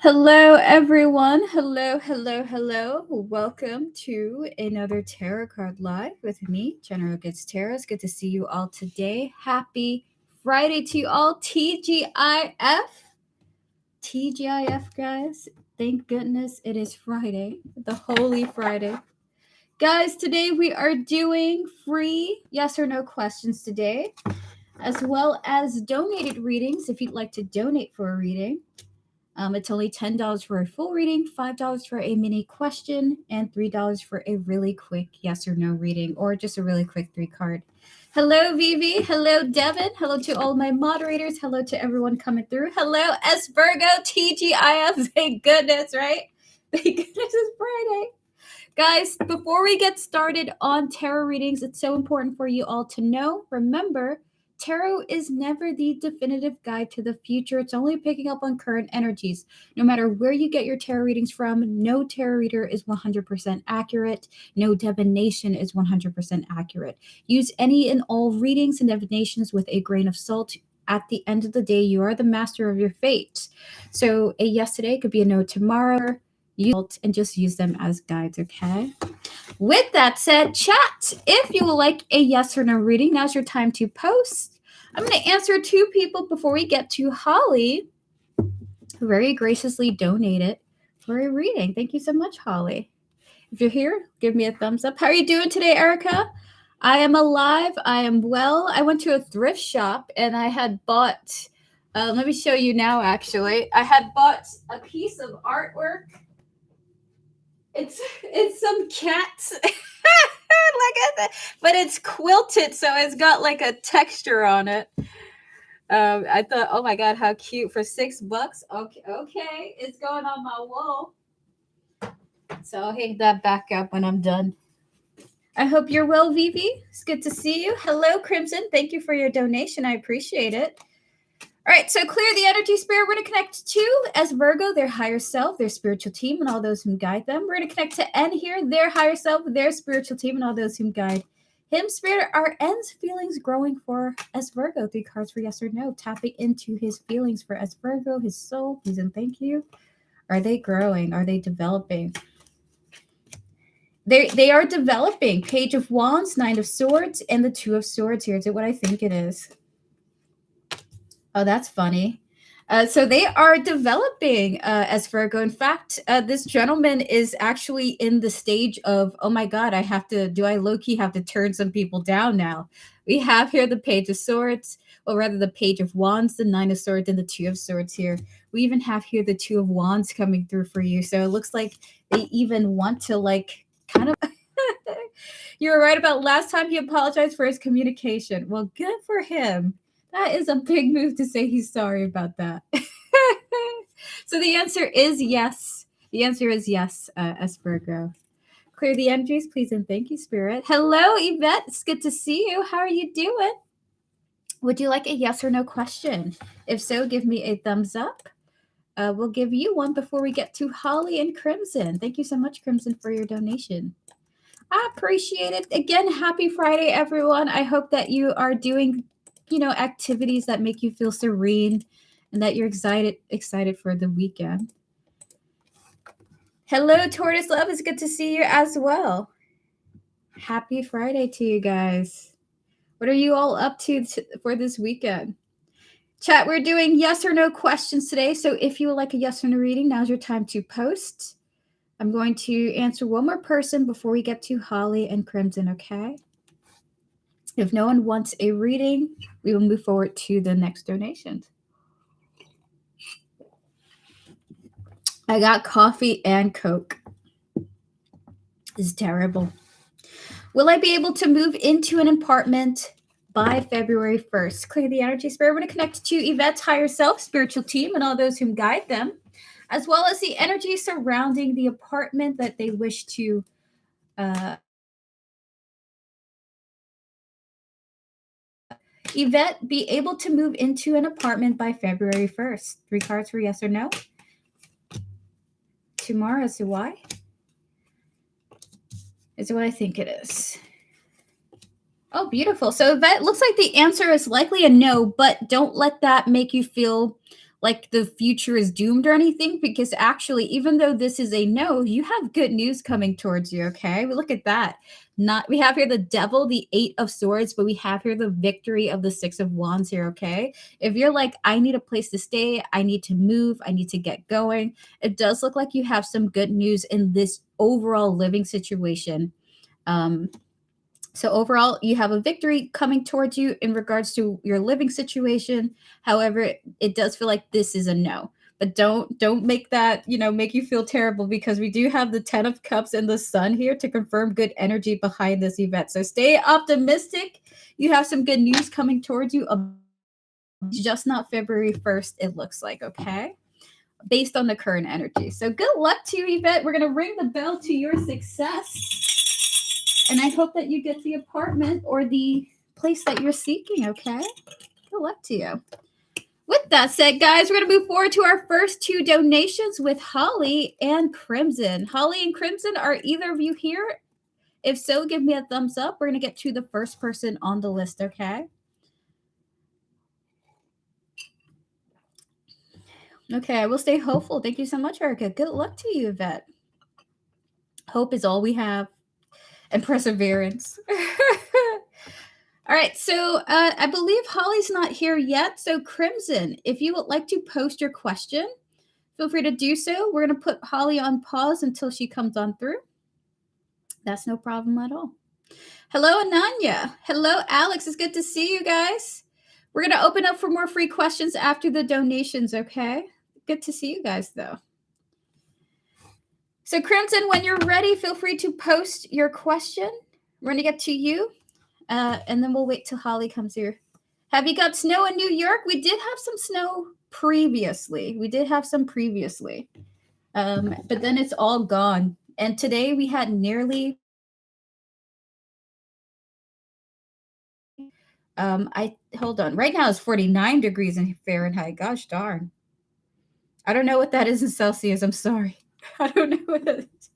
Hello, everyone. Hello. Welcome to another Tarot Card Live with me, General Goods Tarot. It's good to see you all today. Happy Friday to you all. TGIF, guys. Thank goodness it is Friday, the Holy Friday. Guys, today we are doing free yes or no questions today, as well as donated readings if you'd like to donate for a reading. It's only $10 for a full reading, $5 for a mini question, and $3 for a really quick yes or no reading, or just a really quick 3-card. Hello, Vivi. Hello, Devin. Hello to all my moderators. Hello to everyone coming through. Hello, S. Virgo, TGIF. Thank goodness, right? Thank goodness it's Friday. Guys, before we get started on tarot readings, it's so important for you all to know, remember, tarot is never the definitive guide to the future. It's only picking up on current energies. No matter where you get your tarot readings from, no tarot reader is 100% accurate. No divination is 100% accurate. Use any and all readings and divinations with a grain of salt. At the end of the day, you are the master of your fate. So a yes today could be a no tomorrow. And just use them as guides, okay? With that said, chat, if you would like a yes or no reading, now's your time to post. I'm going to answer 2 people before we get to Holly, who very graciously donated for a reading. Thank you so much, Holly. If you're here, give me a thumbs up. How are you doing today, Erica? I am alive. I am well. I went to a thrift shop and I had bought, let me show you now, actually. I had bought a piece of artwork. It's some cats. Look at that. But it's quilted, so it's got like a texture on it. I thought, oh my god, how cute for $6. Okay, it's going on my wall. So I'll hang that back up when I'm done. I hope you're well, Vivi. It's good to see you. Hello, Crimson. Thank you for your donation. I appreciate it. All right, so clear the energy, spirit. We're going to connect to, as Virgo, their higher self, their spiritual team, and all those who guide them. We're going to connect to N here, their higher self, their spiritual team, and all those who guide him. Spirit, are N's feelings growing for as Virgo? 3 cards for yes or no. Tapping into his feelings for as Virgo, his soul, please and thank you. Are they growing? Are they developing? They are developing. Page of Wands, 9 of Swords, and the 2 of Swords here. Is it what I think it is? Oh, that's funny. So they are developing as Virgo. In fact, this gentleman is actually in the stage of, oh my God, do I low-key have to turn some people down now? We have here the Page of Swords, or rather the Page of Wands, the 9 of Swords, and the 2 of Swords here. We even have here the 2 of Wands coming through for you. So it looks like they even want to like kind of... You were right about last time he apologized for his communication. Well, good for him. That is a big move to say he's sorry about that. So the answer is yes. The answer is yes, Virgo. Clear the energies, please, and thank you, Spirit. Hello, Yvette. It's good to see you. How are you doing? Would you like a yes or no question? If so, give me a thumbs up. We'll give you one before we get to Holly and Crimson. Thank you so much, Crimson, for your donation. I appreciate it. Again, happy Friday, everyone. I hope that you are doing activities that make you feel serene and that you're excited for the weekend. Hello, Tortoise Love. It's good to see you as well. Happy Friday to you guys. What are you all up to for this weekend? Chat, we're doing yes or no questions today. So if you would like a yes or no reading, now's your time to post. I'm going to answer one more person before we get to Holly and Crimson, okay? If no one wants a reading, we will move forward to the next donations. I got coffee and Coke. This is terrible. Will I be able to move into an apartment by February 1st? Clear the energy, Spirit. We're going to connect to Yvette's higher self, spiritual team, and all those who guide them, as well as the energy surrounding the apartment that they wish to Yvette, be able to move into an apartment by February 1st. 3 cards for yes or no. Tomorrow, so why? Is what I think it is. Oh, beautiful. So Yvette, looks like the answer is likely a no, but don't let that make you feel like the future is doomed or anything, because actually, even though this is a no, you have good news coming towards you, okay? We look at that. Not we have here the devil, the 8 of swords, but we have here the victory of the 6 of wands here, okay? If you're like, I need a place to stay, I need to move, I need to get going, it does look like you have some good news in this overall living situation. So overall, you have a victory coming towards you in regards to your living situation. However, it does feel like this is a no. But don't make that, make you feel terrible, because we do have the 10 of cups and the sun here to confirm good energy behind this event. So stay optimistic. You have some good news coming towards you. Just not February 1st, it looks like, okay? Based on the current energy. So good luck to you, Yvette. We're going to ring the bell to your success. And I hope that you get the apartment or the place that you're seeking, okay? Good luck to you. With that said, guys, we're going to move forward to our first 2 donations with Holly and Crimson. Holly and Crimson, are either of you here? If so, give me a thumbs up. We're going to get to the first person on the list, okay? Okay, I will stay hopeful. Thank you so much, Erica. Good luck to you, Yvette. Hope is all we have. And perseverance. All right, so I believe Holly's not here yet. So Crimson, if you would like to post your question, feel free to do so. We're going to put Holly on pause until she comes on through. That's no problem at all. Hello, Ananya. Hello, Alex. It's good to see you guys. We're going to open up for more free questions after the donations, okay? Good to see you guys, though. So Crimson, when you're ready, feel free to post your question. We're going to get to you, and then we'll wait till Holly comes here. Have you got snow in New York? We did have some snow previously. But then it's all gone. And today we had nearly... hold on. Right now it's 49 degrees in Fahrenheit. Gosh darn. I don't know what that is in Celsius. I'm sorry. I don't know what it is.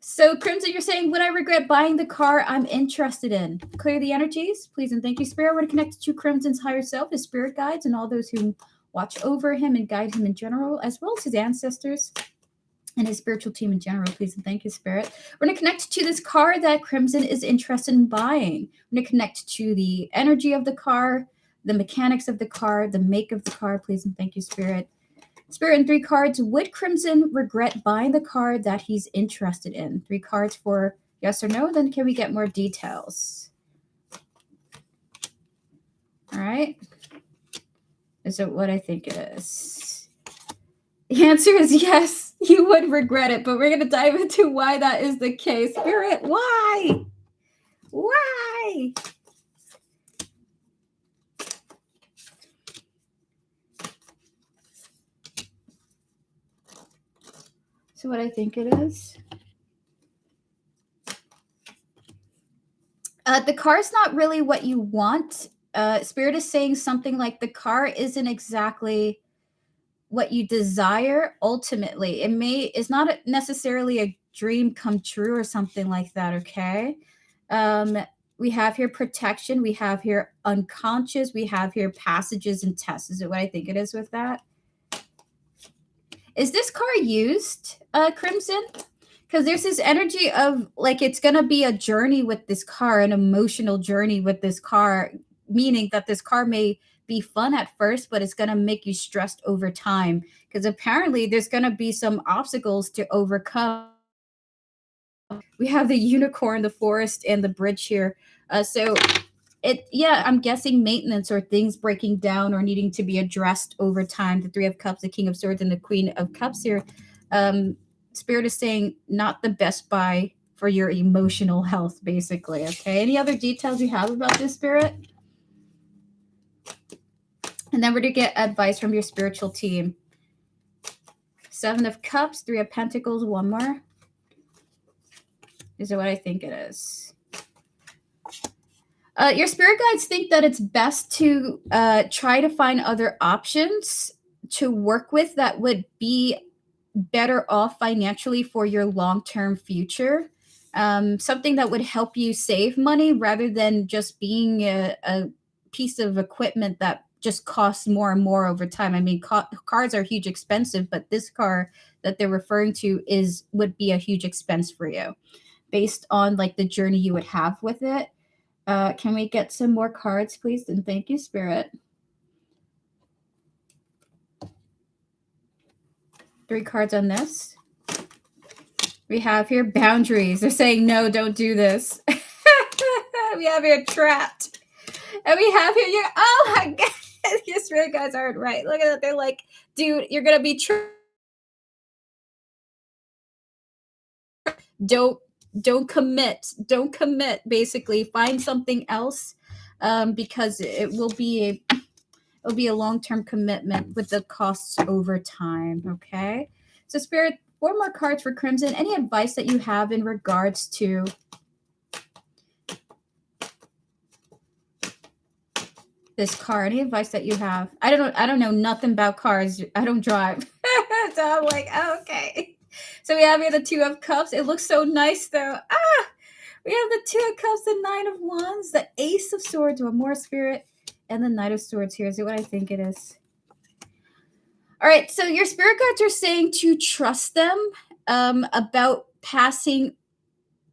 So, Crimson, you're saying, would I regret buying the car I'm interested in? Clear the energies, please, and thank you, Spirit. We're connected to Crimson's higher self, his spirit guides, and all those who watch over him and guide him in general, as well as his ancestors and his spiritual team in general, please, and thank you, Spirit. We're going to connect to this car that Crimson is interested in buying. We're going to connect to the energy of the car, the mechanics of the car, the make of the car, please, and thank you, Spirit. Spirit, in 3 cards, would Crimson regret buying the car that he's interested in? 3 cards for yes or no, then can we get more details? All right. Is it what I think it is? The answer is yes, you would regret it, but we're going to dive into why that is the case. Spirit, why? Why? So what I think it is. The car's not really what you want. Spirit is saying something like the car isn't exactly what you desire ultimately. It's not necessarily a dream come true or something like that, okay? We have here protection. We have here unconscious. We have here passages and tests. Is it what I think it is with that? Is this car used, Crimson? Because there's this energy of like it's going to be a journey with this car, an emotional journey with this car, meaning that this car may be fun at first, but it's going to make you stressed over time. Because apparently there's going to be some obstacles to overcome. We have the unicorn, the forest, and the bridge here. I'm guessing maintenance or things breaking down or needing to be addressed over time. The 3 of Cups, the King of Swords, and the Queen of Cups here. Spirit is saying not the best buy for your emotional health, basically. Okay. Any other details you have about this, Spirit? And then we're to get advice from your spiritual team. 7 of Cups, 3 of Pentacles, 1 more. Is it what I think it is? Your spirit guides think that it's best to try to find other options to work with that would be better off financially for your long-term future. Something that would help you save money rather than just being a piece of equipment that just costs more and more over time. I mean, cars are huge expensive, but this car that they're referring to would be a huge expense for you based on like the journey you would have with it. Can we get some more cards, please? And thank you, Spirit. 3 cards on this. We have here boundaries. They're saying, no, don't do this. We have here trapped. And we have here, oh my God, your spirit guys aren't right. Look at that. They're like, dude, you're going to be trapped. Don't commit, basically. Find something else, because it'll be a long-term commitment with the costs over time. Okay, so Spirit, 4 more cards for Crimson. Any advice that you have in regards to this car? Any advice that you have? I don't know nothing about cars. I don't drive. So I'm like, oh, okay. So we have here the 2 of Cups. It looks so nice though. We have the 2 of Cups, the 9 of Wands, the Ace of Swords, 1 more, Spirit, and the Knight of Swords here. Is it what I think it is? All right, so your spirit guides are saying to trust them about passing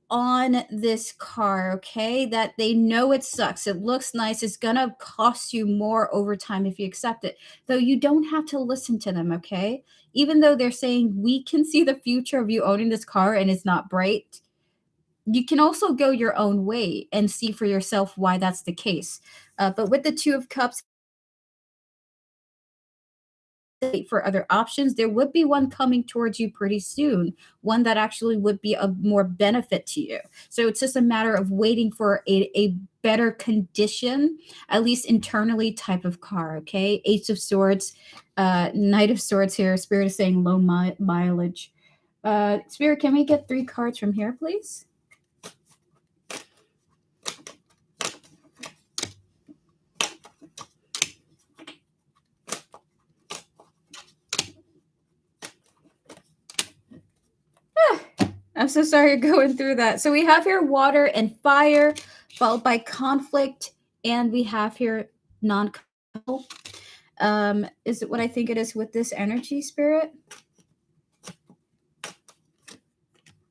on this car, okay? That they know it sucks. It looks nice. It's going to cost you more over time if you accept it. Though you don't have to listen to them, okay? Even though they're saying we can see the future of you owning this car and it's not bright, you can also go your own way and see for yourself why that's the case. But with the 2 of Cups, for other options, there would be one coming towards you pretty soon, one that actually would be of more benefit to you. So it's just a matter of waiting for a better condition, at least internally, type of car. Okay, Ace of Swords, Knight of Swords here. Spirit is saying low mileage. Spirit, can we get 3 cards from here, please? I'm so sorry you're going through that. So we have here water and fire, followed by conflict, and we have here non-compatible. Is it what I think it is with this energy, Spirit?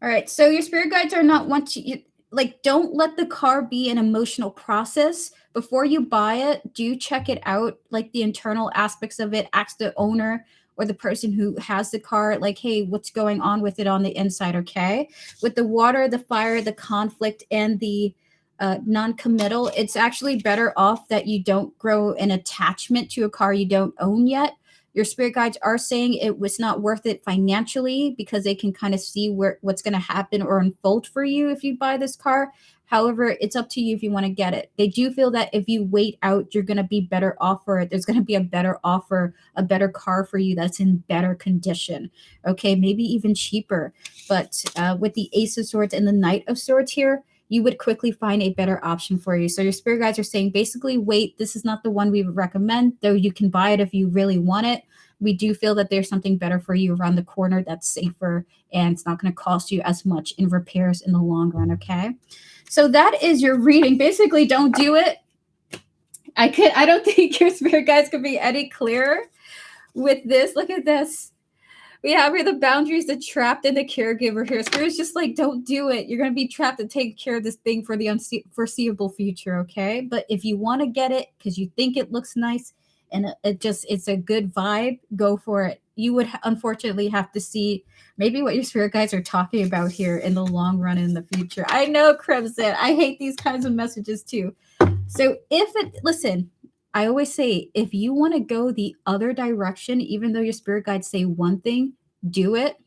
All right, so your spirit guides are not want you like, don't let the car be an emotional process. Before you buy it, do check it out, like the internal aspects of it. Ask the owner or the person who has the car, like, hey, what's going on with it on the inside, okay? With the water, the fire, the conflict, and the non-committal, it's actually better off that you don't grow an attachment to a car you don't own yet. Your spirit guides are saying it was not worth it financially because they can kind of see what's going to happen or unfold for you if you buy this car. However, it's up to you if you want to get it. They do feel that if you wait out, you're going to be better off for it. There's going to be a better offer, a better car for you that's in better condition. Okay, maybe even cheaper. But with the Ace of Swords and the Knight of Swords here, you would quickly find a better option for you. So your spirit guides are saying, basically, wait, this is not the one we would recommend, though you can buy it if you really want it. We do feel that there's something better for you around the corner that's safer and it's not going to cost you as much in repairs in the long run, okay? So that is your reading. Basically, don't do it. I don't think your spirit guides could be any clearer with this. Look at this. We have here the boundaries, the trapped, and the caregiver here. Spirit's just like, don't do it. You're going to be trapped and take care of this thing for the unforeseeable future, okay? But if you want to get it because you think it looks nice and it's a good vibe, go for it. You would unfortunately have to see maybe what your spirit guides are talking about here in the long run in the future. I know, Crimson. I hate these kinds of messages too. So listen, I always say, if you want to go the other direction, even though your spirit guides say one thing, do it.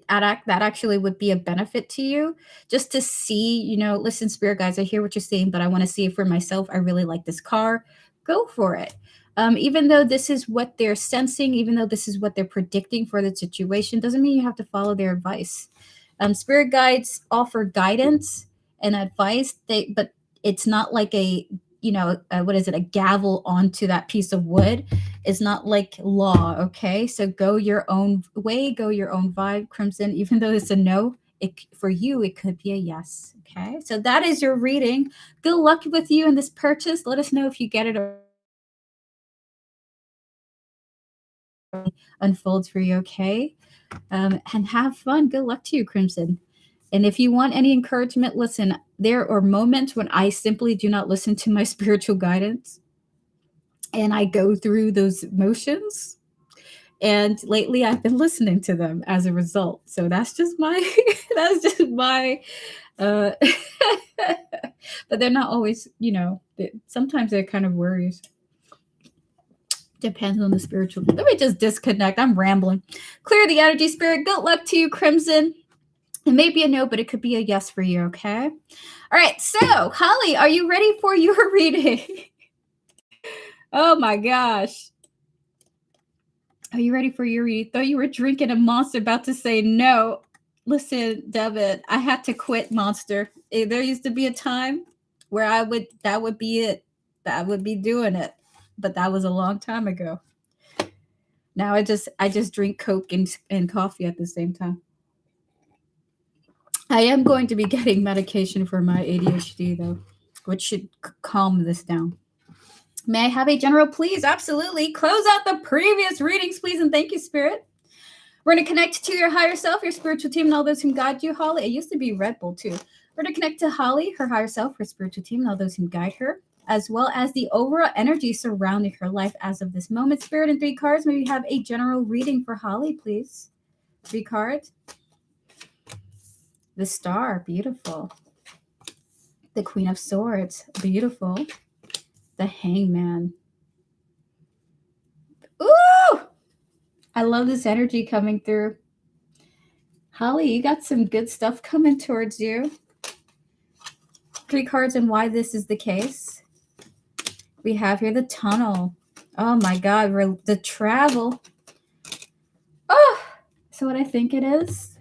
That actually would be a benefit to you, just to see, listen, spirit guides, I hear what you're saying, but I want to see it for myself. I really like this car. Go for it. Even though this is what they're sensing, even though this is what they're predicting for the situation, doesn't mean you have to follow their advice. Spirit guides offer guidance and advice, but it's not like a gavel onto that piece of wood. It's not like law, okay? So go your own way, go your own vibe, Crimson. Even though it's a no, for you, it could be a yes, okay? So that is your reading. Good luck with you in this purchase. Let us know if you get it or unfolds for you, okay? And have fun. Good luck to you, Crimson. And if you want any encouragement, listen, there are moments when I simply do not listen to my spiritual guidance and I go through those motions. And lately I've been listening to them as a result. So that's just my, that's just my, uh, but they're not always, sometimes they're kind of worries. Depends on the spiritual. Let me just disconnect. I'm rambling. Clear the energy, spirit. Good luck to you, Crimson. It may be a no, but it could be a yes for you, okay? All right, so Holly, are you ready for your reading? Oh my gosh. Are you ready for your reading? Thought you were drinking a Monster, about to say no. Listen, Devin, I had to quit Monster. There used to be a time where that would be it. That would be doing it. But that was a long time ago. Now I just drink Coke and coffee at the same time. I am going to be getting medication for my ADHD though, which should calm this down. May I have a general, please? Absolutely. Close out the previous readings, please, and thank you, Spirit. We're going to connect to your higher self, your spiritual team, and all those who guide you, Holly. It used to be Red Bull, too. We're going to connect to Holly, her higher self, her spiritual team, and all those who guide her, as well as the overall energy surrounding her life as of this moment. Spirit, and 3 cards. May we have a general reading for Holly, please? 3 cards. The Star, beautiful. The Queen of Swords, beautiful. The Hangman. Ooh! I love this energy coming through. Holly, you got some good stuff coming towards you. 3 cards and why this is the case. We have here the Tunnel. Oh my God, the Travel. Oh, so what I think it is.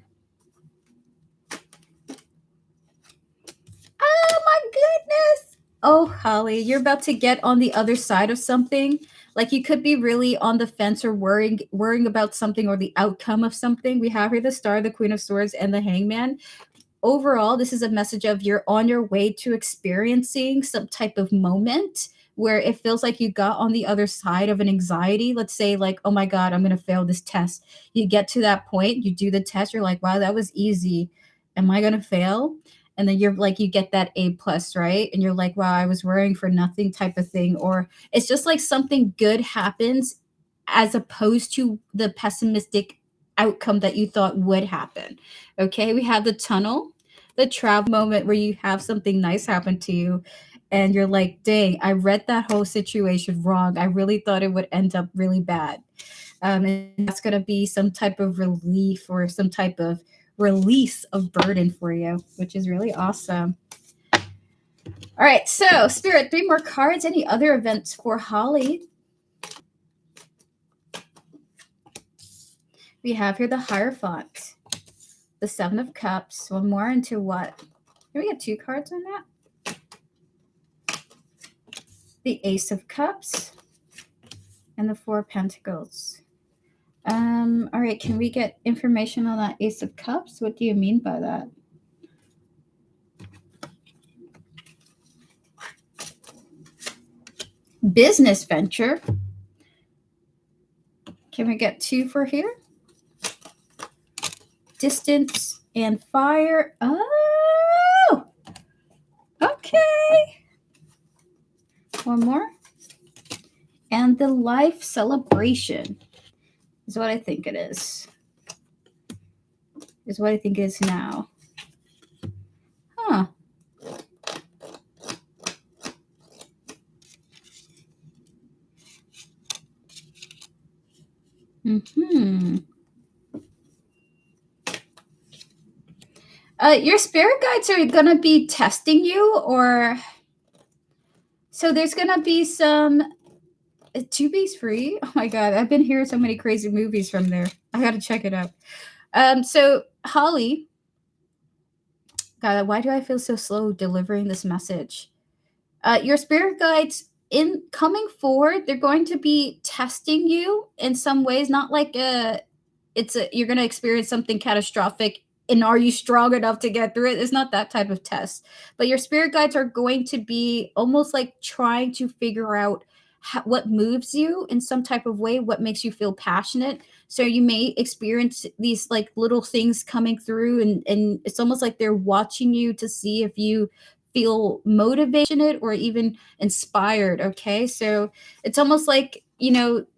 Oh my goodness. Oh, Holly, you're about to get on the other side of something. Like you could be really on the fence or worrying about something or the outcome of something. We have here the Star, the Queen of Swords, and the Hangman. Overall, this is a message of you're on your way to experiencing some type of moment where it feels like you got on the other side of an anxiety. Let's say like, oh my God, I'm going to fail this test. You get to that point, you do the test. You're like, wow, that was easy. Am I going to fail? And then you're like, you get that A+, right? And you're like, wow, I was worrying for nothing type of thing. Or it's just like something good happens as opposed to the pessimistic outcome that you thought would happen. Okay, we have the Tunnel, the Travel moment where you have something nice happen to you and you're like, dang, I read that whole situation wrong. I really thought it would end up really bad. And that's going to be some type of relief or some type of release of burden for you, which is really awesome. All right, so Spirit, 3 more cards. Any other events for Holly? We have here the Hierophant, the 7 of Cups. 1 more into what? Here we got 2 cards on that. The Ace of Cups and the 4 of Pentacles. All right, can we get information on that Ace of Cups? What do you mean by that? Business venture. Can we get 2 for here? Distance and fire. Oh, okay. 1 more. And the life celebration is what I think it is. Is what I think it is now. Huh. Your spirit guides are going to be testing you, or so there's going to be some Tubi's free. Oh my God, I've been hearing so many crazy movies from there. I got to check it out. So Holly, God, why do I feel so slow delivering this message? Your spirit guides in coming forward, they're going to be testing you in some ways, not like you're going to experience something catastrophic and are you strong enough to get through it? It's not that type of test. But your spirit guides are going to be almost like trying to figure out what moves you in some type of way, what makes you feel passionate. So you may experience these like little things coming through, and it's almost like they're watching you to see if you feel motivated or even inspired. Okay, so it's almost like,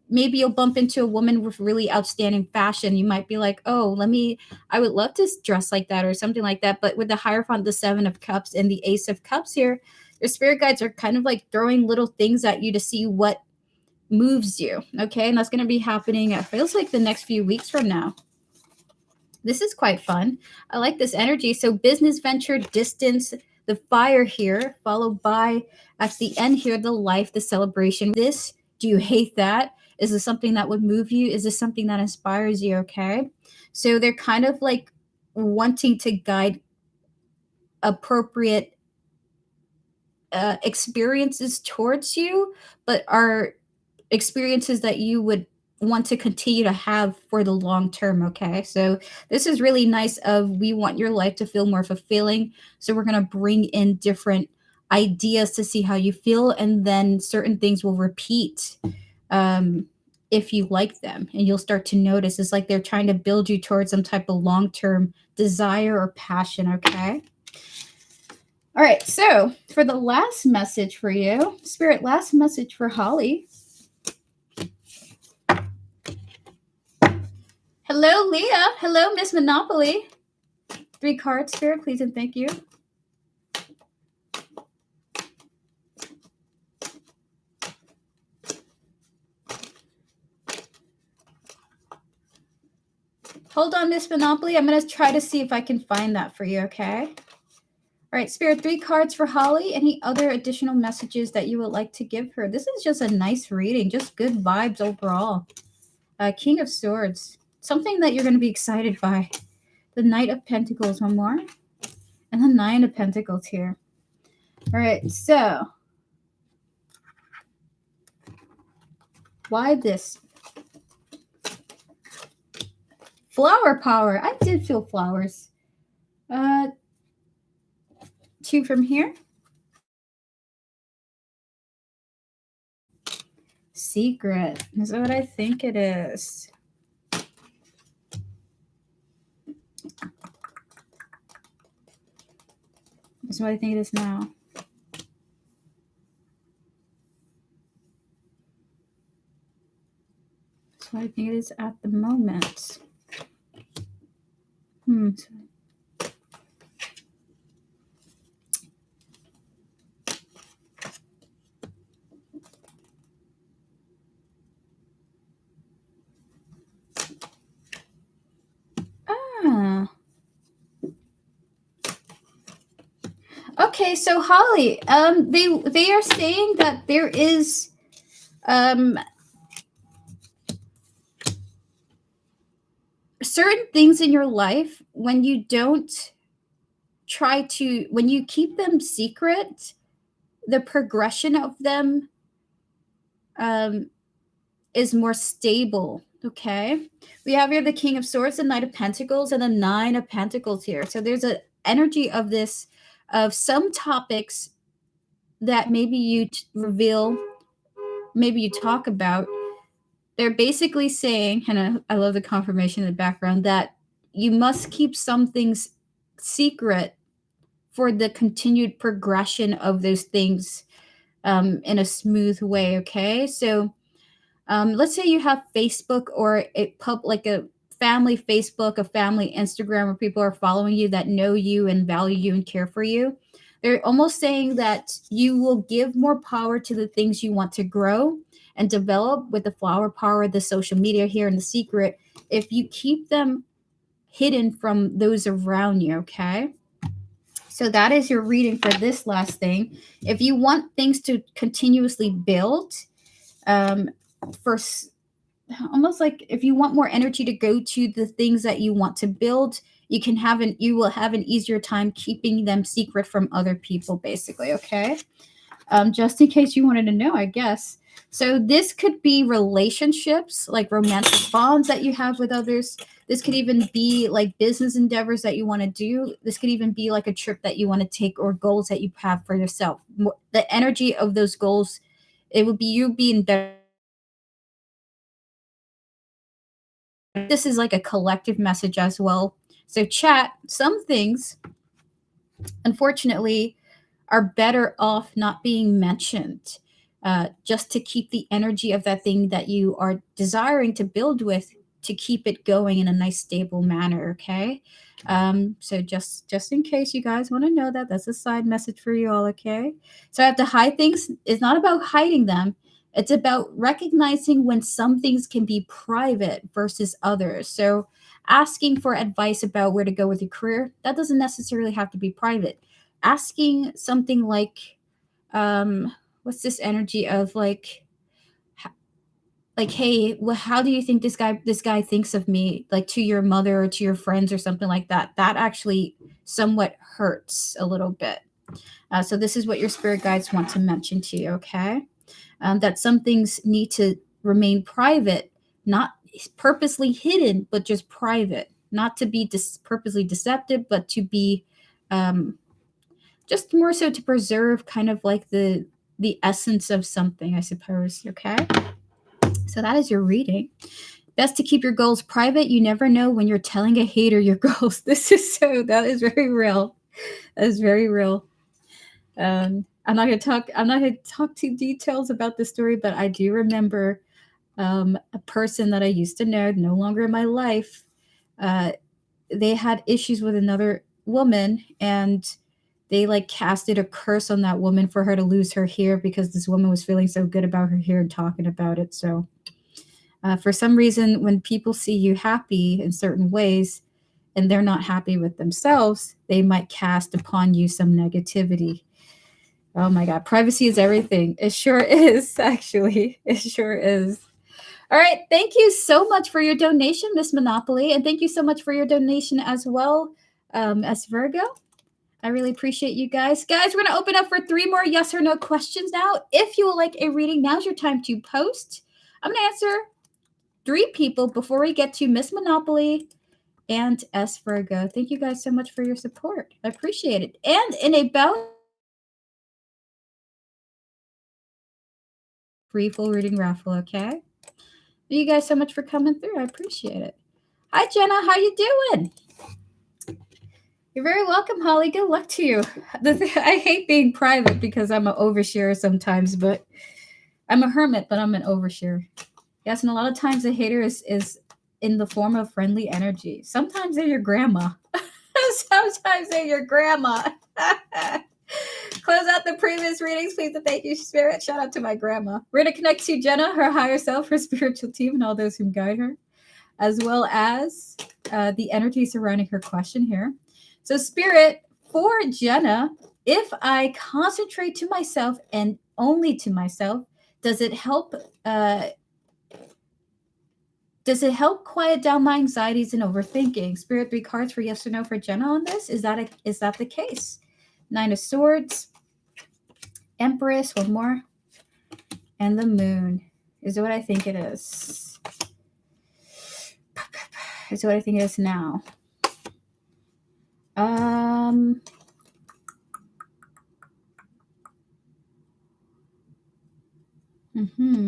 maybe you'll bump into a woman with really outstanding fashion. You might be like, oh, I would love to dress like that or something like that. But with the Hierophant, the Seven of Cups, and the Ace of Cups here, your spirit guides are kind of like throwing little things at you to see what moves you. Okay, and that's going to be happening, it feels like, the next few weeks from now. This is quite fun. I like this energy. So business venture, distance, the fire here, followed by at the end here, the life, the celebration. This, do you hate that? Is this something that would move you? Is this something that inspires you? Okay, so they're kind of like wanting to guide appropriate experiences towards you, but are experiences that you would want to continue to have for the long term. Okay, so this is really nice. We want your life to feel more fulfilling, so we're going to bring in different ideas to see how you feel, and then certain things will repeat if you like them, and you'll start to notice it's like they're trying to build you towards some type of long term desire or passion. Okay. All right, so for the last message for you, Spirit, last message for Holly. Hello, Leah. Hello, Miss Monopoly. 3 cards, Spirit, please and thank you. Hold on, Miss Monopoly. I'm going to try to see if I can find that for you, okay? All right, Spirit, 3 cards for Holly. Any other additional messages that you would like to give her? This is just a nice reading, just good vibes overall. King of Swords, something that you're going to be excited by. The Knight of Pentacles, one more. And the 9 of Pentacles here. All right, so why this? Flower power. I did feel flowers. 2 from here. Secret. Is that what I think it is? That's what I think it is now. That's what I think it is at the moment. Okay, so Holly, they are saying that there is certain things in your life when you don't when you keep them secret, the progression of them is more stable. Okay, we have here the King of Swords, the Knight of Pentacles, and the 9 of Pentacles here. So there's an energy of this, of some topics that maybe you reveal, maybe you talk about. They're basically saying, and I love the confirmation in the background, that you must keep some things secret for the continued progression of those things in a smooth way. Okay, so let's say you have Facebook or like a family Facebook, a family Instagram, where people are following you that know you and value you and care for you. They're almost saying that you will give more power to the things you want to grow and develop with the flower power, the social media here, and the secret, if you keep them hidden from those around you. Okay, so that is your reading for this last thing. If you want things to continuously build, first, almost like if you want more energy to go to the things that you want to build, you will have an easier time keeping them secret from other people, basically. Okay, just in case you wanted to know, I guess. So this could be relationships, like romantic bonds that you have with others. This could even be like business endeavors that you want to do. This could even be like a trip that you want to take or goals that you have for yourself. The energy of those goals It would be you being better. This is like a collective message as well. So, chat, some things, unfortunately, are better off not being mentioned, just to keep the energy of that thing that you are desiring to build with, to keep it going in a nice stable manner. Okay. So just in case you guys want to know that, that's a side message for you all. Okay. So I have to hide things. It's not about hiding them. It's about recognizing when some things can be private versus others. So asking for advice about where to go with your career, that doesn't necessarily have to be private. Asking something what's this energy of like, hey, well, how do you think this guy thinks of me, like to your mother or to your friends or something like that, that actually somewhat hurts a little bit. So this is what your spirit guides want to mention to you. Okay. That some things need to remain private, not purposely hidden, but just private, not to be purposely deceptive, but to be um, just more so to preserve kind of like the essence of something, I suppose. Okay. So that is your reading. Best to keep your goals private. You never know when you're telling a hater your goals. That is very real. That is very real. I'm not gonna talk to details about this story, but I do remember a person that I used to know, no longer in my life. They had issues with another woman, and they like casted a curse on that woman for her to lose her hair because this woman was feeling so good about her hair and talking about it. So for some reason, when people see you happy in certain ways and they're not happy with themselves, they might cast upon you some negativity. Oh my God, privacy is everything. It sure is, actually. It sure is. All right. Thank you so much for your donation, Miss Monopoly. And thank you so much for your donation as well, as Virgo. I really appreciate you guys. Guys, we're going to open up for 3 more yes or no questions now. If you would like a reading, now's your time to post. I'm going to answer 3 people before we get to Miss Monopoly and S Virgo. Thank you guys so much for your support. I appreciate it. And in about free full reading raffle, okay? Thank you guys so much for coming through. I appreciate it. Hi, Jenna. How you doing? You're very welcome, Holly. Good luck to you. I hate being private because I'm an oversharer sometimes, but I'm a hermit, but I'm an oversharer. Yes, and a lot of times the hater is in the form of friendly energy. Sometimes they're your grandma. Sometimes they're your grandma. Close out the previous readings, please, and thank you, Spirit. Shout out to my grandma. We're going to connect to Jenna, her higher self, her spiritual team, and all those who guide her, as well as the energy surrounding her question here. So, Spirit, for Jenna, if I concentrate to myself and only to myself, does it help? Does it help quiet down my anxieties and overthinking? Spirit, 3 cards for yes or no for Jenna on this. Is that the case? 9 of Swords, Empress, one more, and the Moon. Is it what I think it is? Is it what I think it is now?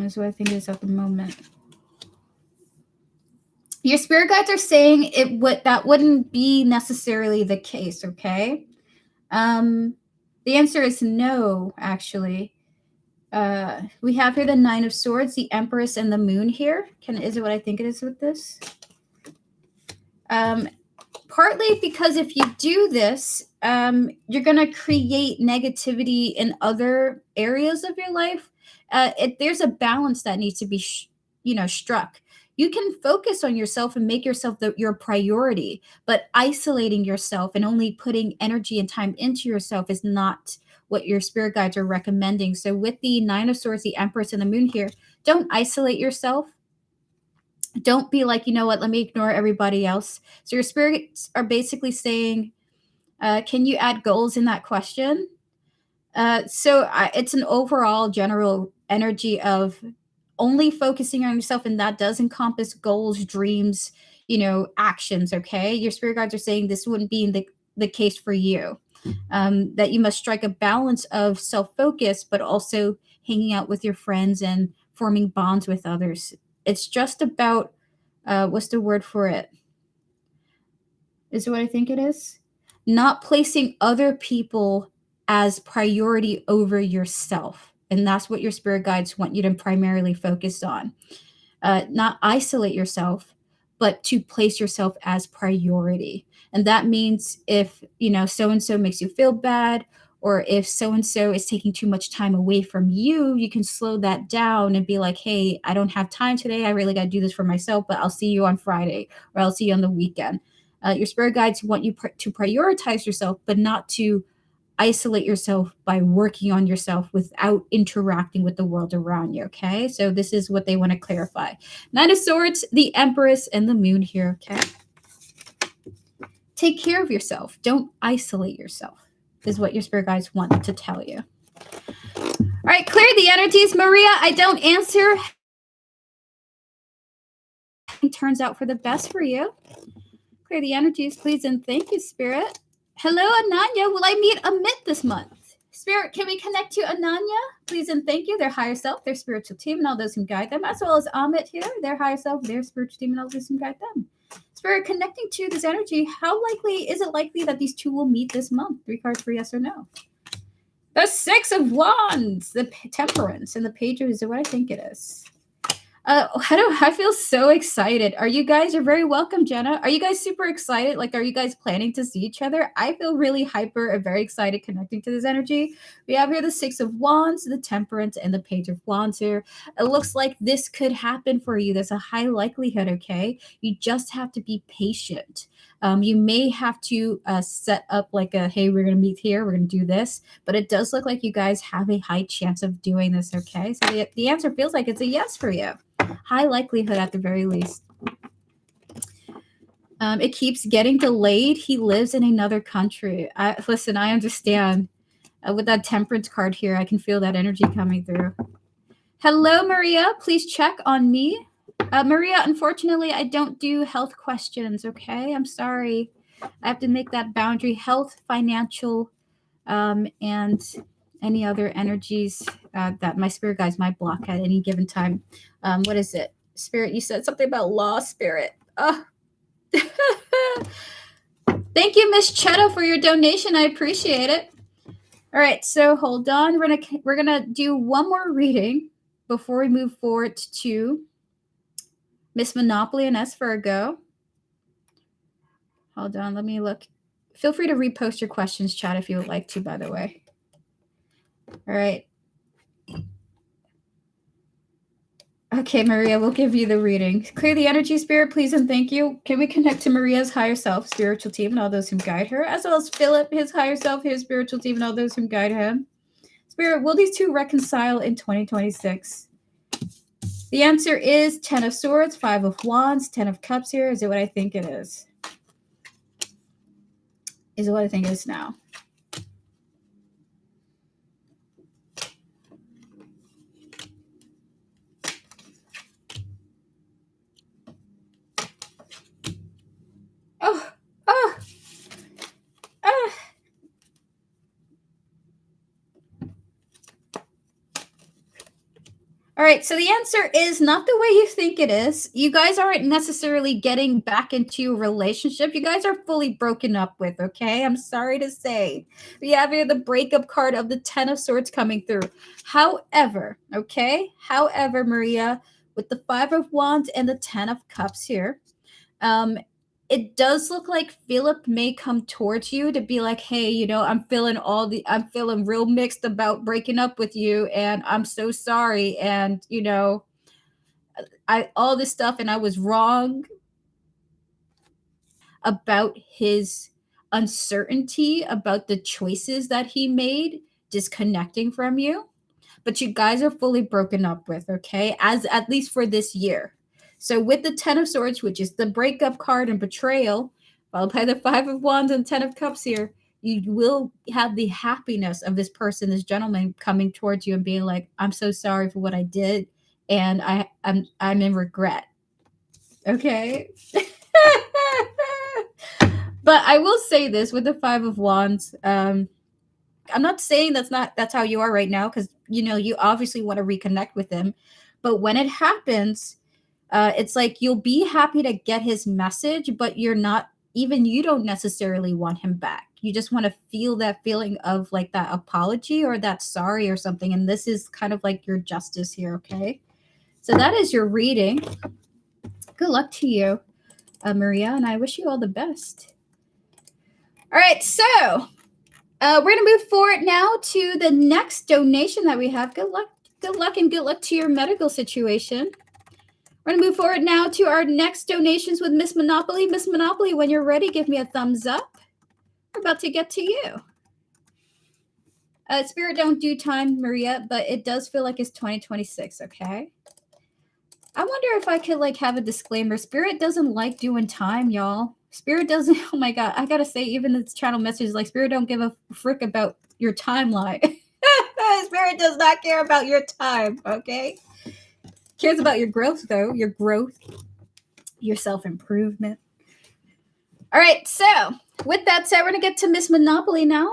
Is what I think it is at the moment. Your spirit guides are saying that wouldn't be necessarily the case, okay? The answer is no, actually. We have here the 9 of Swords, the Empress, and the Moon here. Is it what I think it is with this? Partly because if you do this, you're going to create negativity in other areas of your life. There's a balance that needs to be, struck. You can focus on yourself and make yourself your priority, but isolating yourself and only putting energy and time into yourself is not what your spirit guides are recommending. So with the 9 of Swords, the Empress, and the Moon here, don't isolate yourself. Don't be like, you know what, let me ignore everybody else. So your spirits are basically saying, can you add goals in that question? It's an overall general energy of only focusing on yourself, and that does encompass goals, dreams, actions, okay? Your spirit guides are saying this wouldn't be the case for you. That you must strike a balance of self-focus, but also hanging out with your friends and forming bonds with others. It's just about, what's the word for it? Is what I think it is? Not placing other people as priority over yourself. And that's what your spirit guides want you to primarily focus on. Not isolate yourself, but to place yourself as priority. And that means if, so and so makes you feel bad, or if so and so is taking too much time away from you, you can slow that down and be like, hey, I don't have time today. I really got to do this for myself, but I'll see you on Friday, or I'll see you on the weekend. Your spirit guides want you to prioritize yourself, but not to isolate yourself by working on yourself without interacting with the world around you. Okay, so this is what they want to clarify. Nine of Swords, the Empress, and the Moon here. Okay, take care of yourself. Don't isolate yourself, is what your spirit guides want to tell you. All right, clear the energies. Maria, I don't answer. It turns out for the best for you. Clear the energies, please, and thank you, Spirit. Hello, Ananya. Will I meet Amit this month? Spirit, can we connect to Ananya? Please and thank you. Their higher self, their spiritual team, and all those who guide them, as well as Amit here, their higher self, their spiritual team, and all those who guide them. Spirit, connecting to this energy, how likely is it that these two will meet this month? 3 cards for yes or no. The Six of Wands, the Temperance, and the Page is what I think it is. I feel so excited. You're very welcome, Jenna. Are you guys super excited? Are you guys planning to see each other? I feel really hyper and very excited connecting to this energy. We have here the Six of Wands, the Temperance, and the Page of Wands here. It looks like this could happen for you. There's a high likelihood, okay? You just have to be patient. You may have to set up hey, we're going to meet here. We're going to do this. But it does look like you guys have a high chance of doing this, okay? So the answer feels like it's a yes for you. High likelihood at the very least. It keeps getting delayed. He lives in another country. Listen, I understand. With that Temperance card here, I can feel that energy coming through. Hello, Maria. Please check on me. Maria, unfortunately, I don't do health questions, okay? I'm sorry. I have to make that boundary. Health, financial, and any other energies that my spirit guides might block at any given time. What is it? Spirit, you said something about law, Spirit. Oh. Thank you, Miss Chetta, for your donation. I appreciate it. All right, so hold on. We're gonna do one more reading before we move forward to Miss Monopoly and S Virgo. Hold on, let me look. Feel free to repost your questions, chat, if you would like to, by the way. All right. Okay, Maria, we'll give you the reading. Clear the energy, Spirit, please, and thank you. Can we connect to Maria's higher self, spiritual team, and all those who guide her, as well as Philip, his higher self, his spiritual team, and all those who guide him? Spirit, will these two reconcile in 2026? The answer is 10 of Swords, 5 of Wands, 10 of Cups here. Is it what I think it is? Is it what I think it is now? All right, so the answer is not the way you think it is. You guys aren't necessarily getting back into a relationship. You guys are fully broken up with, okay? I'm sorry to say. We have here the breakup card of the 10 of Swords coming through. However, Maria, with the 5 of Wands and the 10 of Cups here, it does look like Philip may come towards you to be like, hey, I'm feeling real mixed about breaking up with you, and I'm so sorry, and all this stuff, and I was wrong about his uncertainty about the choices that he made disconnecting from you. But you guys are fully broken up with, okay? At least for this year. So with the 10 of Swords, which is the breakup card and betrayal, followed by the 5 of Wands and 10 of Cups here, you will have the happiness of this person, this gentleman, coming towards you and being like, I'm so sorry for what I did, and I'm in regret. Okay? But I will say this with the 5 of Wands, I'm not saying that's how you are right now, because you obviously want to reconnect with him. But when it happens, it's like you'll be happy to get his message, but you don't necessarily want him back. You just want to feel that feeling of like that apology or that sorry or something. And this is kind of like your justice here, okay? So that is your reading. Good luck to you, Maria, and I wish you all the best. All right, so we're going to move forward now to the next donation that we have. Good luck, and good luck to your medical situation. We're going to move forward now to our next donations with Miss Monopoly. Miss Monopoly, when you're ready, give me a thumbs up. We're about to get to you. Spirit don't do time, Maria, but it does feel like it's 2026, okay? I wonder if I could like have a disclaimer. Spirit doesn't like doing time, y'all. Spirit doesn't, oh my God, I gotta say, even this channel message is like, Spirit don't give a frick about your timeline. Spirit does not care about your time, okay? Cares about your growth, though. Your growth, your self-improvement. All right, so with that said, we're gonna get to Miss Monopoly now.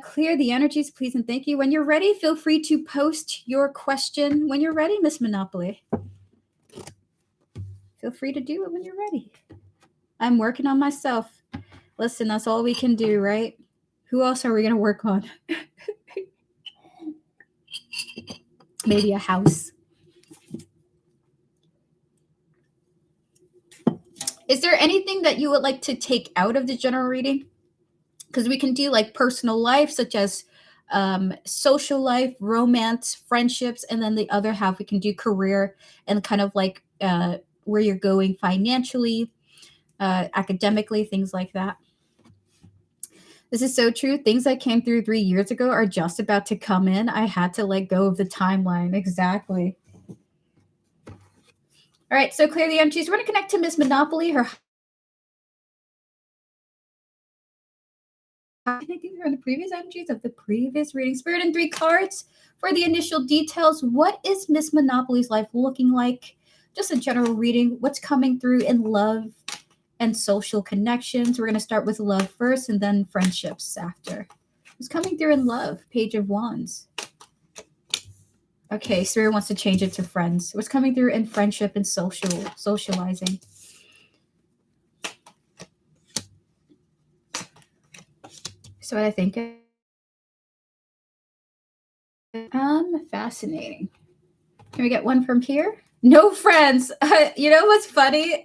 Clear the energies, please, and thank you. When you're ready, feel free to post your question when you're ready, Miss Monopoly. Feel free to do it when you're ready. I'm working on myself. Listen, that's all we can do, right? Who else are we going to work on? Maybe a house. Is there anything that you would like to take out of the general reading? Because we can do like personal life, such as social life, romance, friendships, and then the other half we can do career and kind of like where you're going financially, academically, things like that. This is so true. Things that came through 3 years ago are just about to come in. I had to let go of the timeline. Exactly. All right, so clear the energies. We're going to connect to Miss Monopoly. Her connecting her on the previous energies of the previous reading. Spirit and 3 cards for the initial details. What is Miss Monopoly's life looking like? Just a general reading. What's coming through in love and social connections? We're going to start with love first and then friendships after. What's coming through in love? Page of Wands. Okay, Spirit wants to change it to friends. What's coming through in friendship and socializing? So what I think fascinating. Can we get one from here? No friends. You know what's funny?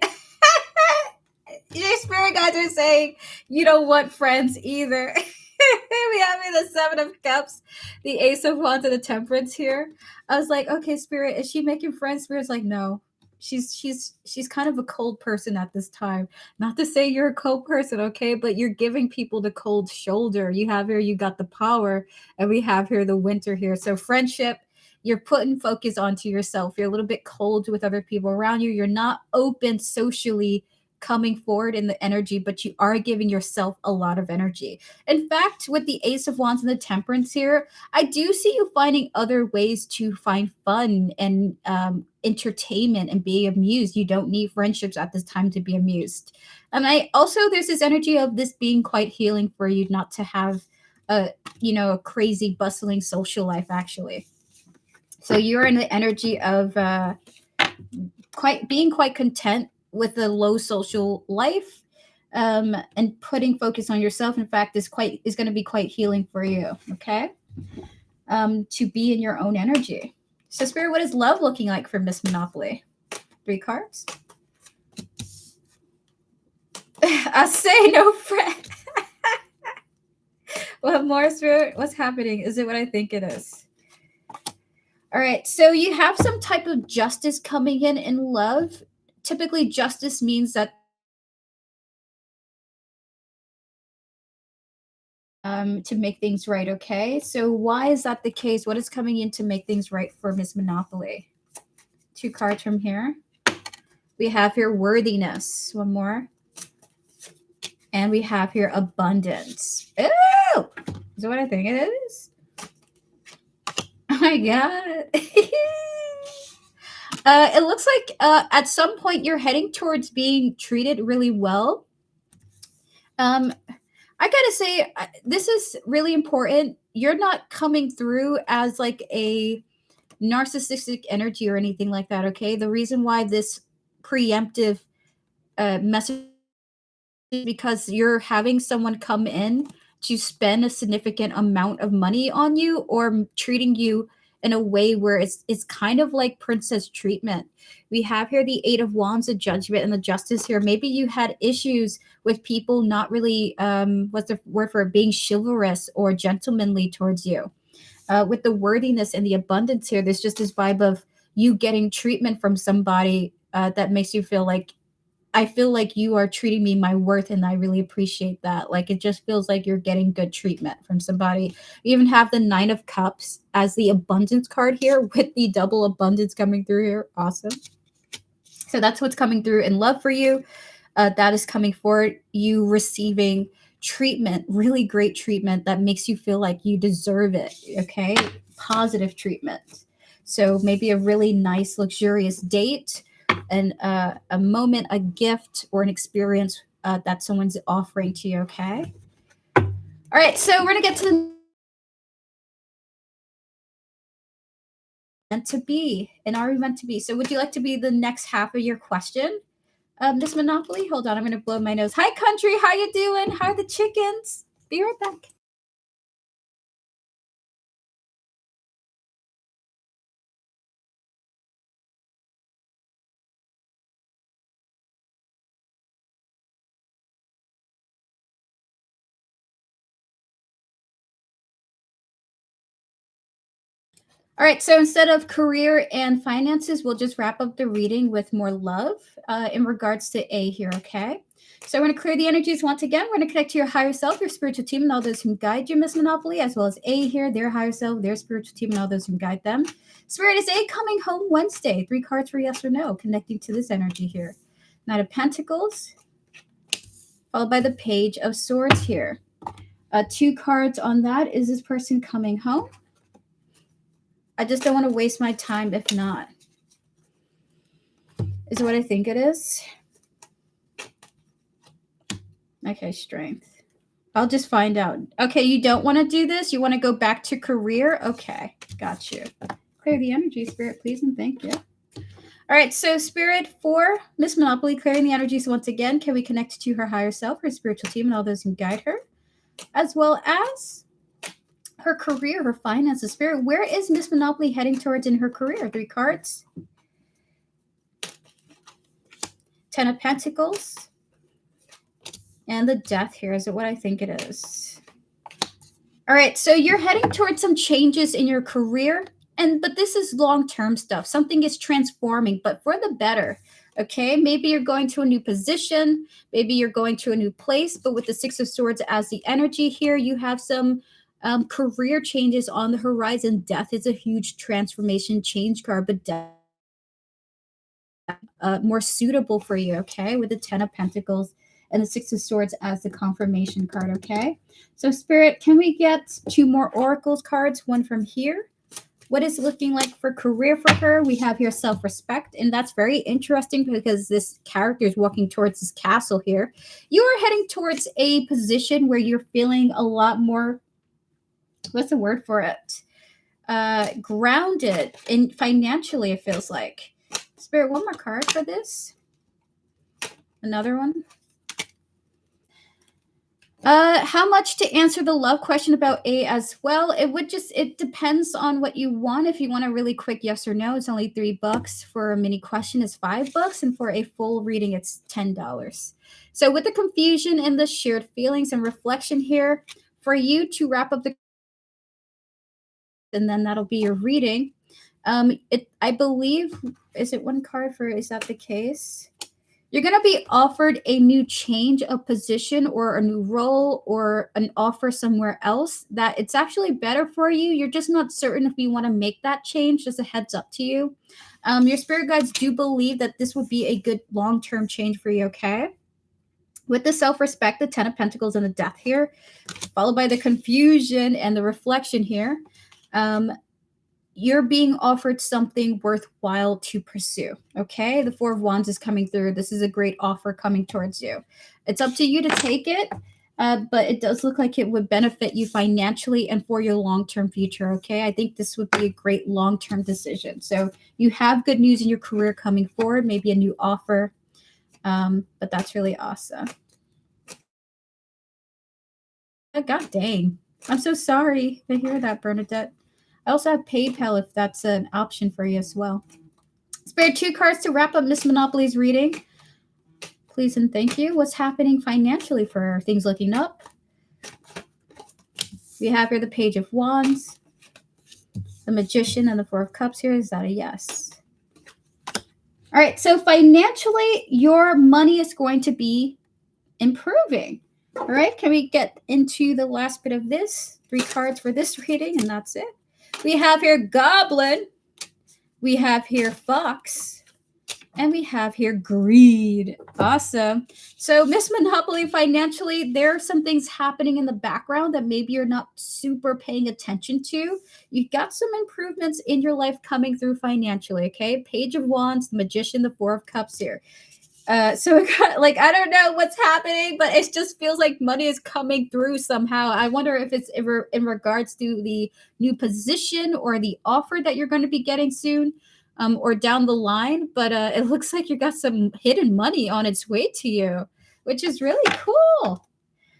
Your spirit guides are saying you don't want friends either. We have the 7 of Cups, the Ace of Wands, and the Temperance here. I was like, okay, Spirit, is she making friends? Spirit's like, no. She's kind of a cold person at this time. Not to say you're a cold person, okay, but you're giving people the cold shoulder. You have here, you got the power, and we have here the winter here. So friendship, you're putting focus onto yourself. You're a little bit cold with other people around you. You're not open socially coming forward in the energy, but you are giving yourself a lot of energy. In fact, with the Ace of Wands and the Temperance here, I do see you finding other ways to find fun and entertainment and be amused. You don't need friendships at this time to be amused. And I also, there's this energy of this being quite healing for you, not to have a crazy bustling social life actually. So you're in the energy of being quite content with a low social life, and putting focus on yourself. In fact, is going to be quite healing for you. Okay, to be in your own energy. So, Spirit, what is love looking like for Miss Monopoly? 3 cards. I say no friend. What more, Spirit? What's happening? Is it what I think it is? All right, so you have some type of justice coming in love. Typically, justice means that to make things right, okay? So why is that the case? What is coming in to make things right for Miss Monopoly? 2 cards from here. We have here worthiness. One more. And we have here abundance. Oh! Is that what I think it is? Oh my God. It looks like at some point you're heading towards being treated really well. I gotta say, this is really important. you're not coming through as like a narcissistic energy or anything like that, okay? The reason why this preemptive message is because you're having someone come in to spend a significant amount of money on you or treating you in a way where it's kind of like princess treatment. We have here the Eight of Wands, the Judgment, and the Justice here. Maybe you had issues with people not really what's the word for it, being chivalrous or gentlemanly towards you. With the worthiness and the abundance here, there's just this vibe of you getting treatment from somebody that makes you feel like, I feel like you are treating me my worth, and I really appreciate that. Like it just feels like you're getting good treatment from somebody. You even have the Nine of Cups as the abundance card here with the double abundance coming through here. Awesome. So that's what's coming through in love for you. That is coming forward. You receiving treatment, really great treatment that makes you feel like you deserve it. Okay. Positive treatment. So maybe a really nice, luxurious date and a moment, a gift, or an experience that someone's offering to you. Okay. All right. So we're going to get to the meant to be. And are we meant to be? So would you like to be the next half of your question? This Monopoly. Hold on, I'm gonna blow my nose. Hi, country. How you doing? How are the chickens? Be right back. All right, so instead of career and finances, we'll just wrap up the reading with more love in regards to A here, okay? So we're going to clear the energies once again. We're going to connect to your higher self, your spiritual team, and all those who guide you, Miss Monopoly, as well as A here, their higher self, their spiritual team, and all those who guide them. Spirit is A coming home Wednesday. 3 cards for yes or no, connecting to this energy here. Knight of Pentacles, followed by the Page of Swords here. 2 cards on that. Is this person coming home? I just don't want to waste my time if not. Is what I think it is. Okay, Strength. I'll just find out. Okay, you don't want to do this? You want to go back to career? Okay, got you. Clear the energy, Spirit, please, and thank you. All right, so Spirit for Miss Monopoly, clearing the energies once again. Can we connect to her higher self, her spiritual team, and all those who guide her, as well as her career, her finances? Spirit, where is Miss Monopoly heading towards in her career? 3 cards. 10 of Pentacles. And the Death here. Is it what I think it is? All right, so you're heading towards some changes in your career, but this is long-term stuff. Something is transforming, but for the better. Okay, maybe you're going to a new position, maybe you're going to a new place, but with the 6 of Swords as the energy here, you have some career changes on the horizon. Death is a huge transformation change card, but death more suitable for you, okay, with the 10 of Pentacles and the 6 of Swords as the confirmation card, okay? So, Spirit, can we get 2 more Oracles cards, one from here? What is it looking like for career for her? We have here self-respect, and that's very interesting because this character is walking towards this castle here. You are heading towards a position where you're feeling a lot more, what's the word for it? Grounded in financially, it feels like. Spirit, one more card for this. Another one. How much to answer the love question about A as well? It depends on what you want. If you want a really quick yes or no, it's only $3. For a mini question, it's $5, and for a full reading, it's $10. So with the confusion and the shared feelings and reflection here, for you to wrap up the, and then that'll be your reading. I believe, is it one card for, is that the case? You're going to be offered a new change of position or a new role or an offer somewhere else that it's actually better for you. You're just not certain if you want to make that change. Just a heads up to you. Your spirit guides do believe that this would be a good long-term change for you, okay? With the self-respect, the 10 of Pentacles, and the Death here, followed by the confusion and the reflection here, you're being offered something worthwhile to pursue, okay? The 4 of Wands is coming through. This is a great offer coming towards you. It's up to you to take it. but it does look like it would benefit you financially and for your long-term future, okay? I think this would be a great long-term decision. So you have good news in your career coming forward, maybe a new offer, but that's really awesome. Oh, God dang. I'm so sorry to hear that, Bernadette. I also have PayPal if that's an option for you as well. Spare 2 cards to wrap up Miss Monopoly's reading. Please and thank you. What's happening financially for her? Things looking up? We have here the Page of Wands, the Magician, and the Four of Cups here. Is that a yes? All right, so financially, your money is going to be improving. All right, can we get into the last bit of this? 3 cards for this reading, and that's it. We have here Goblin, we have here Fox, and we have here Greed. Awesome. So Miss Monopoly, financially, there are some things happening in the background that maybe you're not super paying attention to. You've got some improvements in your life coming through financially, okay? Page of Wands, the Magician, the Four of Cups here. So like, I don't know what's happening, but it just feels like money is coming through somehow. I wonder if it's in regards to the new position or the offer that you're going to be getting soon, or down the line. But it looks like you got some hidden money on its way to you, which is really cool.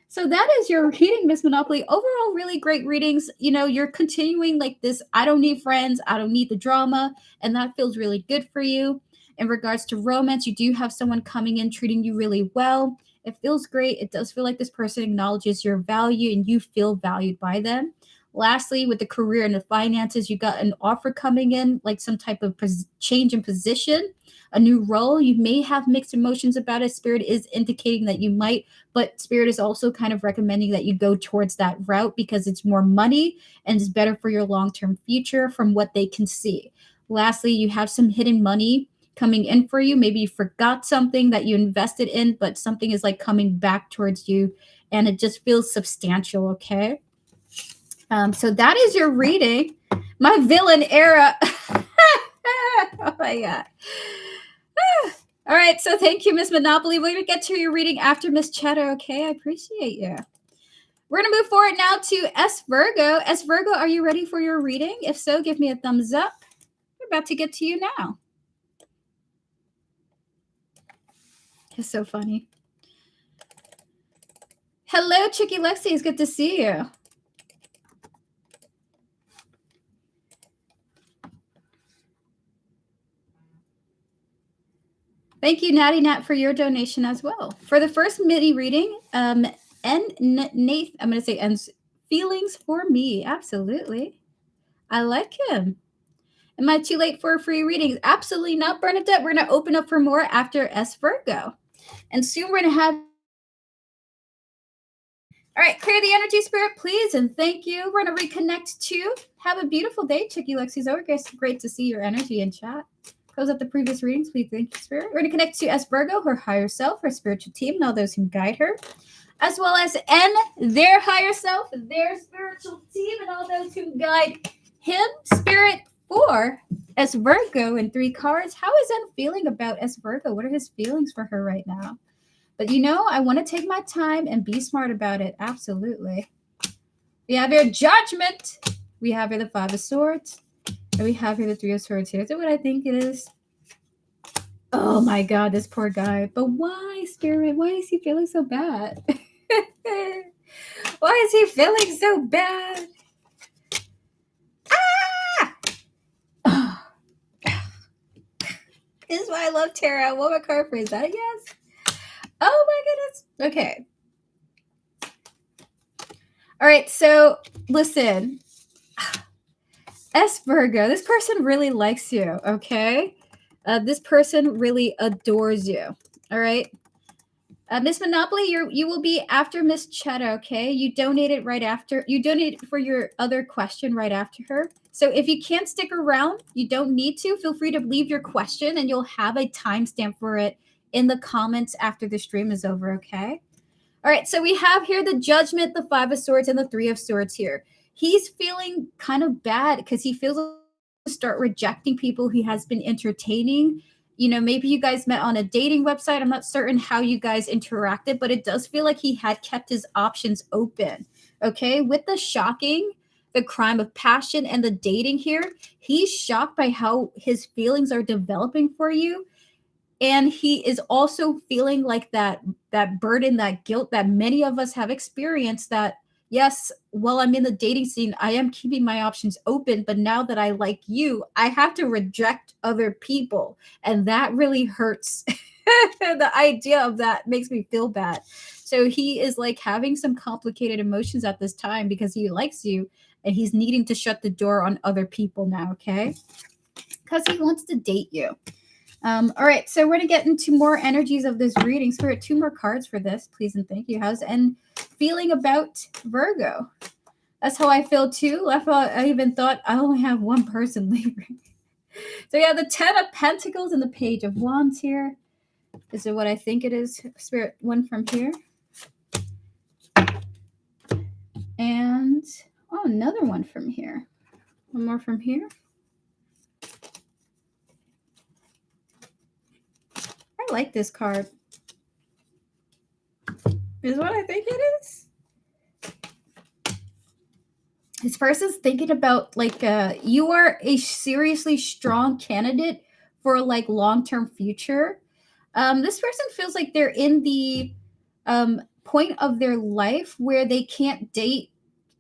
So that is your reading, Miss Monopoly. Overall, really great readings. You know, you're continuing like this. I don't need friends. I don't need the drama. And that feels really good for you. In regards to romance, you do have someone coming in treating you really well. It feels great. It does feel like this person acknowledges your value and you feel valued by them. Lastly, with the career and the finances, you got an offer coming in, like some type of change in position, a new role. You may have mixed emotions about it. Spirit is indicating that you might, but Spirit is also kind of recommending that you go towards that route because it's more money and it's better for your long-term future from what they can see. Lastly, you have some hidden money coming in for you. Maybe you forgot something that you invested in, but something is like coming back towards you and it just feels substantial, okay? So that is your reading. My villain era. Oh my God. All right, so thank you, Miss Monopoly. We're going to get to your reading after Miss Cheddar, okay? I appreciate you. We're going to move forward now to S. Virgo. S. Virgo, are you ready for your reading? If so, give me a thumbs up. We're about to get to you now. It's so funny. Hello, Chicky Lexi. It's good to see you. Thank you, Natty Nat, for your donation as well. For the first mini reading, Nath, I'm going to say N's feelings for me. Absolutely. I like him. Am I too late for a free reading? Absolutely not, Bernadette. We're going to open up for more after S. Virgo. And soon we're going to have... All right, clear the energy, Spirit, please, and thank you. We're going to reconnect too. Have a beautiful day, Chicky Lexi's over. Great to see your energy in chat. Close up the previous readings, please. Thank you, Spirit. We're going to connect to S. Virgo, her higher self, her spiritual team, and all those who guide her, as well as N, their higher self, their spiritual team, and all those who guide him. Spirit for S. Virgo in 3 cards. How is N feeling about S. Virgo? What are his feelings for her right now? But you know, I want to take my time and be smart about it. Absolutely. We have here Judgment. We have here the 5 of Swords. And we have here the 3 of Swords here. Is that what I think it is? Oh my God, this poor guy. But why, Spirit? Why is he feeling so bad? Why is he feeling so bad? Ah! This is why I love tarot. What my card phrase? Is that a yes? Oh my goodness. Okay. All right, so listen. S. Virgo, this person really likes you, okay? This person really adores you, all right? Miss Monopoly, you will be after Miss Chetta, okay? You donated right after. You donated for your other question right after her. So if you can't stick around, you don't need to. Feel free to leave your question, and you'll have a timestamp for it in the comments after the stream is over, okay? All right, so we have here the Judgment, the 5 of Swords, and the 3 of Swords here. He's feeling kind of bad because he feels like to start rejecting people he has been entertaining maybe you guys met on a dating website. I'm not certain how you guys interacted, but it does feel like he had kept his options open. Okay, with the crime of passion and the dating here, he's shocked by how his feelings are developing for you. And he is also feeling like that burden, that guilt that many of us have experienced, that yes, while I'm in the dating scene, I am keeping my options open, but now that I like you, I have to reject other people, and that really hurts. The idea of that makes me feel bad. So he is like having some complicated emotions at this time because he likes you, and he's needing to shut the door on other people now, okay? Because he wants to date you. All right, so we're going to get into more energies of this reading. Spirit, 2 more cards for this, please and thank you. How's and feeling about Virgo? That's how I feel too. I even thought I only have one person leaving. So yeah, the 10 of Pentacles and the Page of Wands here. Is it what I think it is? Spirit, one from here. And, another one from here. One more from here. I like this card. Is what I think it is. This person's thinking about you are a seriously strong candidate for like long-term future. This person feels like they're in the point of their life where they can't date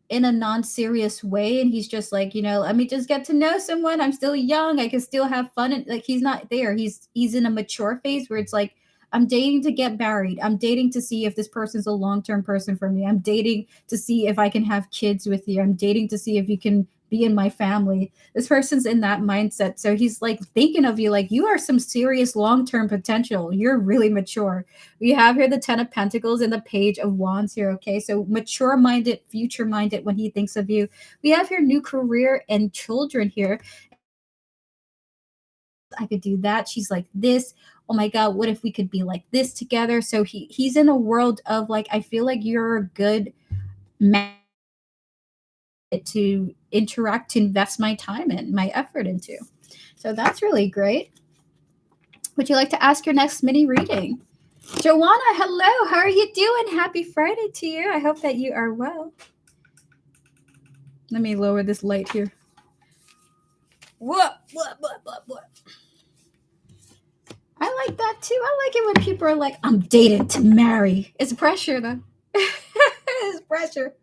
in a non-serious way, and he's just like, let me just get to know someone. I'm still young, I can still have fun. And like, he's not there. He's in a mature phase where it's like, I'm dating to get married, I'm dating to see if this person's a long-term person for me, I'm dating to see if I can have kids with you, I'm dating to see if you can be in my family. This person's in that mindset, so he's like thinking of you like you are some serious long-term potential. You're really mature. We have here the 10 of Pentacles and the Page of Wands here, okay? So mature-minded, future-minded when he thinks of you. We have here new career and children here. I could do that. She's like this. Oh my God, what if we could be like this together? So he's in a world of like, I feel like you're a good man to interact, to invest my time in, my effort into. So that's really great. Would you like to ask your next mini reading? Joanna, hello. How are you doing? Happy Friday to you. I hope that you are well. Let me lower this light here. What? I like that too. I like it when people are like, I'm dating to marry. It's pressure though. It's pressure.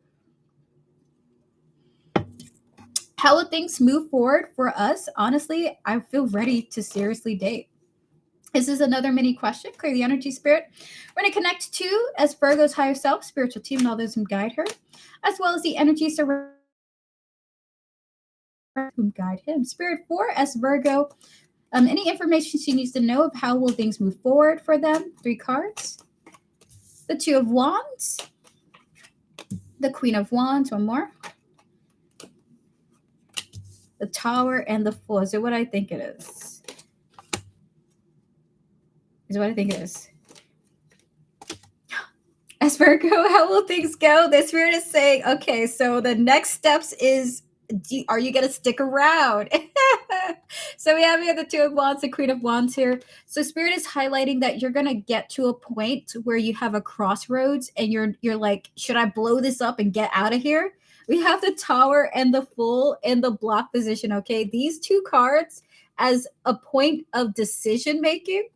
How will things move forward for us? Honestly, I feel ready to seriously date. This is another mini question. Clear the energy, Spirit. We're going to connect to as Virgo's higher self, spiritual team, and all those who guide her, as well as the energy surrounding whom guide him. Spirit 4 as Virgo. Any information she needs to know of how will things move forward for them? 3 cards. The 2 of Wands. The Queen of Wands. One more. The Tower and the Fool. Is it what I think it is? Is what I think it is. As Virgo, how will things go? The Spirit is saying, okay, so the next steps is, are you going to stick around? So we have here the 2 of Wands, the Queen of Wands here. So Spirit is highlighting that you're going to get to a point where you have a crossroads and you're like, should I blow this up and get out of here? We have the Tower and the Fool in the block position, okay? These 2 cards as a point of decision making.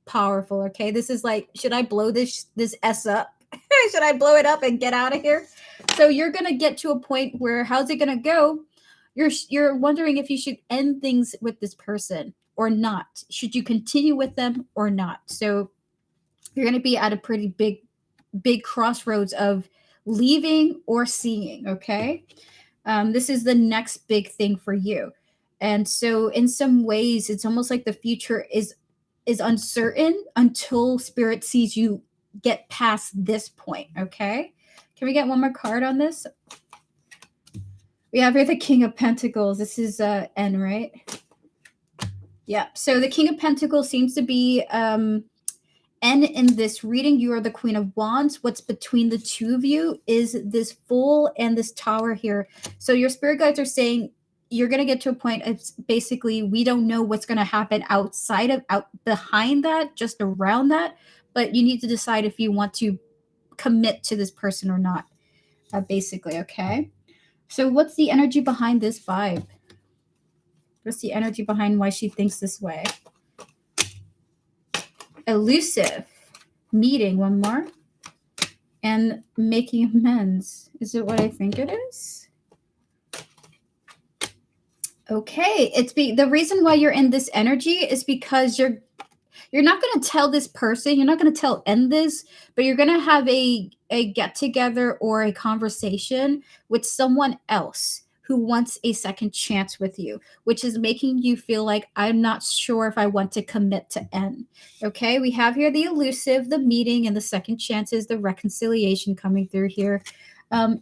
Powerful, okay? This is like, should I blow this S up? Should I blow it up and get out of here? So you're gonna get to a point where, how's it gonna go? You're wondering if you should end things with this person or not. Should you continue with them or not? So you're gonna be at a pretty big crossroads of leaving or seeing, okay? This is the next big thing for you. And so in some ways, it's almost like the future is uncertain until Spirit sees you get past this point, okay? Can we get one more card on this? We have here the King of Pentacles. This is N, right? Yeah. So the King of Pentacles seems to be N in this reading. You are the Queen of Wands. What's between the two of you is this Fool and this Tower here. So your spirit guides are saying you're going to get to a point, it's basically we don't know what's going to happen outside of out behind that, just around that, but you need to decide if you want to commit to this person or not, basically. Okay, so what's the energy behind this vibe? What's the energy behind why she thinks this way? Elusive, meeting, one more, and making amends. Is it what I think it is? Okay, the reason why you're in this energy is because you're not going to tell this person, you're not going to end this, but you're going to have a get together or a conversation with someone else who wants a second chance with you, which is making you feel like, I'm not sure if I want to commit to end. Okay, we have here the elusive, the meeting, and the second chances, the reconciliation coming through here.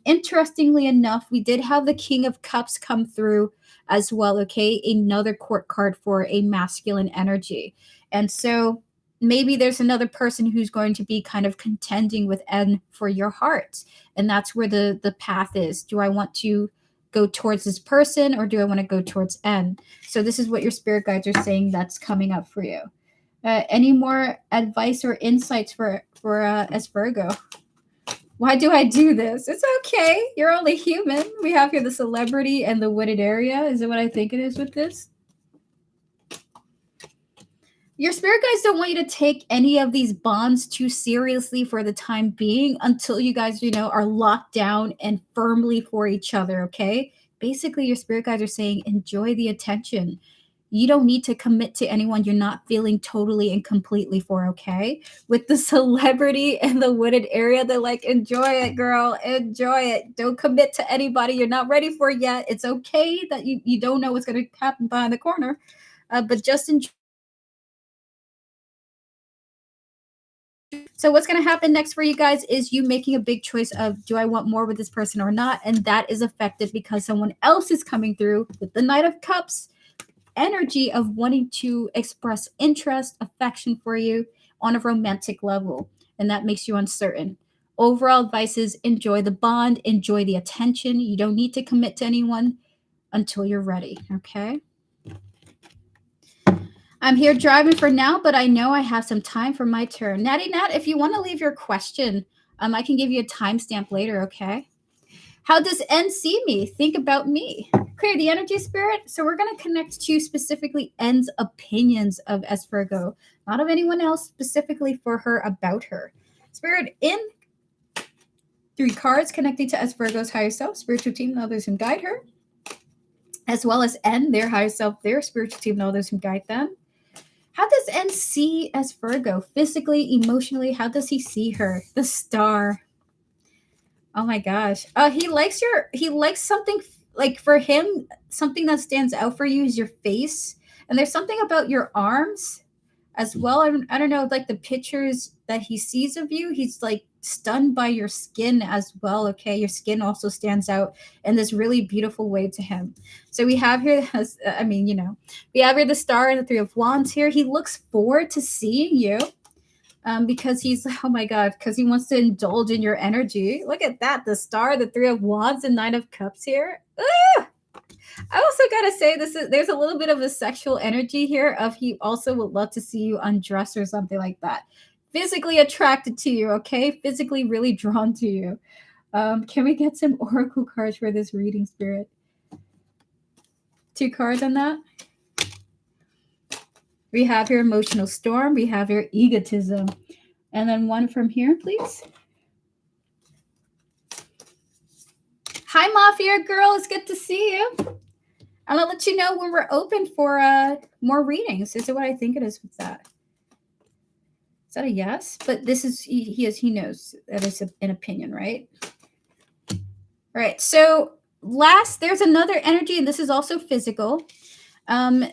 Interestingly enough, we did have the King of Cups come through as well. Okay, another court card for a masculine energy. And so maybe there's another person who's going to be kind of contending with N for your heart. And that's where the path is. Do I want to go towards this person or do I want to go towards N? So this is what your spirit guides are saying that's coming up for you. Any more advice or insights for as Virgo? Why do I do this? It's okay. You're only human. We have here the celebrity and the wooded area. Is it what I think it is with this? Your spirit guides don't want you to take any of these bonds too seriously for the time being until you guys, are locked down and firmly for each other, okay? Basically, your spirit guides are saying enjoy the attention. You don't need to commit to anyone you're not feeling totally and completely for, okay? With the celebrity and the wooded area, they're like, enjoy it, girl, enjoy it. Don't commit to anybody you're not ready for yet. It's okay that you don't know what's going to happen behind the corner, but just enjoy. So what's going to happen next for you guys is you making a big choice of, do I want more with this person or not? And that is affected because someone else is coming through with the Knight of Cups energy of wanting to express interest, affection for you on a romantic level. And that makes you uncertain. Overall advice is enjoy the bond, enjoy the attention. You don't need to commit to anyone until you're ready, okay? I'm here driving for now, but I know I have some time for my turn. Natty Nat, if you want to leave your question, I can give you a timestamp later, okay? How does N see me? Think about me. Clear the energy, spirit. So we're going to connect to specifically N's opinions of S Virgo, not of anyone else, specifically for her, about her. Spirit, in 3 cards connecting to S Virgo's higher self, spiritual team and others who guide her, as well as N, their higher self, their spiritual team and others who guide them. How does N see as Virgo? Physically, emotionally, how does he see her? The Star. Oh my gosh. He likes something, like, for him, something that stands out for you is your face. And there's something about your arms as well. I don't know, like the pictures that he sees of you, he's like stunned by your skin as well. Okay, your skin also stands out in this really beautiful way to him. So we have here, we have here the Star and the 3 of Wands here. He looks forward to seeing you because he's, oh my God, because he wants to indulge in your energy. Look at that, the Star, the 3 of Wands, and 9 of Cups here. I also gotta say, there's a little bit of a sexual energy here of he also would love to see you undress or something like that. Physically attracted to you, okay? Physically really drawn to you. Can we get some oracle cards for this reading, spirit? 2 cards on that. We have your emotional storm. We have your egotism. And then 1 from here, please. Hi, Mafia girl. It's good to see you. I'm going to let you know when we're open for more readings. Is it what I think it is with that? Is that a yes? But this is, he knows that it's an opinion, right? All right. So there's another energy, and this is also physical.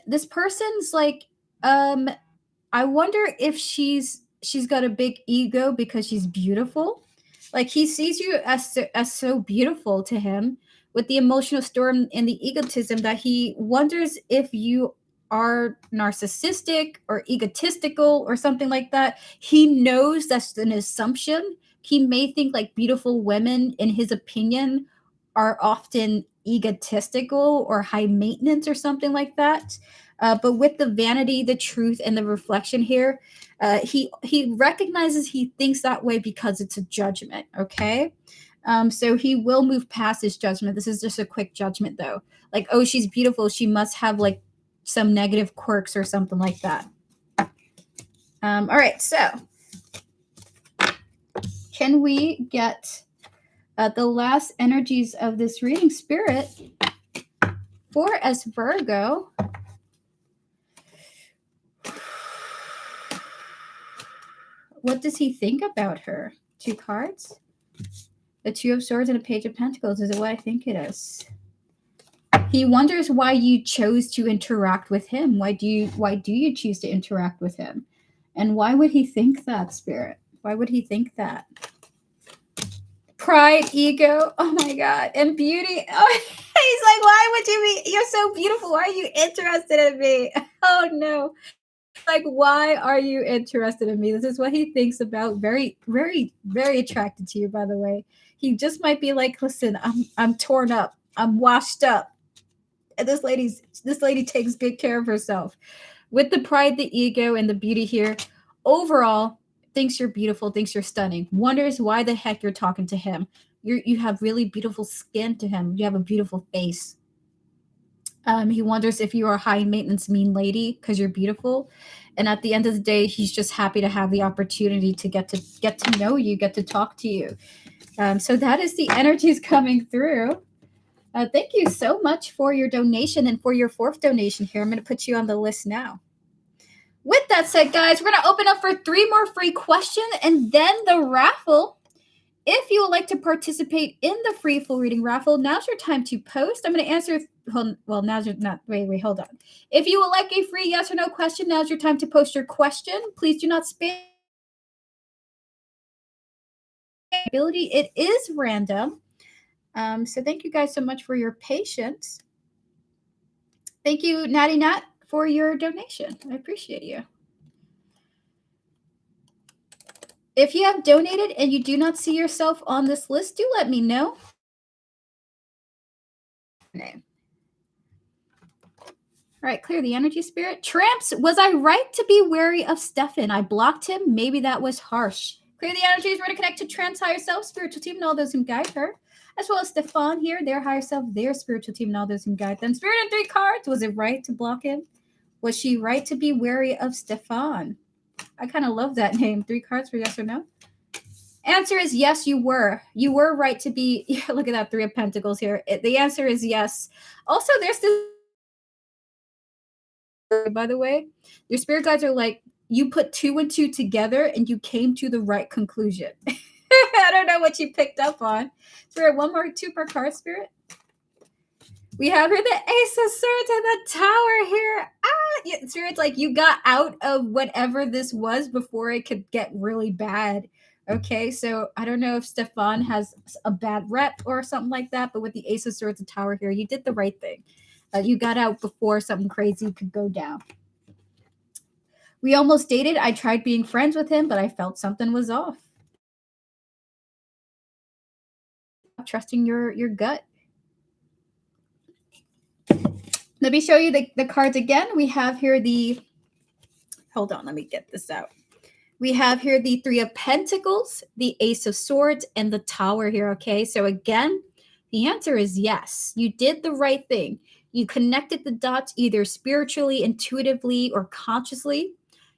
This person's like, I wonder if she's got a big ego because she's beautiful. Like, he sees you as so beautiful to him, with the emotional storm and the egotism, that he wonders if you are narcissistic or egotistical or something like that. He knows that's an assumption. He may think like beautiful women, in his opinion, are often egotistical or high maintenance or something like that. But with the vanity, the truth, and the reflection here, he recognizes he thinks that way because it's a judgment. Okay. So he will move past his judgment. This is just a quick judgment, though. Like, oh, she's beautiful. She must have like some negative quirks or something like that. All right. So can we get the last energies of this reading, Spirit, for us, Virgo? What does he think about her? 2 cards. The 2 of Swords and a Page of Pentacles. Is it what I think it is? He wonders why you chose to interact with him. Why do you choose to interact with him? And why would he think that, Spirit? Why would he think that? Pride, ego, oh my God, and beauty. Oh, he's like, why would you be? You're so beautiful. Why are you interested in me? Oh no. Like, why are you interested in me? This is what he thinks about. Very, very, very attracted to you, by the way. He just might be like, listen, I'm torn up. I'm washed up. And this lady takes good care of herself. With the pride, the ego, and the beauty here, overall, thinks you're beautiful, thinks you're stunning, wonders why the heck you're talking to him. You have really beautiful skin to him. You have a beautiful face. He wonders if you are a high maintenance mean lady because you're beautiful. And at the end of the day, he's just happy to have the opportunity to get to know you, get to talk to you. So that is the energies coming through. Thank you so much for your donation and for your 4th donation here. I'm going to put you on the list now. With that said, guys, we're going to open up for 3 more free questions and then the raffle. If you would like to participate in the free full reading raffle, now's your time to post. I'm going to answer. Well, now's your not. Wait, hold on. If you would like a free yes or no question, now's your time to post your question. Please do not spam. It is random. So thank you guys so much for your patience. Thank you, Natty Nat, for your donation. I appreciate you. If you have donated and you do not see yourself on this list, do let me know. Name. All right, clear the energy, Spirit. Tramps, was I right to be wary of Stefan? I blocked him. Maybe that was harsh. Clear the energies. We're going to connect to Tramps' higher self, spiritual team, and all those who guide her, as well as Stefan here, their higher self, their spiritual team, and all those who guide them. Spirit and 3 cards. Was it right to block him? Was she right to be wary of Stefan? I kind of love that name. 3 cards for yes or no. Answer is yes, you were. You were right to be. Yeah, look at that 3 of Pentacles here. The answer is yes. Also, there's this. By the way, your spirit guides are like, you put 2 and 2 together and you came to the right conclusion. I don't know what you picked up on. Spirit, 2 per card, Spirit. We have here the Ace of Swords and the Tower here. Yeah, Spirit's like, you got out of whatever this was before it could get really bad. Okay, so I don't know if Stefan has a bad rep or something like that, but with the Ace of Swords and Tower here, you did the right thing. You got out before something crazy could go down. We almost dated. I tried being friends with him, but I felt something was off. Trusting your gut. Let me show you the cards again. We have here the, hold on, let me get this out. We have here the 3 of Pentacles, the Ace of Swords, and the Tower here, okay? So again, the answer is yes. You did the right thing. You connected the dots either spiritually, intuitively, or consciously.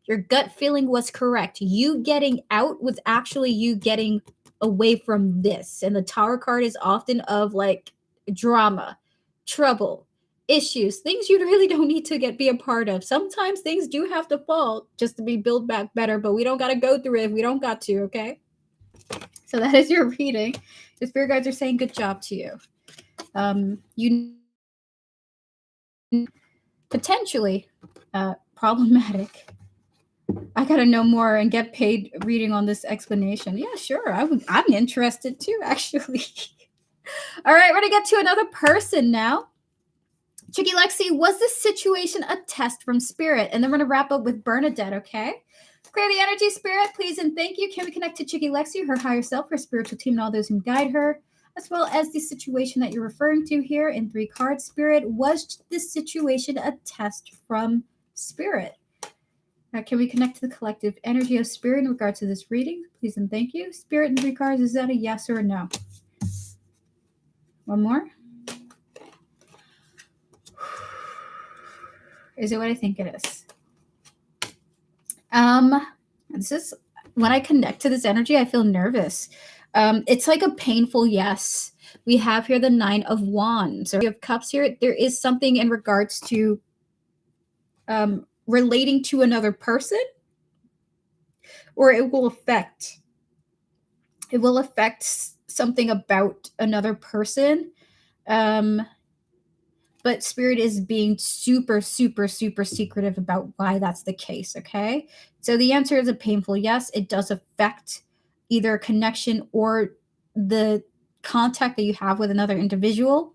Your gut feeling was correct. You getting out was actually you getting away from this. And the Tower card is often of like drama, trouble, issues, things you really don't need to be a part of. Sometimes things do have to fall just to be built back better, but we don't got to go through it if we don't got to, okay? So that is your reading. The spirit guides are saying good job to you. You potentially problematic. I gotta know more and get paid reading on this explanation. Yeah, sure. I'm interested too, actually. All right, we're gonna get to another person now. Chicky Lexi, was this situation a test from Spirit? And then we're gonna wrap up with Bernadette, okay? Clear the energy, Spirit, please and thank you. Can we connect to Chicky Lexi, her higher self, her spiritual team, and all those who guide her, as well as the situation that you're referring to here in 3 cards, Spirit. Was this situation a test from Spirit? Now, can we connect to the collective energy of Spirit in regards to this reading? Please and thank you. Spirit in 3 cards, is that a yes or a no? One more. Is it what I think it is? This is when I connect to this energy, I feel nervous. It's like a painful yes. We have here the 9 of Wands, or of Cups here. There is something in regards to relating to another person, or it will affect something about another person. But Spirit is being super, super, super secretive about why that's the case, okay? So the answer is a painful yes. It does affect either a connection or the contact that you have with another individual,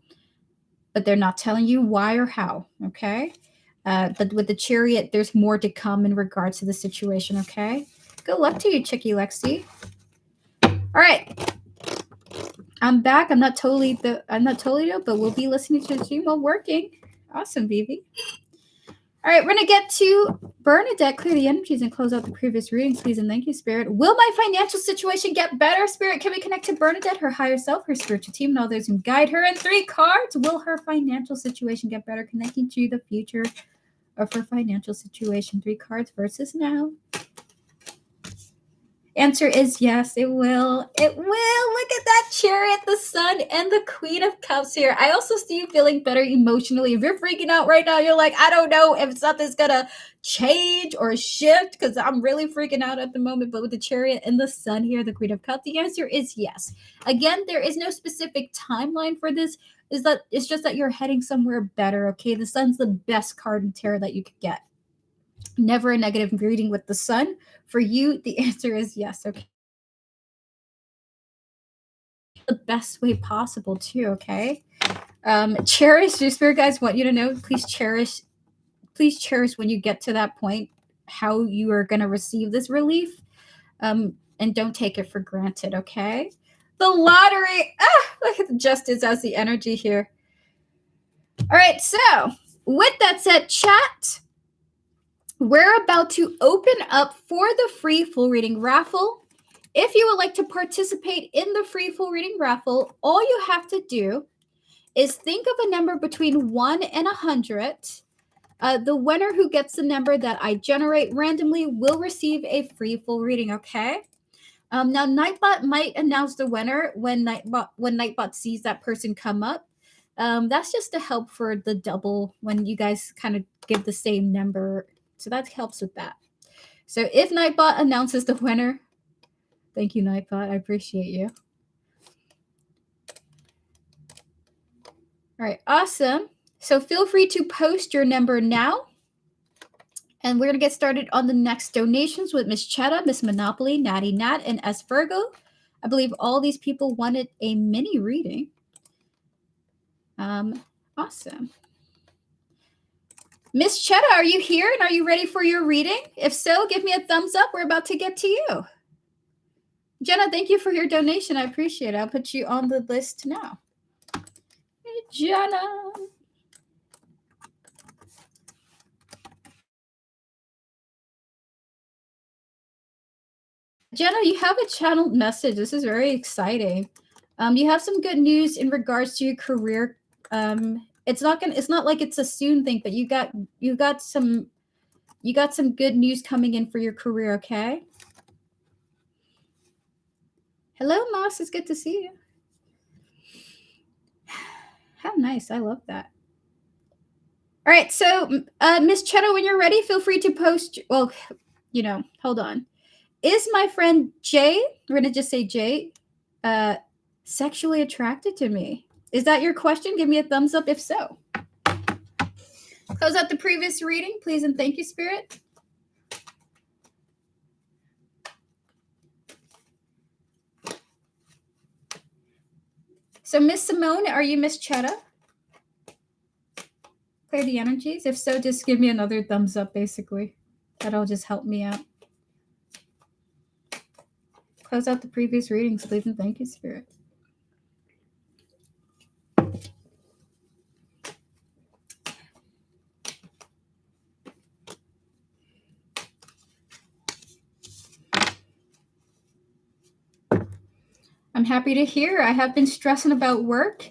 but they're not telling you why or how, okay? But with the Chariot, there's more to come in regards to the situation, okay? Good luck to you, Chicky Lexi. All right. I'm back. I'm not totally new, but we'll be listening to the stream while working. Awesome, Vivi. All right, we're going to get to Bernadette. Clear the energies and close out the previous readings, please, and thank you, Spirit. Will my financial situation get better, Spirit? Can we connect to Bernadette, her higher self, her spiritual team, and all those who guide her in 3 cards? Will her financial situation get better? Connecting to the future of her financial situation. 3 cards versus now. Answer is yes, it will. It will. Look at that Chariot, the Sun, and the Queen of Cups here. I also see you feeling better emotionally. If you're freaking out right now, you're like, I don't know if something's going to change or shift because I'm really freaking out at the moment. But with the Chariot and the Sun here, the Queen of Cups, the answer is yes. Again, there is no specific timeline for this. It's just that you're heading somewhere better, okay? The Sun's the best card in tarot that you could get. Never a negative reading with the Sun. For you, the answer is yes, okay? The best way possible, too, okay? Cherish, your spirit guides want you to know, please cherish when you get to that point how you are going to receive this relief. And don't take it for granted, okay? The lottery. Look at the Justice as the energy here. All right, so with that said, chat, we're about to open up for the free full reading raffle. If you would like to participate in the free full reading raffle, all you have to do is think of a number between 1 and 100. The winner who gets the number that I generate randomly will receive a free full reading, okay? Now, Nightbot might announce the winner when Nightbot sees that person come up. That's just to help for the double when you guys kind of give the same number. So that helps with that. So if Nightbot announces the winner, thank you, Nightbot. I appreciate you. All right, awesome. So feel free to post your number now. And we're going to get started on the next donations with Miss Chetta, Miss Monopoly, Natty Nat, and S. Virgo. I believe all these people wanted a mini reading. Awesome. Miss Chetta, are you here and are you ready for your reading? If so, give me a thumbs up. We're about to get to you. Jenna, thank you for your donation. I appreciate it. I'll put you on the list now. Hey, Jenna. Jenna, you have a channeled message. This is very exciting. You have some good news in regards to your career. It's not like it's a soon thing, but you got some good news coming in for your career, okay? Hello, Moss. It's good to see you. How nice. I love that. All right, so Miss Chetta, when you're ready, feel free to post. Well, hold on. Is my friend Jay, we're going to just say Jay, sexually attracted to me? Is that your question? Give me a thumbs up if so. Close out the previous reading, please, and thank you, Spirit. So, Miss Simone, are you Miss Chetta? Clear the energies? If so, just give me another thumbs up, basically. That'll just help me out. Close out the previous readings, please, and thank you, Spirit. I'm happy to hear. I have been stressing about work.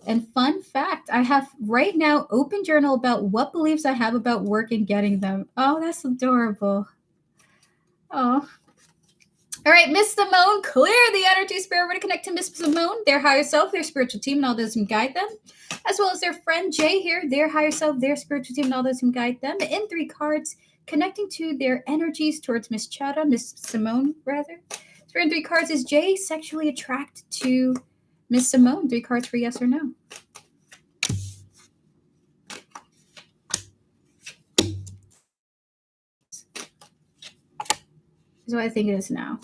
And fun fact, I have right now open journal about what beliefs I have about work and getting them. Oh, that's adorable. Oh. All right, Miss Simone, clear the energy spirit. We're going to connect to Miss Simone, their higher self, their spiritual team, and all those who guide them, as well as their friend Jay here, their higher self, their spiritual team, and all those who guide them. In 3 cards, connecting to their energies towards Miss Chada, Miss Simone, rather. So in 3 cards, is Jay sexually attracted to Miss Simone? 3 cards for yes or no. Is what I think it is now.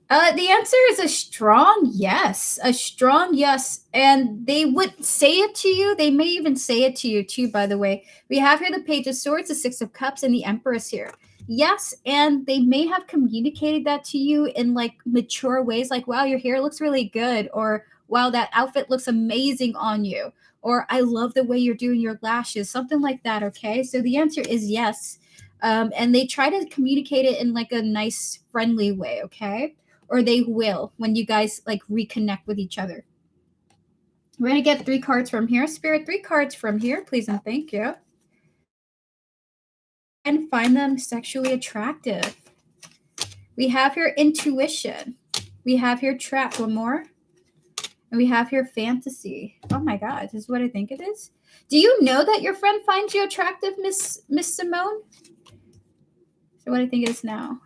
The answer is a strong yes. A strong yes. And they would say it to you. They may even say it to you, too, by the way. We have here the Page of Swords, the 6 of Cups, and the Empress here. Yes, and they may have communicated that to you in, like, mature ways. Like, wow, your hair looks really good. Or, wow, that outfit looks amazing on you. Or, I love the way you're doing your lashes. Something like that, okay? So the answer is yes. And they try to communicate it in, like, a nice, friendly way, okay? Or they will when you guys like reconnect with each other. We're going to get 3 cards from here. Spirit, 3 cards from here, please and thank you. And find them sexually attractive. We have here intuition. We have here trap, one more. And we have here fantasy. Oh my God, this is what I think it is. Do you know that your friend finds you attractive, Miss Simone? So what I think it is now.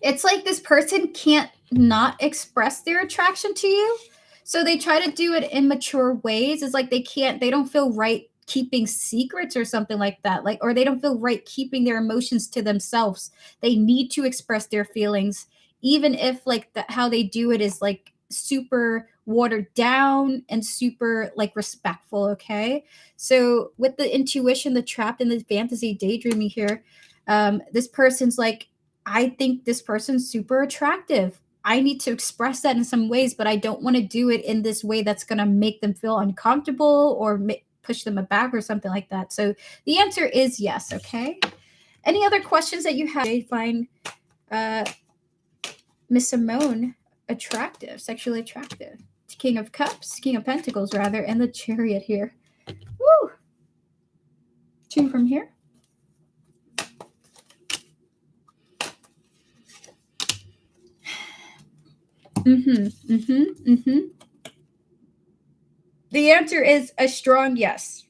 It's like this person can't not express their attraction to you. So they try to do it in mature ways. It's like they don't feel right keeping secrets or something like that. Like, or they don't feel right keeping their emotions to themselves. They need to express their feelings, even if like how they do it is like super watered down and super like respectful. Okay. So with the intuition, the trapped and the fantasy daydreaming here, this person's like, I think this person's super attractive. I need to express that in some ways, but I don't want to do it in this way that's going to make them feel uncomfortable or push them back or something like that. So the answer is yes. Okay. Any other questions that you have? I find Miss Simone attractive, sexually attractive. King of Cups, King of Pentacles, rather, and the Chariot here. Woo! 2 from here. The answer is a strong yes.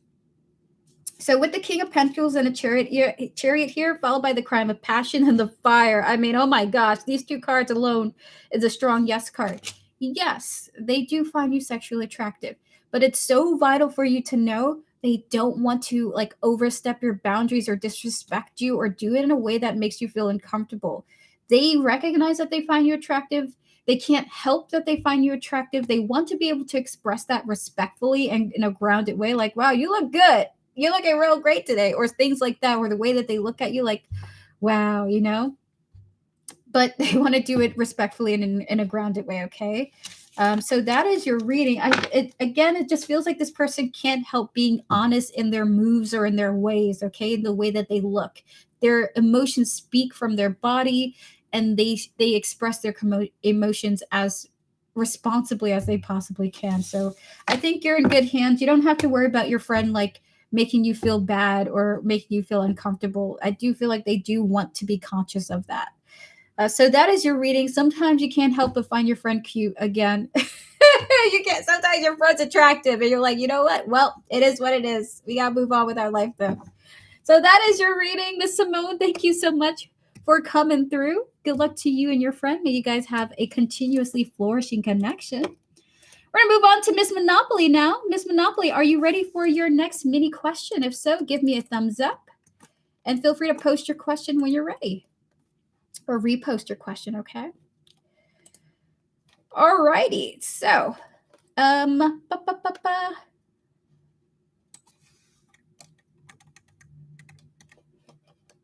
So with the King of Pentacles and a Chariot here, followed by the Crime of Passion and the Fire. I mean, oh my gosh, these 2 cards alone is a strong yes card. Yes, they do find you sexually attractive, but it's so vital for you to know they don't want to like overstep your boundaries or disrespect you or do it in a way that makes you feel uncomfortable. They recognize that they find you attractive. They can't help that they find you attractive. They want to be able to express that respectfully and in a grounded way, like, wow, you look good. You're looking real great today, or things like that, or the way that they look at you, like, wow, you know? But they want to do it respectfully and in a grounded way, okay? So that is your reading. It just feels like this person can't help being honest in their moves or in their ways, okay? In the way that they look. Their emotions speak from their body, and they express their emotions as responsibly as they possibly can. So I think you're in good hands. You don't have to worry about your friend, like, making you feel bad or making you feel uncomfortable. I do feel like they do want to be conscious of that. So that is your reading. Sometimes you can't help but find your friend cute again. You can't. Sometimes your friend's attractive and you're like, you know what? Well, it is what it is. We got to move on with our life though. So that is your reading, Miss Simone. Thank you so much for coming through. Good luck to you and your friend. May you guys have a continuously flourishing connection. We're going to move on to Miss Monopoly now. Miss Monopoly, are you ready for your next mini question? If so, give me a thumbs up and feel free to post your question when you're ready. Or repost your question, okay? All righty. So, we're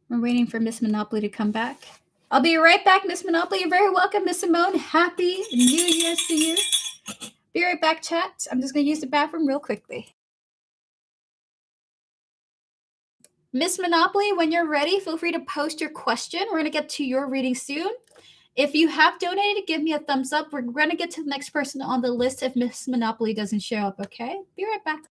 waiting for Miss Monopoly to come back. I'll be right back, Miss Monopoly. You're very welcome, Miss Simone. Happy New Year's to you. Be right back, chat. I'm just going to use the bathroom real quickly. Miss Monopoly, when you're ready, feel free to post your question. We're going to get to your reading soon. If you have donated, give me a thumbs up. We're going to get to the next person on the list if Miss Monopoly doesn't show up, okay? Be right back.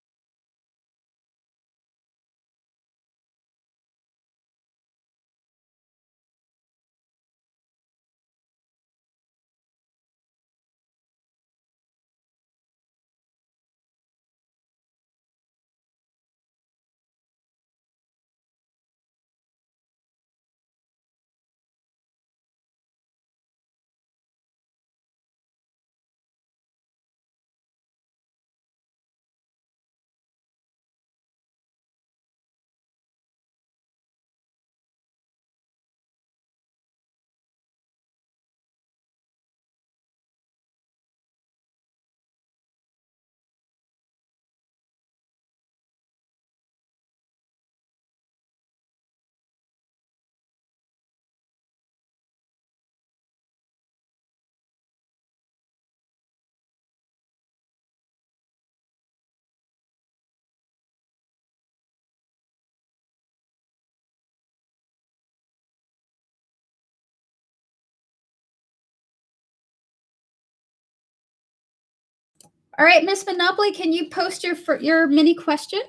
All right, Miss Monopoly, can you post your mini question?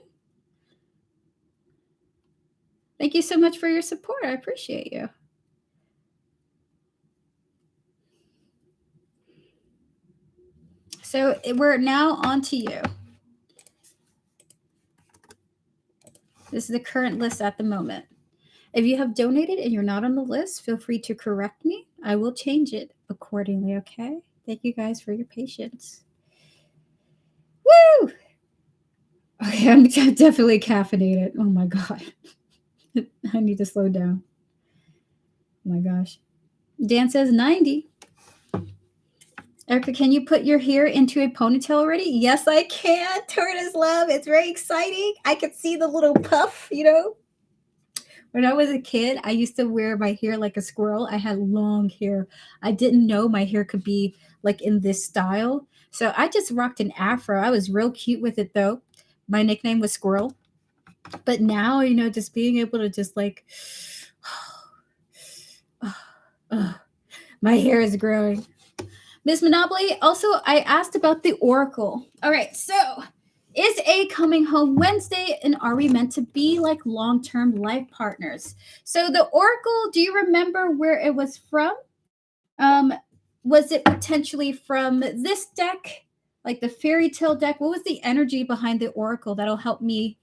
Thank you so much for your support. I appreciate you. So we're now on to you. This is the current list at the moment. If you have donated and you're not on the list, feel free to correct me. I will change it accordingly, okay? Thank you guys for your patience. Woo! Okay, I'm definitely caffeinated. Oh my god. I need to slow down. Oh my gosh. Dan says 90. Erica, can you put your hair into a ponytail already? Yes, I can. Tortoise love. It's very exciting. I can see the little puff, you know. When I was a kid, I used to wear my hair like a squirrel. I had long hair. I didn't know my hair could be like in this style. So I just rocked an afro. I was real cute with it though. My nickname was Squirrel. But now, you know, just being able to just like, my hair is growing. Miss Monopoly, also, I asked about the Oracle. All right, so is A coming home Wednesday, and are we meant to be like long-term life partners? So the Oracle, do you remember where it was from? Was it potentially from this deck, like the fairy tale deck? What was the energy behind the Oracle that'll help me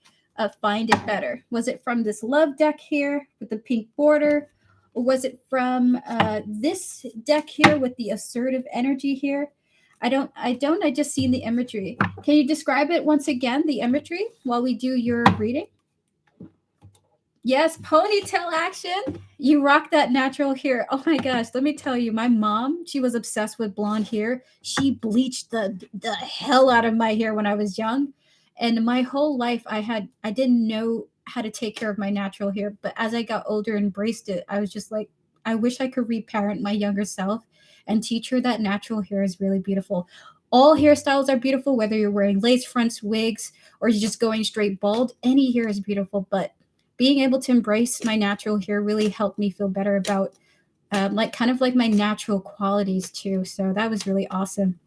find it better? Was it from this love deck here with the pink border? Or was it from this deck here with the assertive energy here? I just seen the imagery. Can you describe it once again, the imagery, while we do your reading? Yes, ponytail action. You rock that natural hair. Oh my gosh, let me tell you, my mom, she was obsessed with blonde hair. She bleached the hell out of my hair when I was young. And my whole life I didn't know how to take care of my natural hair, but as I got older and embraced it, I was just like, I wish I could reparent my younger self and teach her that natural hair is really beautiful. All hairstyles are beautiful, whether you're wearing lace fronts, wigs, or you're just going straight bald. Any hair is beautiful, but being able to embrace my natural hair really helped me feel better about like kind of like my natural qualities too. So that was really awesome.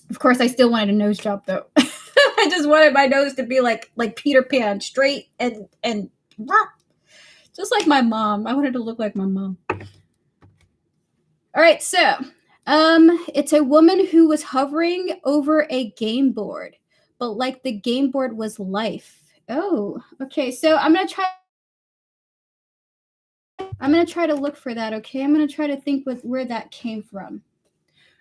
Of course, I still wanted a nose job though. I just wanted my nose to be like Peter Pan, straight and just like my mom. I wanted to look like my mom. All right, so it's a woman who was hovering over a game board, but like the game board was life. Oh, okay. So I'm gonna try to look for that, okay? I'm going to try to think with where that came from.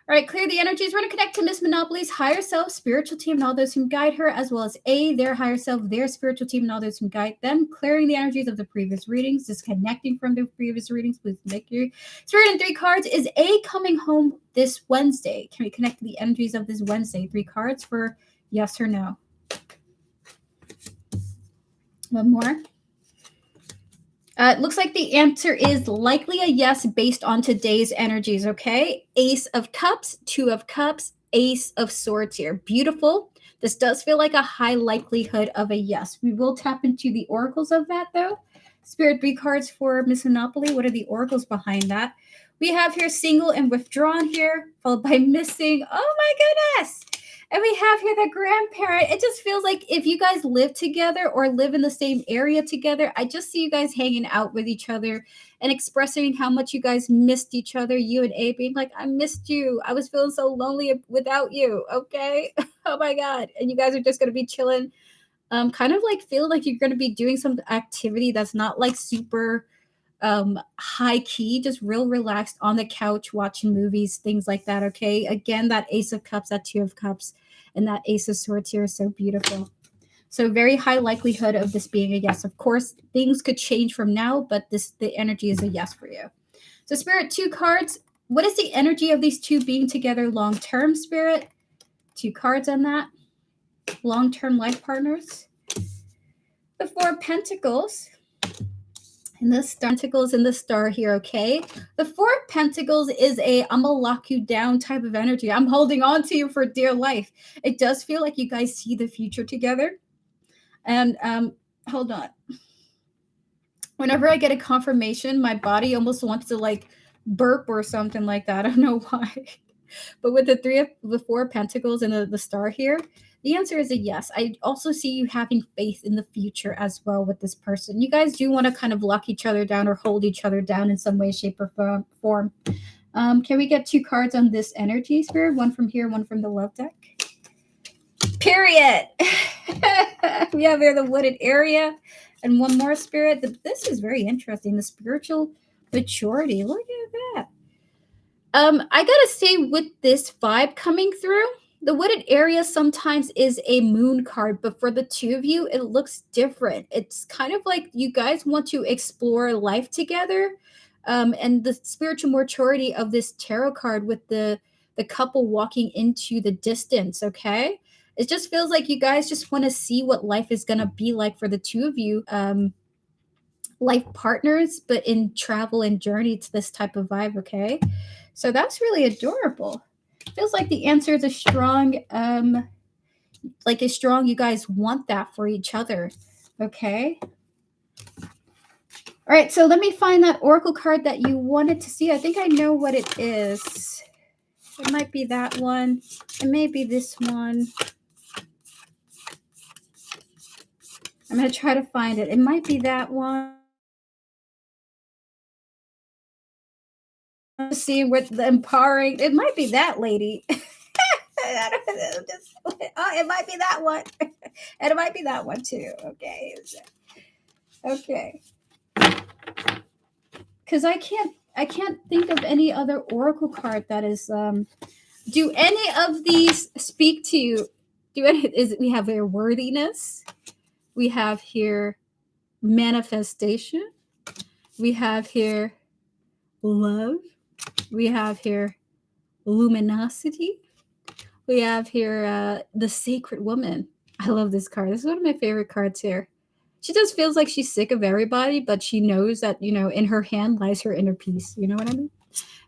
All right, clear the energies. We're going to connect to Miss Monopoly's higher self, spiritual team, and all those who guide her, as well as A, their higher self, their spiritual team, and all those who guide them, clearing the energies of the previous readings, disconnecting from the previous readings. Please make your spirit in 3 cards. Is A coming home this Wednesday? Can we connect to the energies of this Wednesday? 3 cards for yes or no. One more. It looks like the answer is likely a yes based on today's energies, okay? Ace of Cups, 2 of Cups, Ace of Swords here. Beautiful. This does feel like a high likelihood of a yes. We will tap into the oracles of that, though. Spirit 3 cards for Miss Monopoly. What are the oracles behind that? We have here single and withdrawn here, followed by missing. Oh my goodness. And we have here the grandparent. It just feels like if you guys live together or live in the same area together, I just see you guys hanging out with each other and expressing how much you guys missed each other. You and A being like, I missed you. I was feeling so lonely without you. Okay. Oh my God. And you guys are just going to be chilling. Kind of like feel like you're going to be doing some activity that's not like super high key, just real relaxed on the couch watching movies, things like that. Okay, again, that Ace of Cups, that Two of Cups, and that Ace of Swords here is so beautiful. So very high likelihood of this being a yes. Of course, things could change from now, but the energy is a yes for you. So Spirit, 2 cards. What is the energy of these two being together long term, Spirit? 2 cards on that. Long term life partners. The 4 of Pentacles. And the Pentacles and the Star here, okay? The 4 of Pentacles is a I'm gonna lock you down type of energy. I'm holding on to you for dear life. It does feel like you guys see the future together. And hold on. Whenever I get a confirmation, my body almost wants to like burp or something like that. I don't know why. But with the 4 of Pentacles and the Star here, the answer is a yes. I also see you having faith in the future as well with this person. You guys do want to kind of lock each other down or hold each other down in some way, shape, or form. Can we get 2 cards on this energy, Spirit? One from here, one from the love deck. Period. We have here the wooded area. And one more, Spirit. This is very interesting. The spiritual maturity. Look at that. I gotta say, with this vibe coming through, the wooded area sometimes is a moon card, but for the 2 of you, it looks different. It's kind of like you guys want to explore life together. And the spiritual maturity of this tarot card with the couple walking into the distance, okay? It just feels like you guys just want to see what life is gonna be like for the 2 of you. Life partners, but in travel and journey to this type of vibe, okay? So that's really adorable. Feels like the answer is a strong, you guys want that for each other, okay? All right, so let me find that oracle card that you wanted to see. I think I know what it is. It might be that one. It may be this one. I'm going to try to find it. It might be that one. See what the empowering. It might be that lady. It might be that one. And it might be that one too. Okay. Okay. Because I can't think of any other oracle card that is do any of these speak to you? We have here worthiness. We have here manifestation. We have here love. We have here luminosity. We have here the sacred woman. I love this card. This is one of my favorite cards here. She just feels like she's sick of everybody, but she knows that, in her hand lies her inner peace. You know what I mean?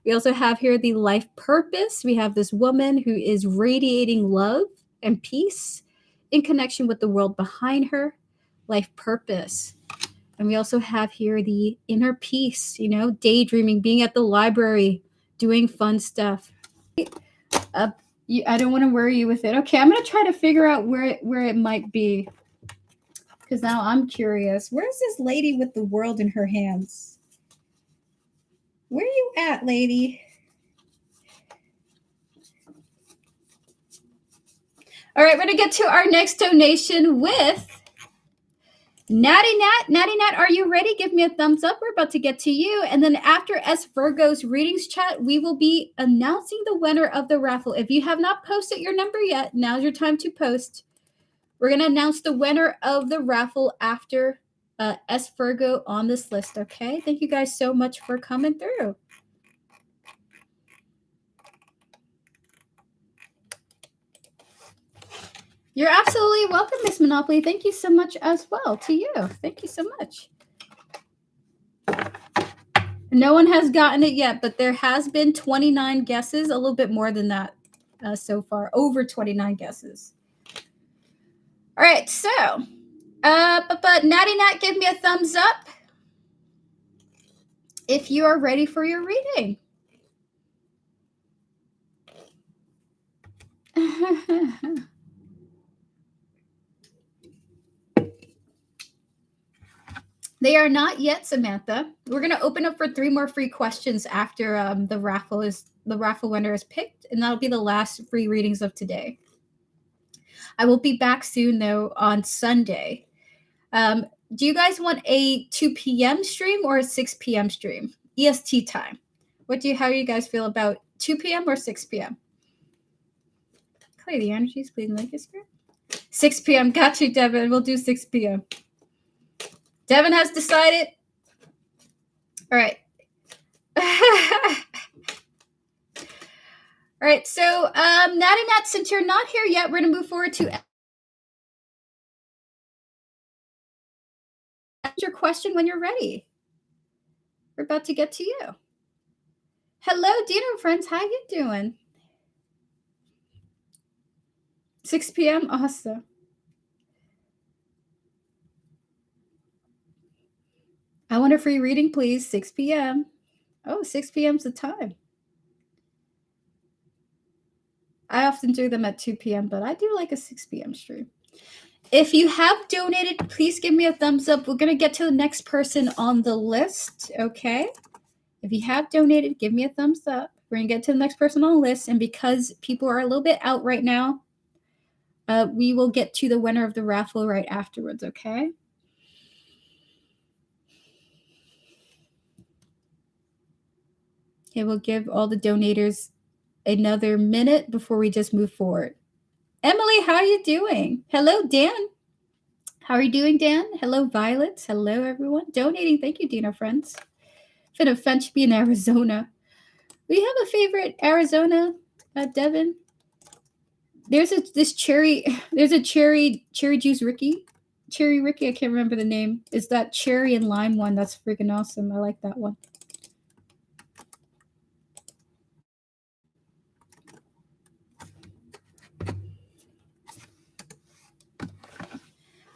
We also have here the life purpose. We have this woman who is radiating love and peace in connection with the world behind her. Life purpose. And we also have here the inner peace, daydreaming, being at the library, doing fun stuff. I don't want to worry you with it. Okay, I'm going to try to figure out where it might be. Because now I'm curious. Where's this lady with the world in her hands? Where are you at, lady? All right, we're going to get to our next donation with Natty Nat. Natty Nat, are you ready? Give me a thumbs up. We're about to get to you. And then after S Virgo's readings chat, we will be announcing the winner of the raffle. If you have not posted your number yet, now's your time to post. We're going to announce the winner of the raffle after S Virgo on this list, okay? Thank you guys so much for coming through. You're absolutely welcome, Miss Monopoly. Thank you so much as well to you. Thank you so much. No one has gotten it yet, but there has been 29 guesses, a little bit more than that. so far. Over 29 guesses. All right, so, but Natty Nat, give me a thumbs up if you are ready for your reading. They are not yet, Samantha. We're going to open up for 3 more free questions after the raffle winner is picked, and that'll be the last free readings of today. I will be back soon, though, on Sunday. Do you guys want a 2 p.m. stream or a 6 p.m. stream? EST time. How do you guys feel about 2 p.m. or 6 p.m.? Clay, the energies, please make it screen. 6 p.m. Got you, Devin. We'll do 6 p.m. Devin has decided. All right. All right, so Natty Nat, since you're not here yet, we're going to move forward to ask your question when you're ready. We're about to get to you. Hello, Dino friends. How you doing? 6 p.m. Awesome. I want a free reading, please. 6 p.m. Oh, 6 p.m. is the time. I often do them at 2 p.m., but I do like a 6 p.m. stream. If you have donated, please give me a thumbs up. We're going to get to the next person on the list, okay? If you have donated, give me a thumbs up. We're going to get to the next person on the list, and because people are a little bit out right now, we will get to the winner of the raffle right afterwards, okay? Okay, we'll give all the donators another minute before we just move forward. Emily, how are you doing? Hello, Dan. How are you doing, Dan? Hello, Violet. Hello, everyone. Donating. Thank you, Dino friends. Finna Fench be in Arizona. We have a favorite Arizona, Devin. There's a cherry juice Ricky. Cherry Ricky, I can't remember the name. It's that cherry and lime one. That's freaking awesome. I like that one.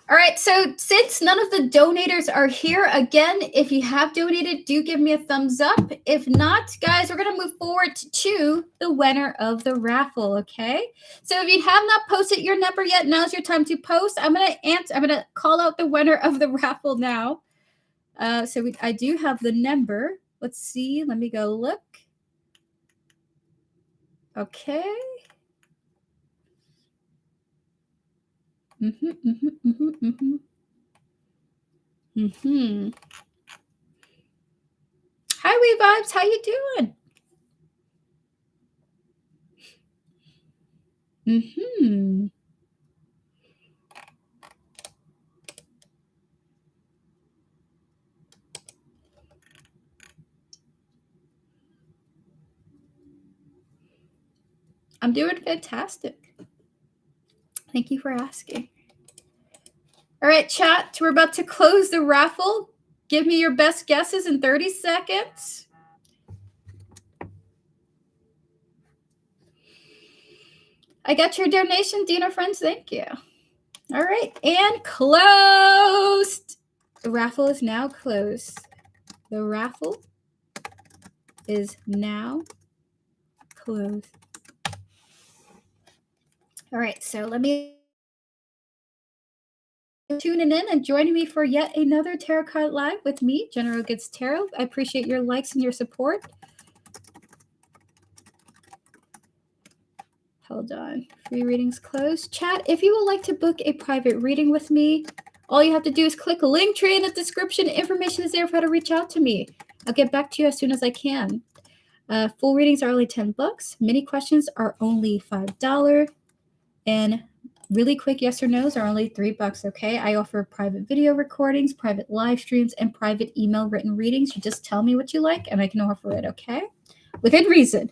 All right, so since none of the donators are here, again, if you have donated, do give me a thumbs up. If not, guys, we're going to move forward to the winner of the raffle, okay? So if you have not posted your number yet, now's your time to post. I'm going to call out the winner of the raffle now. I do have the number. Let's see. Let me go look. Okay. Hi, Wee Vibes. How you doing? I'm doing fantastic. Thank you for asking. All right, chat. We're about to close the raffle. Give me your best guesses in 30 seconds. I got your donation, Dino friends. Thank you. All right, and closed. The raffle is now closed. The raffle is now closed. All right, so let me tuning in and joining me for yet another Tarot Card Live with me, General Goods Tarot. I appreciate your likes and your support. Hold on. Free readings closed. Chat, if you would like to book a private reading with me, all you have to do is click Linktree in the description. Information is there for how to reach out to me. I'll get back to you as soon as I can. Full readings are only $10. Mini questions are only $5. And really quick yes or no's are only $3, okay? I offer private video recordings, private live streams, and private email written readings. You just tell me what you like, and I can offer it, okay? Within reason.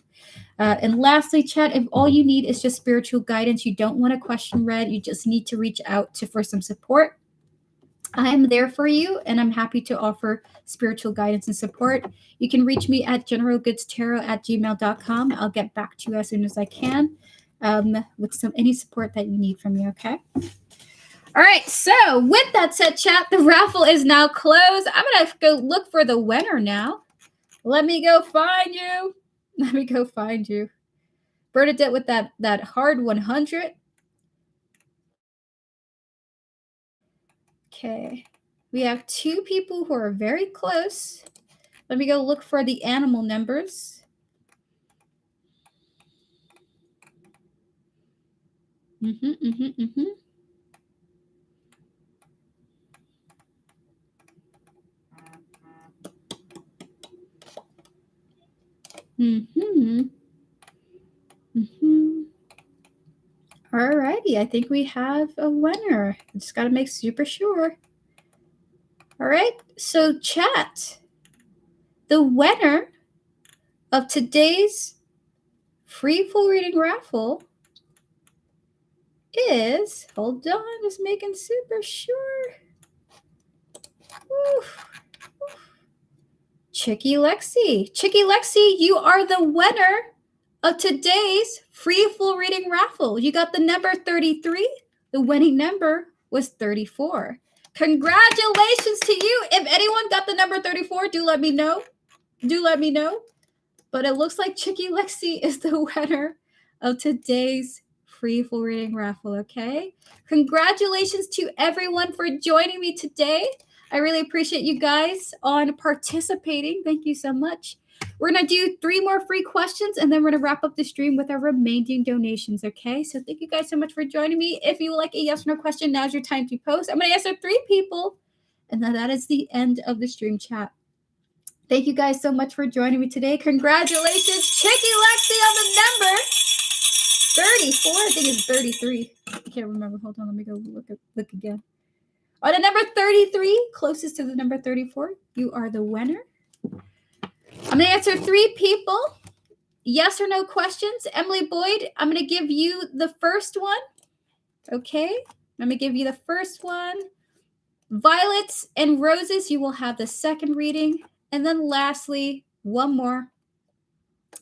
And lastly, chat, if all you need is just spiritual guidance, you don't want a question read, you just need to reach out for some support, I am there for you, and I'm happy to offer spiritual guidance and support. You can reach me at generalgoodstarot@gmail.com. I'll get back to you as soon as I can. with any support that you need from me, okay? All right, so with that said, chat, the raffle is now closed. I'm going to go look for the winner now. Let me go find you. Let me go find you. Bernadette with that hard 100. Okay. We have 2 people who are very close. Let me go look for the animal numbers. Mm-hmm. Alrighty, I think we have a winner. I just gotta make super sure. All right, so chat, the winner of today's free full reading raffle is, hold on, just making super sure. Chicky Lexi. Chicky Lexi, you are the winner of today's free full reading raffle. You got the number 33. The winning number was 34. Congratulations to you. If anyone got the number 34, do let me know. Do let me know. But it looks like Chicky Lexi is the winner of today's free full reading raffle, okay? Congratulations to everyone for joining me today. I really appreciate you guys on participating. Thank you so much. We're going to do 3 more free questions, and then we're going to wrap up the stream with our remaining donations, okay? So thank you guys so much for joining me. If you would like a yes or no question, now's your time to post. I'm going to answer 3 people, and then that is the end of the stream chat. Thank you guys so much for joining me today. Congratulations, Chicky Lexi on the number 34. I think it's 33. I can't remember. Hold on. Let me go look again. On the number 33, closest to the number 34, you are the winner. I'm going to answer 3 people. Yes or no questions. Emily Boyd, I'm going to give you the first one. Okay. I'm going to give you the first one. Violets and Roses, you will have the second reading. And then lastly, one more.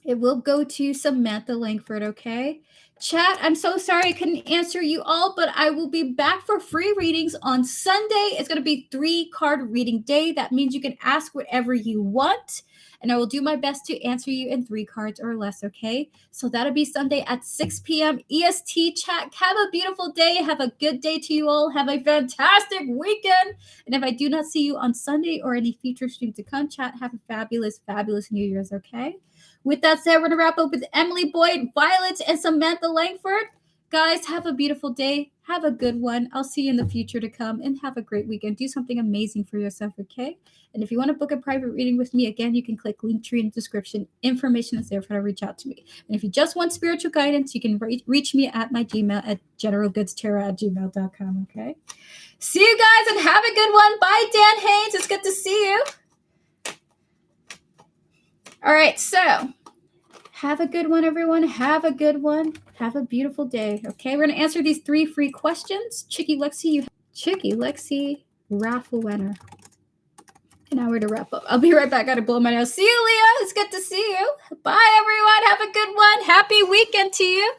It will go to Samantha Langford, okay? Chat, I'm so sorry I couldn't answer you all, but I will be back for free readings on Sunday. It's going to be 3-card reading day. That means you can ask whatever you want, and I will do my best to answer you in 3 cards or less, okay? So that'll be Sunday at 6 p.m. EST. Chat, have a beautiful day. Have a good day to you all. Have a fantastic weekend. And if I do not see you on Sunday or any future stream to come, chat, have a fabulous, fabulous New Year's, okay? With that said, we're going to wrap up with Emily Boyd, Violet, and Samantha Langford. Guys, have a beautiful day. Have a good one. I'll see you in the future to come, and have a great weekend. Do something amazing for yourself, okay? And if you want to book a private reading with me, again, you can click Linktree in the description. Information is there for you to reach out to me. And if you just want spiritual guidance, you can reach me at my Gmail at generalgoodstarot@gmail.com, okay? See you guys, and have a good one. Bye, Dan Haynes. It's good to see you. All right, so have a good one, everyone. Have a good one. Have a beautiful day. Okay, we're going to answer these 3 free questions. Chicky Lexi, raffle winner. And now we're to wrap up. I'll be right back. Got to blow my nose. See you, Leah. It's good to see you. Bye, everyone. Have a good one. Happy weekend to you.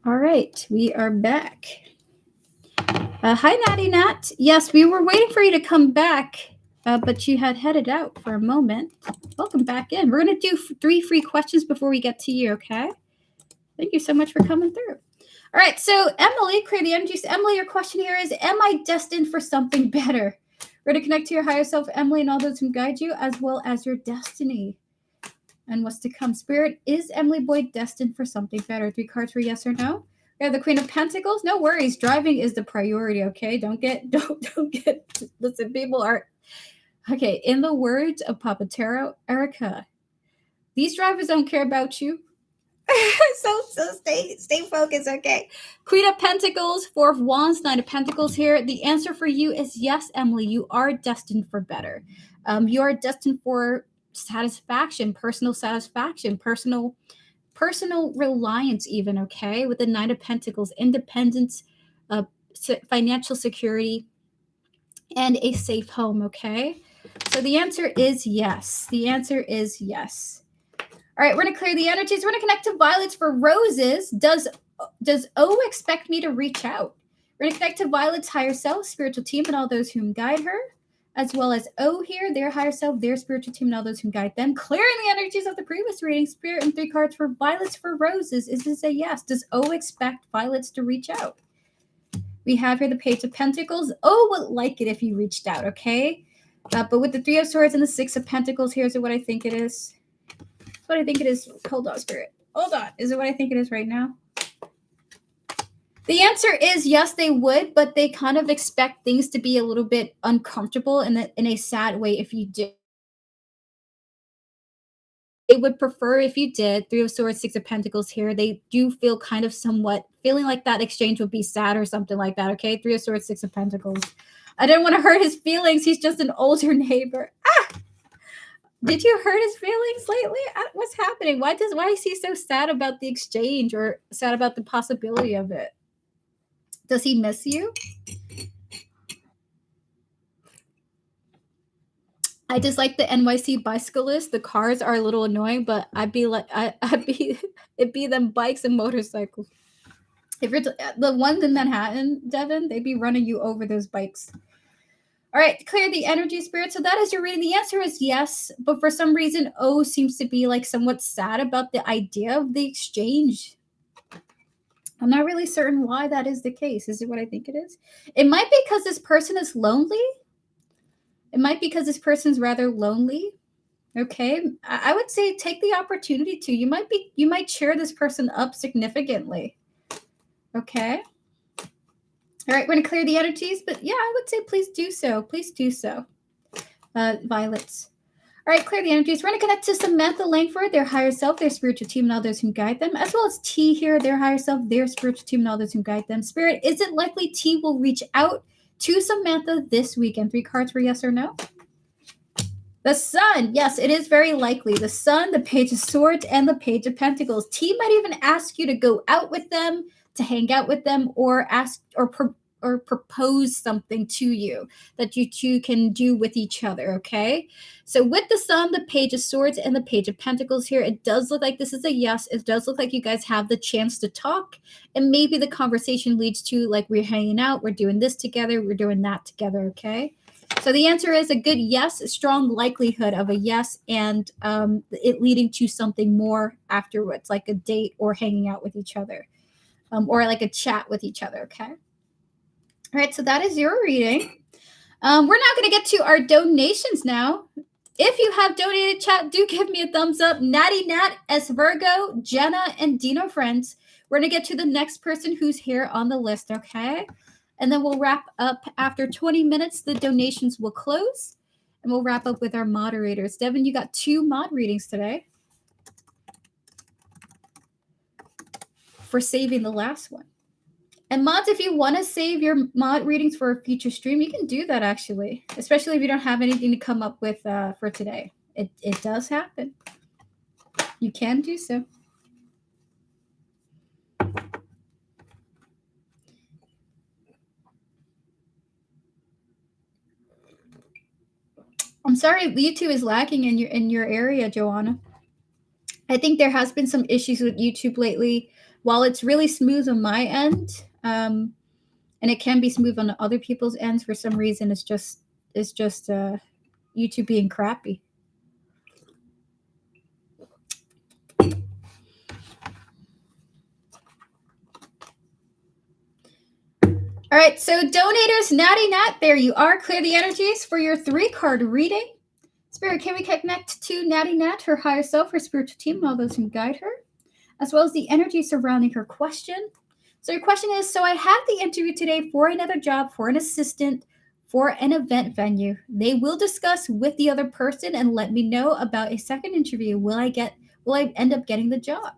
All right, we are back. Hi, Natty Nat. Yes, we were waiting for you to come back, but you had headed out for a moment. Welcome back in. We're going to do 3 free questions before we get to you, okay? Thank you so much for coming through. All right, so Emily, create the energies. Emily, your question here is, am I destined for something better? We're going to connect to your higher self, Emily, and all those who guide you, as well as your destiny and what's to come. Spirit, is Emily Boyd destined for something better? 3 cards for yes or no. We have the Queen of Pentacles. No worries. Driving is the priority, okay? Don't get, listen, people are, okay, in the words of Papa Tarot, Erica, these drivers don't care about you. so stay focused, okay? Queen of Pentacles, 4 of Wands, 9 of Pentacles here. The answer for you is yes, Emily. You are destined for better. You are destined for satisfaction, personal reliance, even, okay? With the 9 of Pentacles, independence, financial security, and a safe home, okay? So the answer is yes. The answer is yes. All right, we're going to clear the energies. We're going to connect to Violets for roses. Does O expect me to reach out? We're going to connect to Violet's higher self, spiritual team, and all those whom guide her, as well as O here, their higher self, their spiritual team, and all those whom guide them. Clearing the energies of the previous reading, Spirit, and 3 cards for Violets for roses. Is this a yes? Does O expect Violets to reach out? We have here the Page of Pentacles. O would like it if you reached out, okay? But with the 3 of Swords and the 6 of Pentacles, here's what I think it is. What I think it is. Hold on, Spirit. Hold on. Is it what I think it is right now? The answer is yes, they would, but they kind of expect things to be a little bit uncomfortable in a sad way if you do. They would prefer if you did. 3 of Swords, 6 of Pentacles here. They do feel kind of somewhat feeling like that exchange would be sad or something like that, okay? 3 of Swords, 6 of Pentacles. I didn't want to hurt his feelings. He's just an older neighbor. Did you hurt his feelings lately? What's happening? Why is he so sad about the exchange or sad about the possibility of it? Does he miss you? I just like the NYC bicyclists. The cars are a little annoying, but it'd be them bikes and motorcycles. If you're the ones in Manhattan, Devin, they'd be running you over those bikes. All right, clear the energy, Spirit. So that is your reading. The answer is yes, but for some reason, O seems to be like somewhat sad about the idea of the exchange. I'm not really certain why that is the case. Is it what I think it is? It might be because this person is lonely. It might be because this person's rather lonely. Okay, I would say take the opportunity to. You might cheer this person up significantly. Okay. All right, we're going to clear the energies, but yeah, I would say please do so. Please do so. Violets. All right, clear the energies. We're going to connect to Samantha Langford, their higher self, their spiritual team, and all those who guide them, as well as T here, their higher self, their spiritual team, and all those who guide them. Spirit, is it likely T will reach out to Samantha this weekend? 3 cards for yes or no. The Sun. Yes, it is very likely. The Sun, the Page of Swords, and the Page of Pentacles. T might even ask you to go out with them, to hang out with them, or ask or propose something to you that you two can do with each other, okay? So with the Sun, the Page of Swords, and the Page of Pentacles here, it does look like this is a yes. It does look like you guys have the chance to talk, and maybe the conversation leads to, like, we're hanging out, we're doing this together, we're doing that together, okay? So the answer is a good yes, a strong likelihood of a yes, and it leading to something more afterwards, like a date or hanging out with each other, or like a chat with each other, okay? All right, so that is your reading. We're now going to get to our donations now. If you have donated, chat, do give me a thumbs up. Natty Nat, S Virgo, Jenna, and Dino Friends. We're going to get to the next person who's here on the list, okay? And then we'll wrap up after 20 minutes. The donations will close, and we'll wrap up with our moderators. Devin, you got 2 mod readings today for saving the last one. And mods, if you want to save your mod readings for a future stream, you can do that, actually, especially if you don't have anything to come up with for today. It does happen. You can do so. I'm sorry, YouTube is lacking in your area, Joanna. I think there has been some issues with YouTube lately. while it's really smooth on my end, and it can be smooth on other people's ends, for some reason it's just YouTube being crappy. All right, so donators, Natty Nat, there you are. Clear the energies for your 3-card reading. Spirit, can we connect to Natty Nat, her higher self, her spiritual team, and all those who guide her, as well as the energy surrounding her question? So your question is, so I have the interview today for another job, for an assistant, for an event venue. They will discuss with the other person and let me know about a second interview. Will I end up getting the job?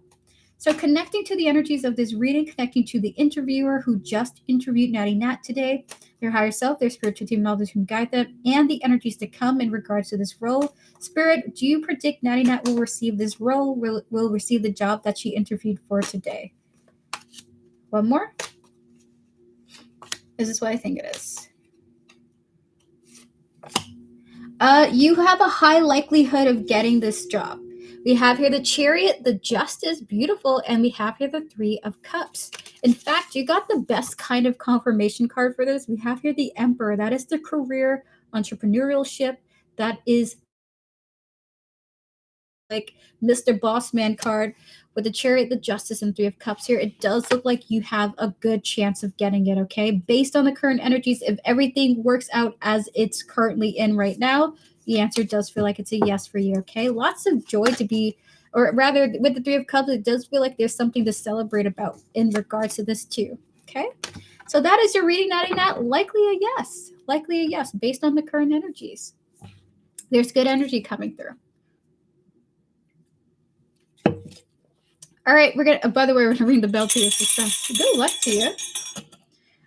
So connecting to the energies of this reading, connecting to the interviewer who just interviewed Natty Nat today, their higher self, their spiritual team, and all those who guide them, and the energies to come in regards to this role. Spirit, do you predict Natty Nat will receive this role, will receive the job that she interviewed for today? One more. Is this what I think it is? You have a high likelihood of getting this job. We have here the Chariot, the Justice, beautiful, and we have here the 3 of Cups. In fact, you got the best kind of confirmation card for this. We have here the Emperor. That is the career entrepreneurship. That is like Mr. Bossman card. With the Chariot, the Justice, and 3 of Cups here, it does look like you have a good chance of getting it, okay? Based on the current energies, if everything works out as it's currently in right now, the answer does feel like it's a yes for you, okay? Lots of joy to be, or rather, with the 3 of Cups, it does feel like there's something to celebrate about in regards to this too, okay? So that is your reading, Natty Nat. Likely a yes. Likely a yes, based on the current energies. There's good energy coming through. All right, we're going to, by the way, we're going to ring the bell to your success. Good luck to you. All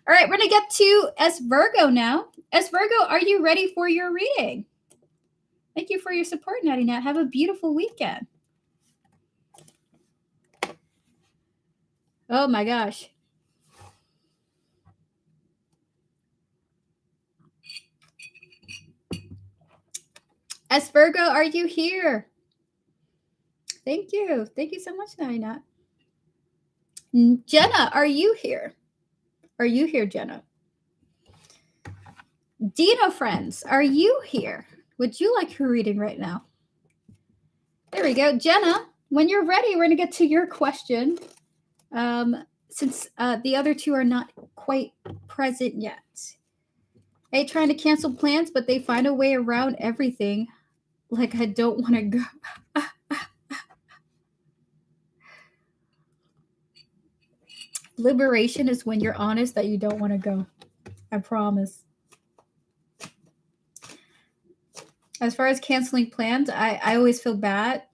right, we're going to get to S Virgo now. S Virgo, are you ready for your reading? Thank you for your support, Natty Nat. Have a beautiful weekend. Oh my gosh. S Virgo, are you here? Thank you. Thank you so much, Natty Nat. Jenna, are you here? Are you here, Jenna? Dino friends, are you here? Would you like your reading right now? There we go. Jenna, when you're ready, we're going to get to your question. Since the other 2 are not quite present yet. Hey, trying to cancel plans, but they find a way around everything. Like, I don't want to go. Liberation is when you're honest that you don't want to go. I promise. As far as canceling plans, I always feel bad.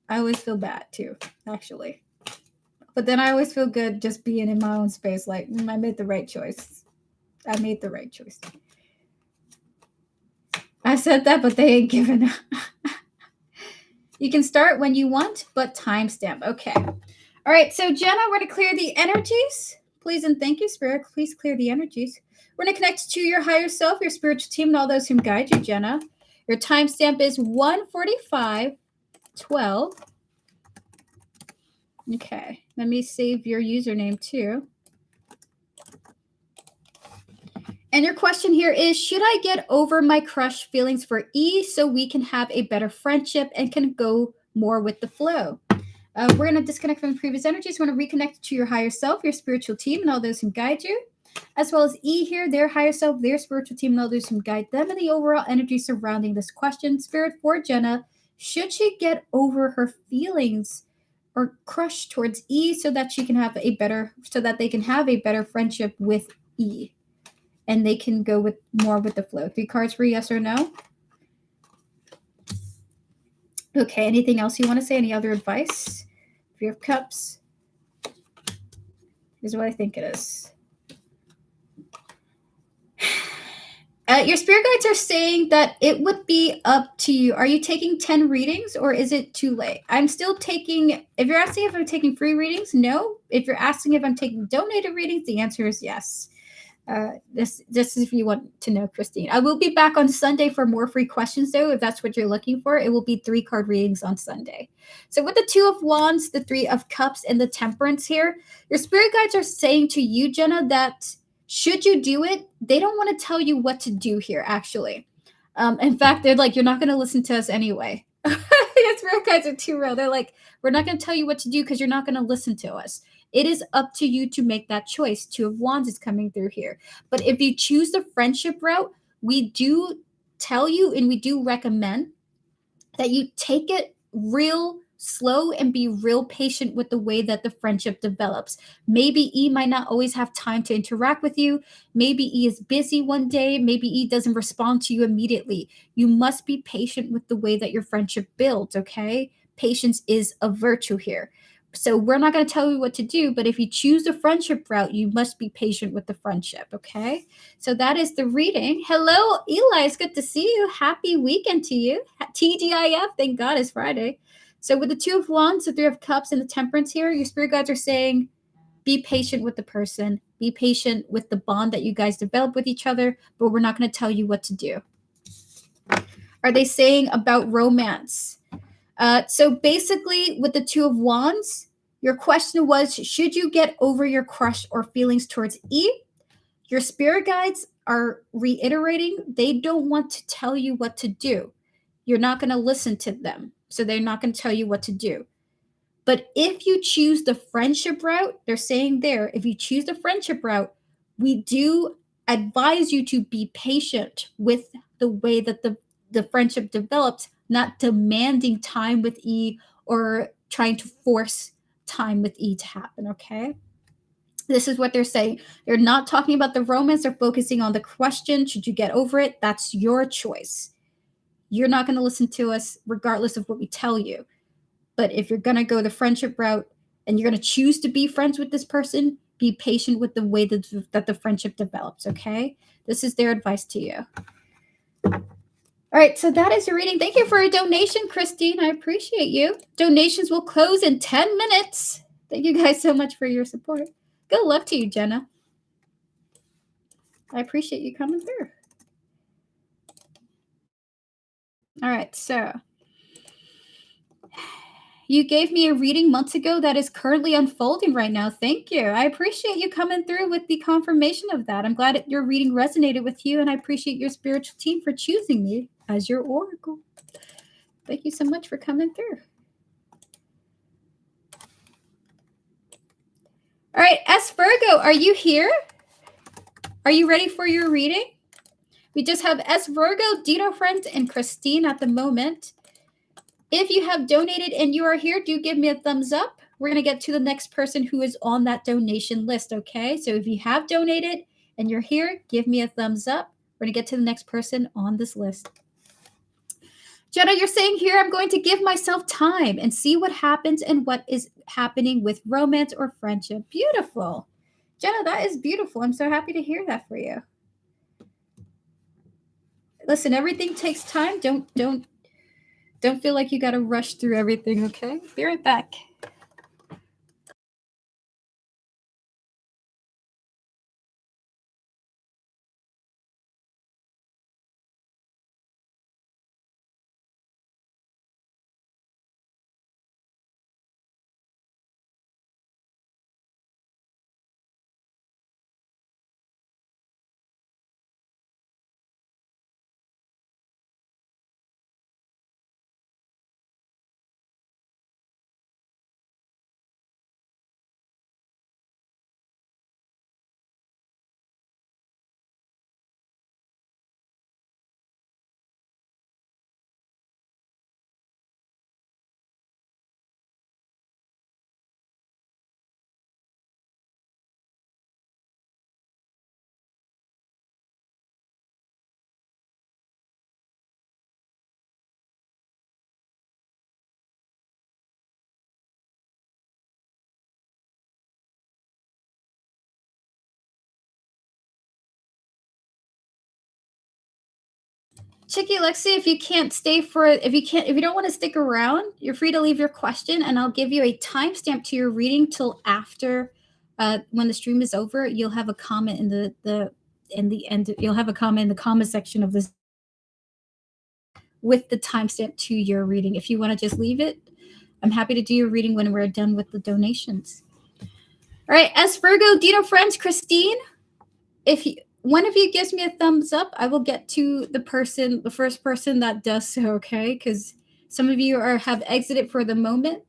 I always feel bad too, actually. But then I always feel good just being in my own space. Like, I made the right choice. I made the right choice. I said that, but they ain't giving up. You can start when you want, but timestamp. Okay. All right. So, Jenna, we're going to clear the energies. Please and thank you, Spirit. Please clear the energies. We're going to connect to your higher self, your spiritual team, and all those who guide you, Jenna. Your timestamp is 1:45:12. Okay. Let me save your username too. And your question here is, should I get over my crush feelings for E so we can have a better friendship and can go more with the flow? We're going to disconnect from the previous energies. We're going to reconnect to your higher self, your spiritual team, and all those who guide you, as well as E here, their higher self, their spiritual team, and all those who guide them, and the overall energy surrounding this question. Spirit for Jenna, should she get over her feelings or crush towards E so that they can have a better friendship with E? And they can go more with the flow. 3 cards for yes or no. Okay, anything else you want to say? Any other advice? 3 of Cups. Here's what I think it is. Your spirit guides are saying that it would be up to you. Are you taking 10 readings or is it too late? I'm still taking, if you're asking if I'm taking free readings, no. If you're asking if I'm taking donated readings, the answer is yes. This is if you want to know, Christine. I will be back on Sunday for more free questions, though, if that's what you're looking for. It will be 3 card readings on Sunday. So with the Two of Wands, the Three of Cups, and the Temperance here, your spirit guides are saying to you, Jenna, that should you do it, they don't want to tell you what to do here, actually. In fact, they're like, you're not going to listen to us anyway. Your spirit guides are too real. They're like, we're not going to tell you what to do because you're not going to listen to us. It is up to you to make that choice. Two of Wands is coming through here. But if you choose the friendship route, we do tell you and we do recommend that you take it real slow and be real patient with the way that the friendship develops. Maybe E might not always have time to interact with you. Maybe E is busy one day. Maybe E doesn't respond to you immediately. You must be patient with the way that your friendship builds, okay? Patience is a virtue here. So we're not going to tell you what to do, but if you choose the friendship route, you must be patient with the friendship, okay? So that is the reading. Hello, Eli. It's good to see you. Happy weekend to you. TGIF. Thank God it's Friday. So with the Two of Wands, the Three of Cups, and the Temperance here, your spirit guides are saying, be patient with the person. Be patient with the bond that you guys develop with each other, but we're not going to tell you what to do. Are they saying about romance? So basically, with the Two of Wands, your question was, should you get over your crush or feelings towards E? Your spirit guides are reiterating they don't want to tell you what to do. You're not going to listen to them. So they're not going to tell you what to do. But if you choose the friendship route, they're saying there, if you choose the friendship route, we do advise you to be patient with the way that the friendship develops, not demanding time with E or trying to force time with E to happen, okay? This is what they're saying. They're not talking about the romance. They're focusing on the question, should you get over it? That's your choice. You're not going to listen to us regardless of what we tell you. But if you're going to go the friendship route and you're going to choose to be friends with this person, be patient with the way that the friendship develops, okay? This is their advice to you. All right, so that is your reading. Thank you for a donation, Christine. I appreciate you. Donations will close in 10 minutes. Thank you guys so much for your support. Good luck to you, Jenna. I appreciate you coming through. All right, so you gave me a reading months ago that is currently unfolding right now. Thank you. I appreciate you coming through with the confirmation of that. I'm glad that your reading resonated with you, and I appreciate your spiritual team for choosing me as your oracle. Thank you so much for coming through. All right, S. Virgo, are you here? Are you ready for your reading? We just have S. Virgo, Dino Friend, and Christine at the moment. If you have donated and you are here, do give me a thumbs up. We're going to get to the next person who is on that donation list, okay? So if you have donated and you're here, give me a thumbs up. We're going to get to the next person on this list. Jenna, you're saying here, I'm going to give myself time and see what happens and what is happening with romance or friendship. Beautiful. Jenna, that is beautiful. I'm so happy to hear that for you. Listen, everything takes time. Don't feel like you got to rush through everything, okay? Be right back. Chicky Lexi, if you don't want to stick around, you're free to leave your question and I'll give you a timestamp to your reading till after when the stream is over. You'll have a comment in the in the end. You'll have a comment in the comment section of this with the timestamp to your reading. If you want to just leave it, I'm happy to do your reading when we're done with the donations. All right, as Virgo, Dino friends, Christine, if one of you gives me a thumbs up, I will get to the first person that does so, okay? Because some of you have exited for the moment.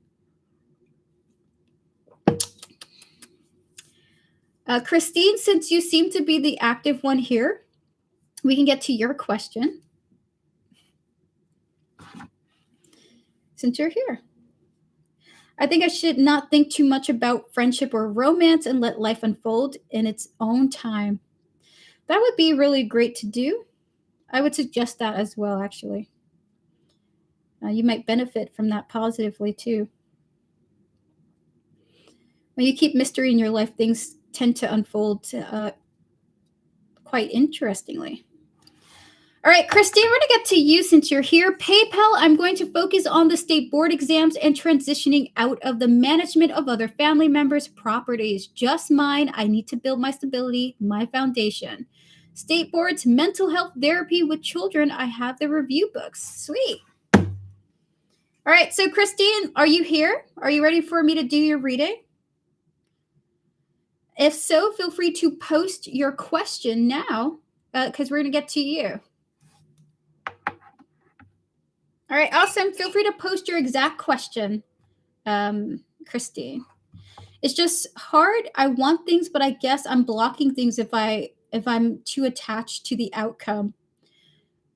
Christine, since you seem to be the active one here, we can get to your question. Since you're here. I think I should not think too much about friendship or romance and let life unfold in its own time. That would be really great to do. I would suggest that as well, actually. You might benefit from that positively, too. When you keep mystery in your life, things tend to unfold quite interestingly. All right, Christine, we're going to get to you since you're here. PayPal, I'm going to focus on the state board exams and transitioning out of the management of other family members' properties. Just mine. I need to build my stability, my foundation. State boards, mental health therapy with children. I have the review books. Sweet. All right, so Christine, are you here? Are you ready for me to do your reading? If so, feel free to post your question now because we're going to get to you. All right, awesome. Feel free to post your exact question, Christine. It's just hard. I want things, but I guess I'm blocking things if I'm too attached to the outcome.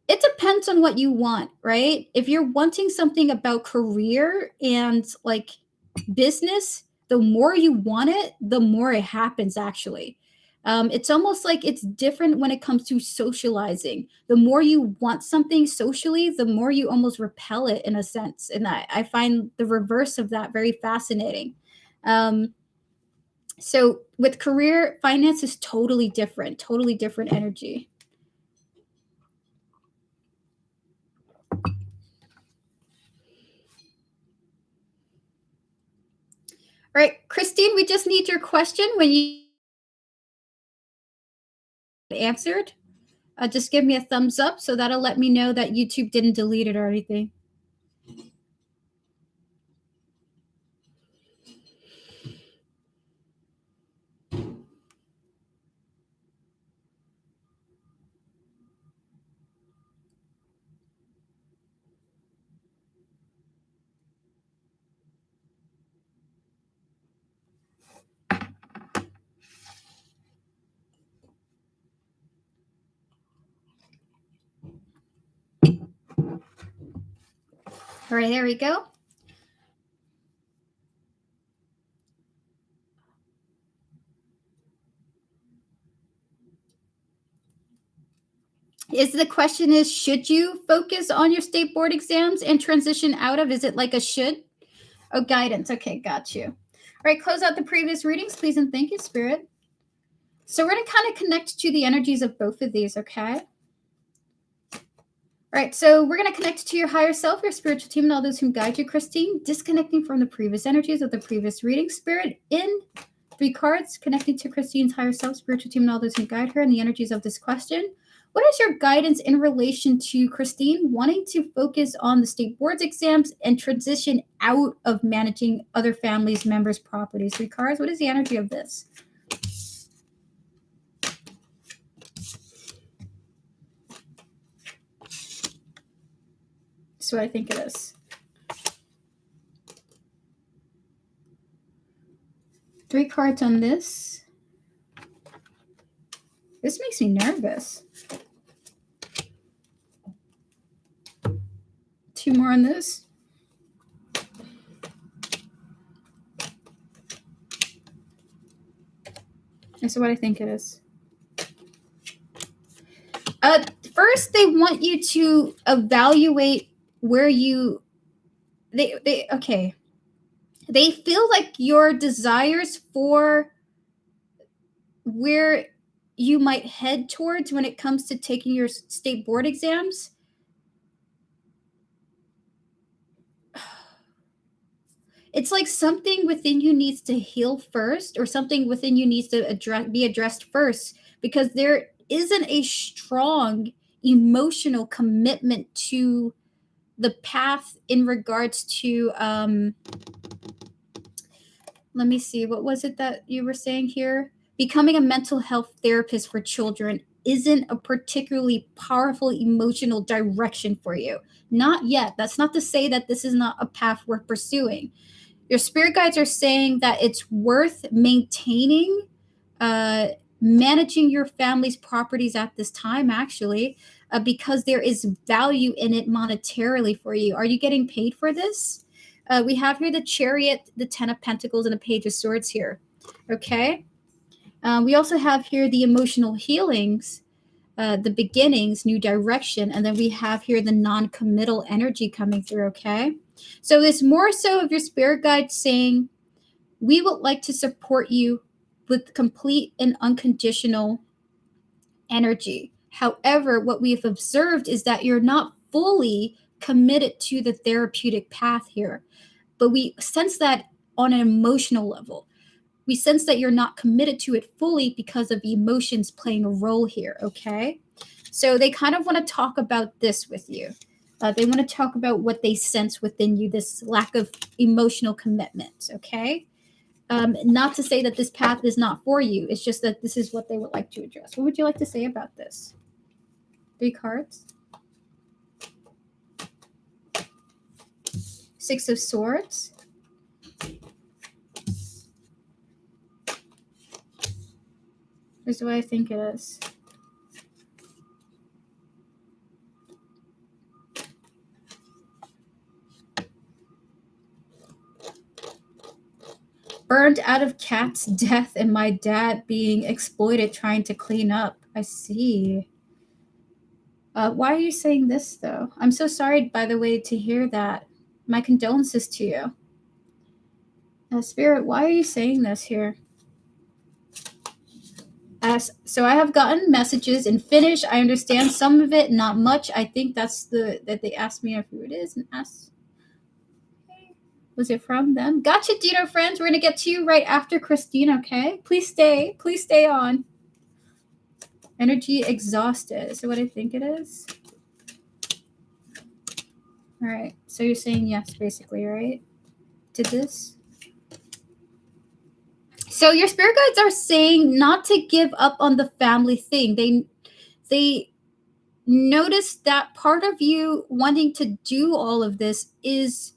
It depends on what you want, right? If you're wanting something about career and like business, the more you want it, the more it happens, actually. It's almost like it's different when it comes to socializing. The more you want something socially, the more you almost repel it in a sense. And I find the reverse of that very fascinating. So with career, finance is totally different energy. All right, Christine, we just need your question when you answered. Just give me a thumbs up, so that'll let me know that YouTube didn't delete it or anything. All right, there we go. The question is, should you focus on your state board exams and transition out of? Is it like a should? Oh, guidance. Okay, got you. All right, close out the previous readings, please, and thank you, Spirit. So we're going to kind of connect to the energies of both of these, okay? All right, so we're going to connect to your higher self, your spiritual team, and all those who guide you, Christine, disconnecting from the previous energies of the previous reading. Spirit, in 3 cards, connecting to Christine's higher self, spiritual team, and all those who guide her, and the energies of this question. What is your guidance in relation to Christine wanting to focus on the state boards exams and transition out of managing other families, members' properties? 3 cards. What is the energy of this? That's what I think it is. 3 cards on this. This makes me nervous. 2 more on this. That's what I think it is. First, they want you to evaluate where okay. They feel like your desires for where you might head towards when it comes to taking your state board exams. It's like something within you needs to heal first, or something within you needs to be addressed first, because there isn't a strong emotional commitment to the path in regards to let me see, what was it that you were saying here? Becoming a mental health therapist for children isn't a particularly powerful emotional direction for you. Not yet. That's not to say that this is not a path worth pursuing. Your spirit guides are saying that it's worth maintaining, uh, managing your family's properties at this time, actually, because there is value in it monetarily for you. Are you getting paid for this? We have here the Chariot, the Ten of Pentacles, and the Page of Swords here. Okay. We also have here the emotional healings, the beginnings, new direction, and then we have here the non-committal energy coming through. Okay. So it's more so of your spirit guide saying, we would like to support you with complete and unconditional energy. However, what we've observed is that you're not fully committed to the therapeutic path here, but we sense that on an emotional level. We sense that you're not committed to it fully because of emotions playing a role here, okay? So they kind of want to talk about this with you. They want to talk about what they sense within you, this lack of emotional commitment, okay? Not to say that this path is not for you. It's just that this is what they would like to address. What would you like to say about this? 3 cards. 6 of Swords. Here's what I think it is. Burned out of cat's death and my dad being exploited trying to clean up. I see. Why are you saying this, though? I'm so sorry, by the way, to hear that. My condolences to you. Spirit, why are you saying this here? So I have gotten messages in Finnish. I understand some of it, not much. I think that's that they asked me who it is and asked. Was it from them? Gotcha, Dino friends. We're going to get to you right after Christine, okay? Please stay. Please stay on. Energy exhausted. Is that what I think it is? All right. So you're saying yes, basically, right? To this? So your spirit guides are saying not to give up on the family thing. They notice that part of you wanting to do all of this is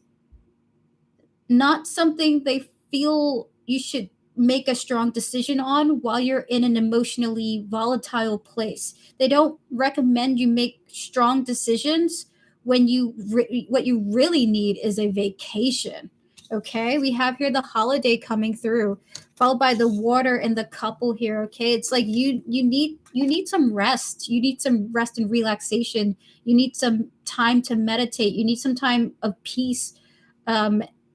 not something they feel you should make a strong decision on while you're in an emotionally volatile place. They don't recommend you make strong decisions when what you really need is a vacation. Okay, we have here the holiday coming through, followed by the water and the couple here. Okay, it's like you need some rest. You need some rest and relaxation. You need some time to meditate. You need some time of peace.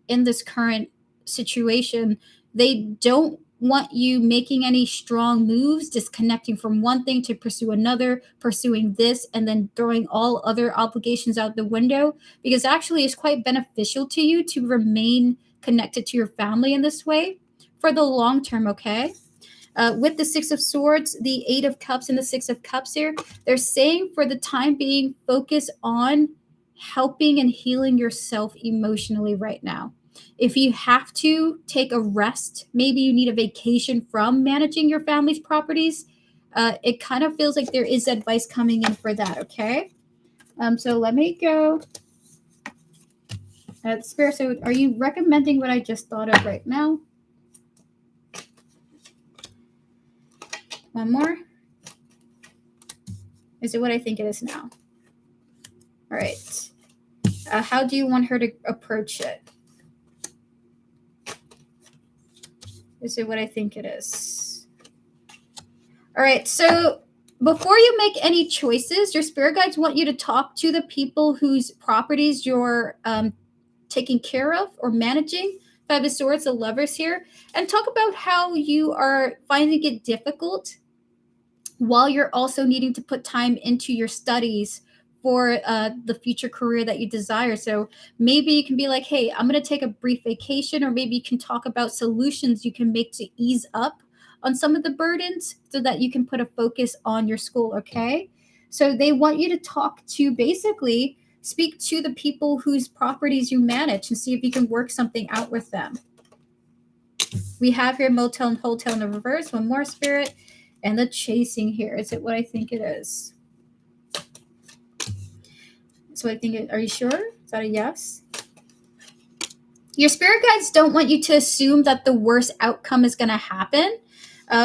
In this current situation, they don't want you making any strong moves, disconnecting from one thing to pursue another, pursuing this, and then throwing all other obligations out the window, because actually it's quite beneficial to you to remain connected to your family in this way for the long term, okay? With the 6 of Swords, the 8 of Cups, and the 6 of Cups here, they're saying for the time being, focus on helping and healing yourself emotionally right now. If you have to take a rest, maybe you need a vacation from managing your family's properties, it kind of feels like there is advice coming in for that, okay? So let me go. Spirit, so are you recommending what I just thought of right now? One more. Is it what I think it is now? All right. How do you want her to approach it? Is it what I think it is? All right. So before you make any choices, your spirit guides want you to talk to the people whose properties you're taking care of or managing. 5 of Swords, the Lovers here, and talk about how you are finding it difficult while you're also needing to put time into your studies for the future career that you desire. So maybe you can be like, hey, I'm going to take a brief vacation, or maybe you can talk about solutions you can make to ease up on some of the burdens so that you can put a focus on your school, okay? So they want you to talk to, basically speak to the people whose properties you manage and see if you can work something out with them. We have here motel and hotel in the reverse, one more, Spirit, and the chasing here. Is it what I think it is? That's what I think it, are you sure? Is that a yes? Your spirit guides don't want you to assume that the worst outcome is going to happen.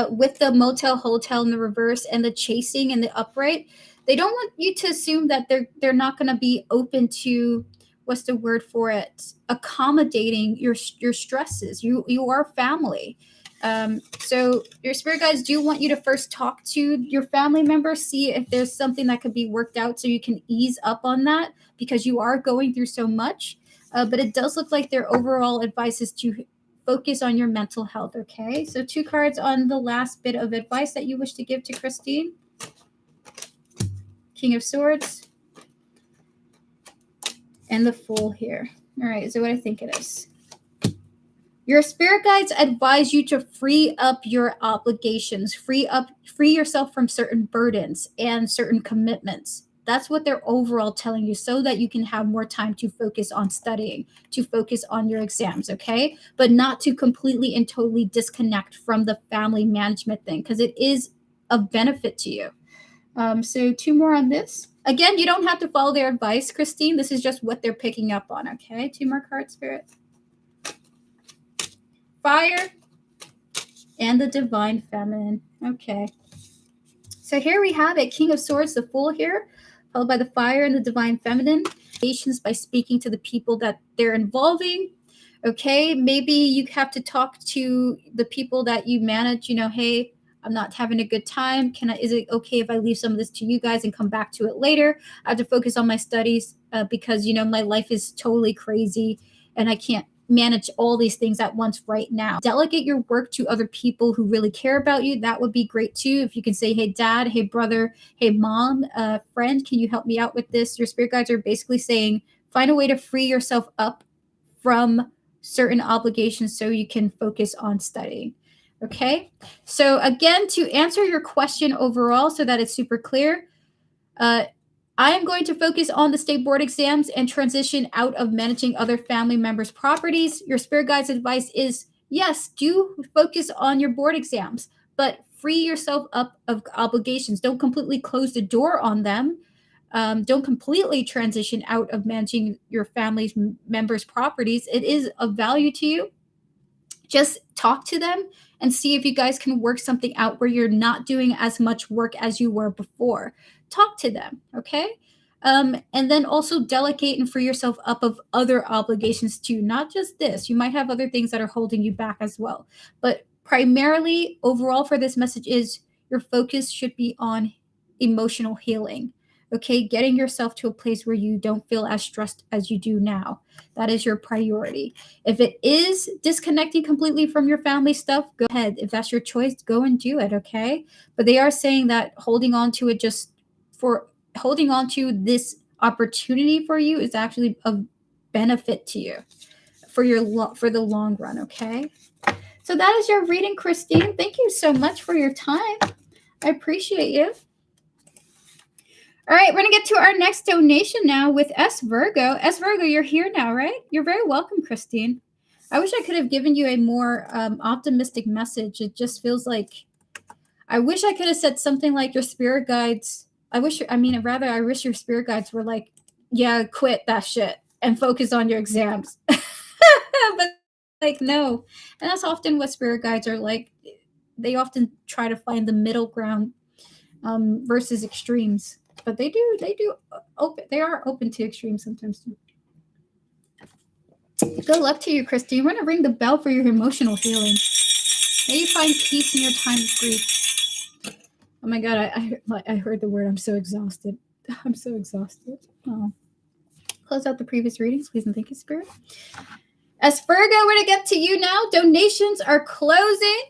With the motel, hotel in the reverse and the chasing and the upright, they don't want you to assume that they're not going to be open to, what's the word for it, accommodating your stresses. You are family. So your spirit guides do want you to first talk to your family members, see if there's something that could be worked out so you can ease up on that, because you are going through so much. But it does look like their overall advice is to focus on your mental health, okay? So 2 cards on the last bit of advice that you wish to give to Christine. King of Swords. And the Fool here. All right, so what I think it is. Your spirit guides advise you to free up your obligations, free yourself from certain burdens and certain commitments. That's what they're overall telling you, so that you can have more time to focus on studying, to focus on your exams, okay? But not to completely and totally disconnect from the family management thing, because it is of benefit to you. So 2 more on this. Again, you don't have to follow their advice, Christine. This is just what they're picking up on, okay? 2 more cards, Spirit. Fire and the Divine Feminine. Okay. So here we have it. King of Swords, the Fool here, followed by the Fire and the Divine Feminine. Patience by speaking to the people that they're involving. Okay. Maybe you have to talk to the people that you manage, hey, I'm not having a good time. Is it okay if I leave some of this to you guys and come back to it later? I have to focus on my studies because, my life is totally crazy and I can't manage all these things at once right now. Delegate your work to other people who really care about you. That would be great too. If you can say, hey, dad, hey, brother, hey, mom, friend, can you help me out with this? Your spirit guides are basically saying, find a way to free yourself up from certain obligations so you can focus on studying. Okay. So again, to answer your question overall so that it's super clear, I am going to focus on the state board exams and transition out of managing other family members' properties. Your spirit guides' advice is, yes, do focus on your board exams, but free yourself up of obligations. Don't completely close the door on them. Don't completely transition out of managing your family's members' properties. It is of value to you. Just talk to them and see if you guys can work something out where you're not doing as much work as you were before. Talk to them, okay? And then also delegate and free yourself up of other obligations too, not just this. You might have other things that are holding you back as well. But primarily, overall for this message is your focus should be on emotional healing, okay? Getting yourself to a place where you don't feel as stressed as you do now. That is your priority. If it is disconnecting completely from your family stuff, go ahead. If that's your choice, go and do it, okay? But they are saying that holding on to it holding on to this opportunity for you is actually of benefit to you for the long run, okay? So that is your reading, Christine. Thank you so much for your time. I appreciate you. All right, we're going to get to our next donation now with S. Virgo. S. Virgo, you're here now, right? You're very welcome, Christine. I wish I could have given you a more optimistic message. It just feels like, I wish I could have said something like your spirit guides. I wish your spirit guides were like, yeah, quit that shit and focus on your exams. But like, no. And that's often what spirit guides are like. They often try to find the middle ground versus extremes. But they are open to extremes sometimes too. Good luck to you, Christine. We're going to ring the bell for your emotional healing. May you find peace in your time of grief. Oh my God, I heard the word. I'm so exhausted. I'm so exhausted. Oh. Close out the previous readings, please, and thank you, Spirit. As Virgo, we're going to get to you now. Donations are closing.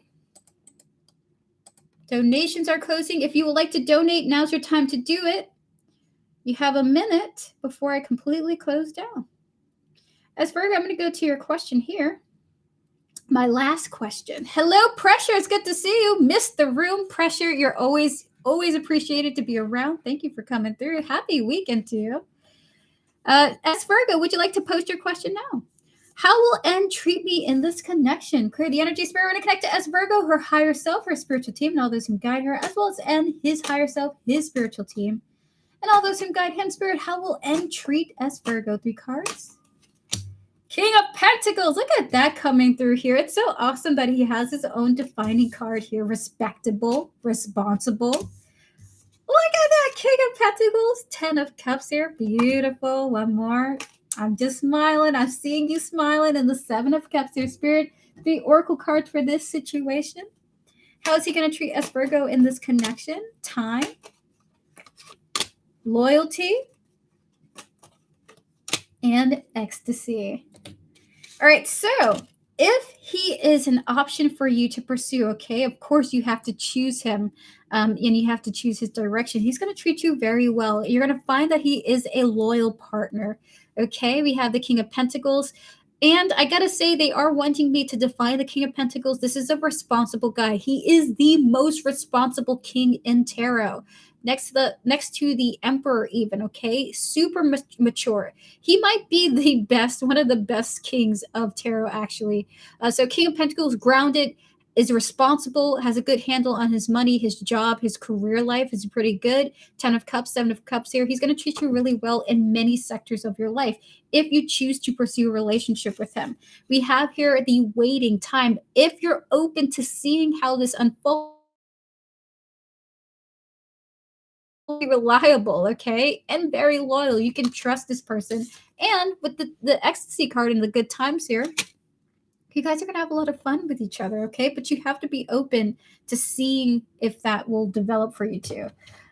Donations are closing. If you would like to donate, now's your time to do it. You have a minute before I completely close down. As Virgo, I'm going to go to your question here. My last question. Hello, Pressure. It's good to see you. Missed the room, Pressure. You're always appreciated to be around. Thank you for coming through. Happy weekend to you. S Virgo, would you like to post your question now? How will N treat me in this connection? Clear the energy spirit when I connect to S Virgo, her higher self, her spiritual team, and all those who guide her, as well as N, his higher self, his spiritual team, and all those who guide him. Spirit, how will N treat S Virgo? 3 cards. King of Pentacles. Look at that coming through here. It's so awesome that he has his own defining card here. Respectable, responsible. Look at that, King of Pentacles. 10 of Cups here. Beautiful. One more. I'm just smiling. I'm seeing you smiling. And the 7 of Cups here. Spirit, the Oracle card for this situation. How is he going to treat us, Virgo, in this connection? Time. Loyalty. And ecstasy. All right, so if he is an option for you to pursue, okay, of course you have to choose him and you have to choose his direction. He's going to treat you very well. You're going to find that he is a loyal partner, okay? We have the King of Pentacles. And I got to say, they are wanting me to define the King of Pentacles. This is a responsible guy. He is the most responsible king in tarot. Next to the Emperor even, okay? Super mature. He might be the best, one of the best kings of tarot, actually. So King of Pentacles, grounded, is responsible, has a good handle on his money, his job, his career life is pretty good. 10 of Cups, 7 of Cups here. He's going to treat you really well in many sectors of your life if you choose to pursue a relationship with him. We have here the waiting time. If you're open to seeing how this unfolds, reliable, okay, and very loyal. You can trust this person. And with the ecstasy card and the good times here, you guys are going to have a lot of fun with each other, okay? But you have to be open to seeing if that will develop for you too.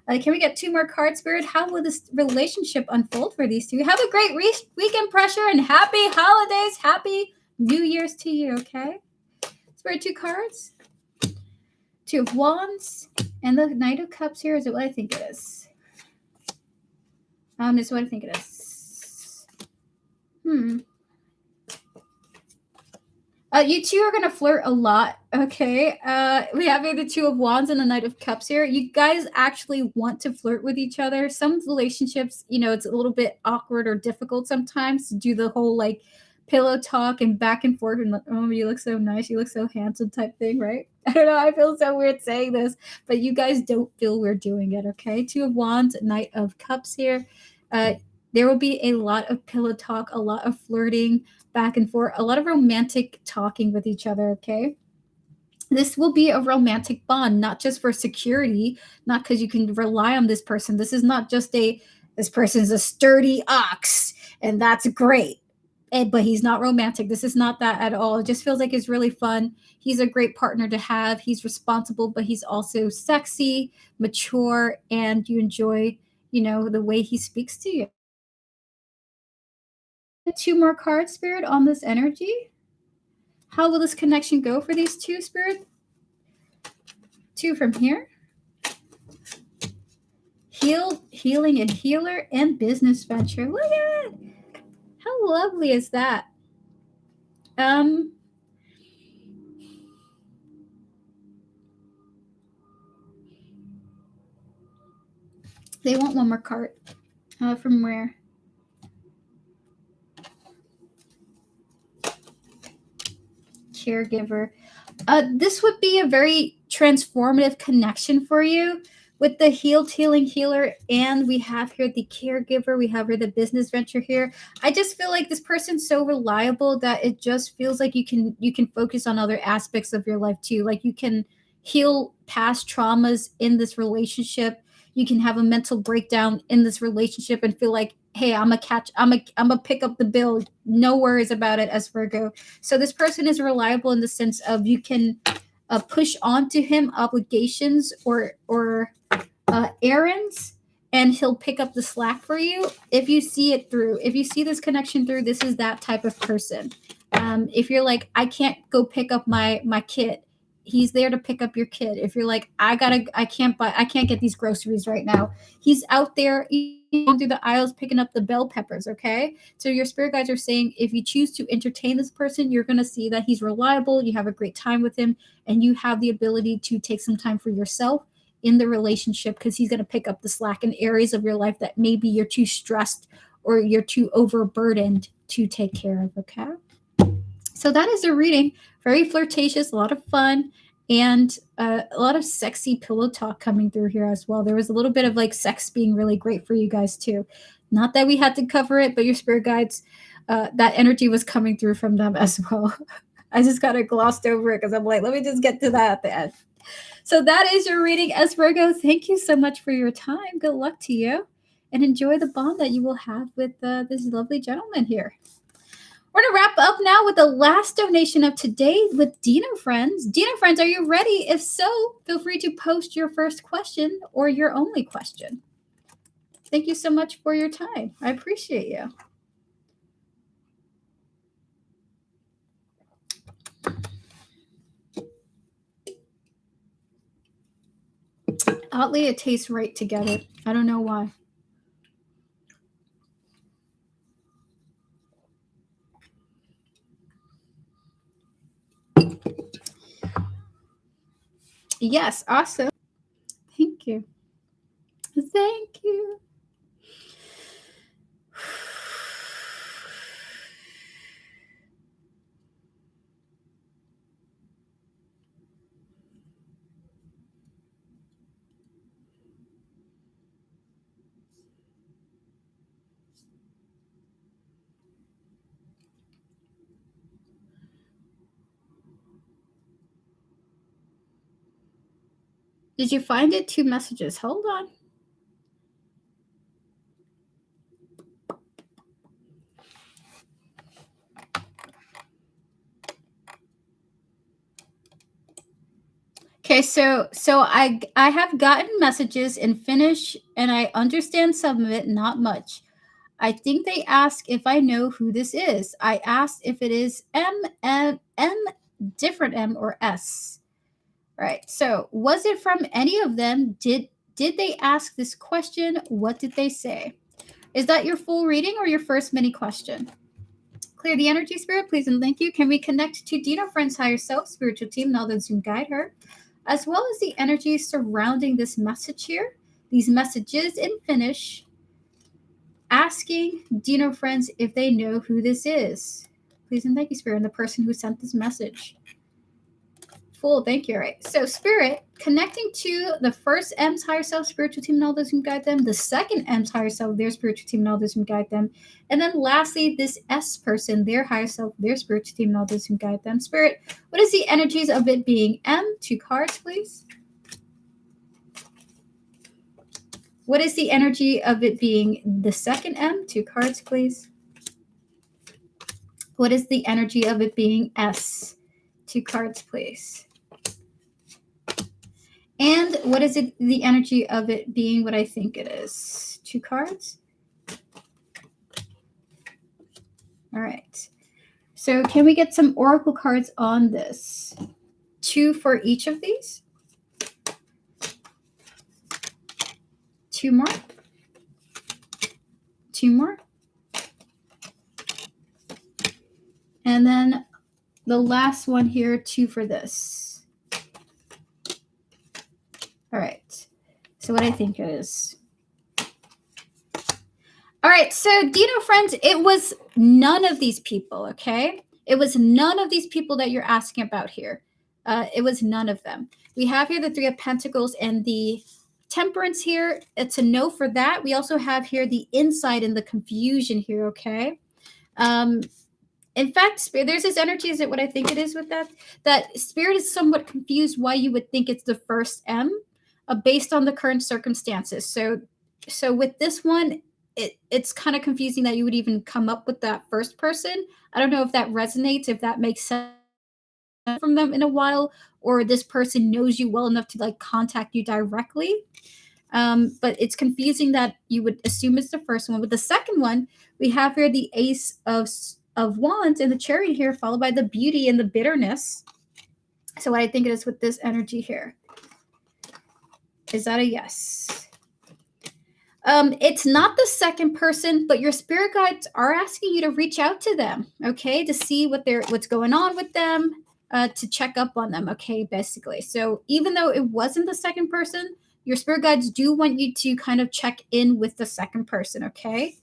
Can we get 2 more cards, Spirit? How will this relationship unfold for these two? Have a great weekend, Pressure, and happy holidays. Happy New Year's to you, okay? Spirit, 2 cards. 2 of Wands. And the Knight of Cups here. Is it what I think it is? It's what I think it is. You two are going to flirt a lot, okay? We have the 2 of Wands and the Knight of Cups here. You guys actually want to flirt with each other. Some relationships, it's a little bit awkward or difficult sometimes to do the whole, like, pillow talk and back and forth and, like, oh, you look so nice, you look so handsome type thing, right? I don't know, I feel so weird saying this, but you guys don't feel weird doing it, okay? 2 of Wands, Knight of Cups here. There will be a lot of pillow talk, a lot of flirting, back and forth, a lot of romantic talking with each other, okay? This will be a romantic bond, not just for security, not because you can rely on this person. This is not just this person's a sturdy ox, and that's great. But he's not romantic. This is not that at all. It just feels like it's really fun. He's a great partner to have. He's responsible, but he's also sexy, mature, and you enjoy, the way he speaks to you. 2 more cards, Spirit, on this energy. How will this connection go for these 2, Spirit? 2 from here. Healing and healer and business venture. Look at it. How lovely is that? They want 1 more card. From where? Caregiver. This would be a very transformative connection for you with the healing healer, and we have here the caregiver. We have here the business venture here. I just feel like this person's so reliable that it just feels like you can focus on other aspects of your life too. Like you can heal past traumas in this relationship. You can have a mental breakdown in this relationship and feel like, hey, I'm a pick up the bill. No worries about it, as Virgo. So this person is reliable in the sense of you can push onto him obligations or errands, and he'll pick up the slack for you if you see it through. If you see this connection through, this is that type of person. If you're like, I can't go pick up my kid, he's there to pick up your kid. If you're like, I can't get these groceries right now, he's out there, going through the aisles picking up the bell peppers, okay? So your spirit guides are saying if you choose to entertain this person, you're going to see that he's reliable, you have a great time with him, and you have the ability to take some time for yourself in the relationship because he's going to pick up the slack in areas of your life that maybe you're too stressed or you're too overburdened to take care of, okay? So that is a reading. Very flirtatious, a lot of fun, and a lot of sexy pillow talk coming through here as well. There was a little bit of like sex being really great for you guys too. Not that we had to cover it, but your spirit guides, that energy was coming through from them as well. I just kind of glossed over it because I'm like, let me just get to that at the end. So that is your reading, as Virgo. Thank you so much for your time. Good luck to you, and enjoy the bond that you will have with this lovely gentleman here. We're going to wrap up now with the last donation of today with Dino Friends. Dino Friends, are you ready? If so, feel free to post your first question or your only question. Thank you so much for your time. I appreciate you. Oddly, it tastes right together. I don't know why. Yes, awesome. Thank you. Thank you. Did you find it? 2 messages. Hold on. Okay, so I have gotten messages in Finnish, and I understand some of it, not much. I think they ask if I know who this is. I asked if it is M, different M, or S. Right. So was it from any of them? Did they ask this question? What did they say? Is that your full reading or your first mini question? Clear the energy, Spirit, please, and thank you. Can we connect to Dino Friend's higher self, spiritual team, now that Zoom guide her, as well as the energy surrounding this message here? These messages in Finnish, asking Dino Friends if they know who this is. Please and thank you, Spirit, and the person who sent this message. Full, thank you. All right. So, Spirit, connecting to the first M's higher self, spiritual team, and all those who guide them. The second M's higher self, their spiritual team, and all those who guide them. And then lastly, this S person, their higher self, their spiritual team, and all those who guide them. Spirit, what is the energies of it being M? 2 cards, please. What is the energy of it being the second M? 2 cards, please. What is the energy of it being S? 2 cards, please. And what is it, the energy of it being what I think it is? 2 cards. All right. So can we get some oracle cards on this? 2 for each of these. 2 more. 2 more. And then the last one here, 2 for this. All right. So what I think it is. All right. So Dino Friends, it was none of these people, okay? It was none of these people that you're asking about here. It was none of them. We have here the 3 of Pentacles and the Temperance here. It's a no for that. We also have here the insight and the confusion here, okay? In fact, there's this energy, is it what I think it is with that? That Spirit is somewhat confused why you would think it's the first M based on the current circumstances. So with this one, it's kind of confusing that you would even come up with that first person. I don't know if that resonates, if that makes sense from them in a while, or this person knows you well enough to like contact you directly. But it's confusing that you would assume it's the first one. With the second one, we have here the Ace of Wands and the Chariot here, followed by the Beauty and the Bitterness. So what I think it is with this energy here. Is that a yes? It's not the second person, but your spirit guides are asking you to reach out to them, okay, to see what's going on with them, to check up on them, okay, basically. So even though it wasn't the second person, your spirit guides do want you to kind of check in with the second person, okay?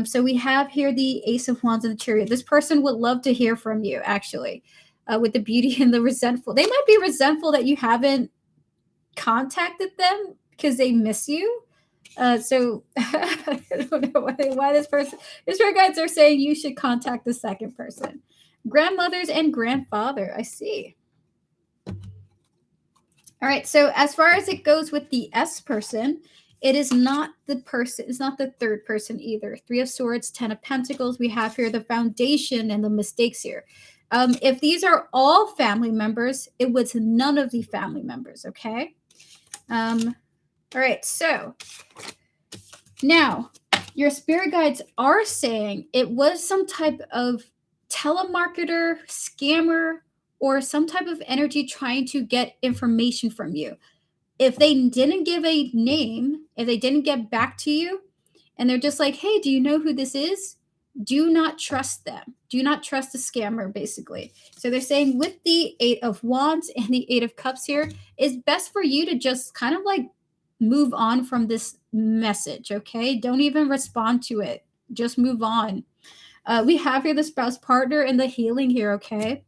So we have here the Ace of Wands and the Chariot. This person would love to hear from you, actually, with the beauty and the resentful. They might be resentful that you haven't contacted them because they miss you. So I don't know why this person, your spirit guides are saying you should contact the second person. Grandmothers and grandfather, I see. All right, so as far as it goes with the S person, it is not the person, it's not the third person either. Three of Swords, 10 of Pentacles. We have here the foundation and the mistakes here. If these are all family members, it was none of the family members, okay? All right, so now your spirit guides are saying it was some type of telemarketer, scammer, or some type of energy trying to get information from you. If they didn't give a name, if they didn't get back to you, and they're just like, hey, do you know who this is? Do not trust them. Do not trust the scammer, basically. So they're saying with the 8 of Wands and the 8 of Cups here, it's best for you to just kind of like move on from this message, okay? Don't even respond to it. Just move on. We have here the spouse partner and the healing here, okay?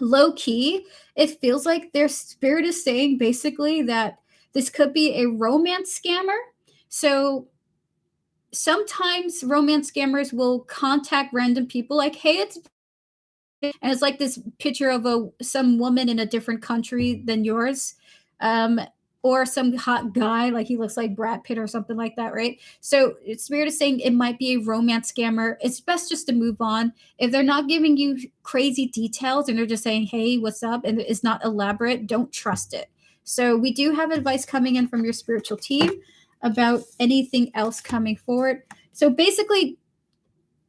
Low key, it feels like their spirit is saying basically that this could be a romance scammer. So sometimes romance scammers will contact random people like, hey, it's like this picture of some woman in a different country than yours, or some hot guy, like he looks like Brad Pitt or something like that, right? So Spirit is saying it might be a romance scammer. It's best just to move on. If they're not giving you crazy details and they're just saying, hey, what's up, and it's not elaborate, don't trust it. So we do have advice coming in from your spiritual team about anything else coming forward. So basically,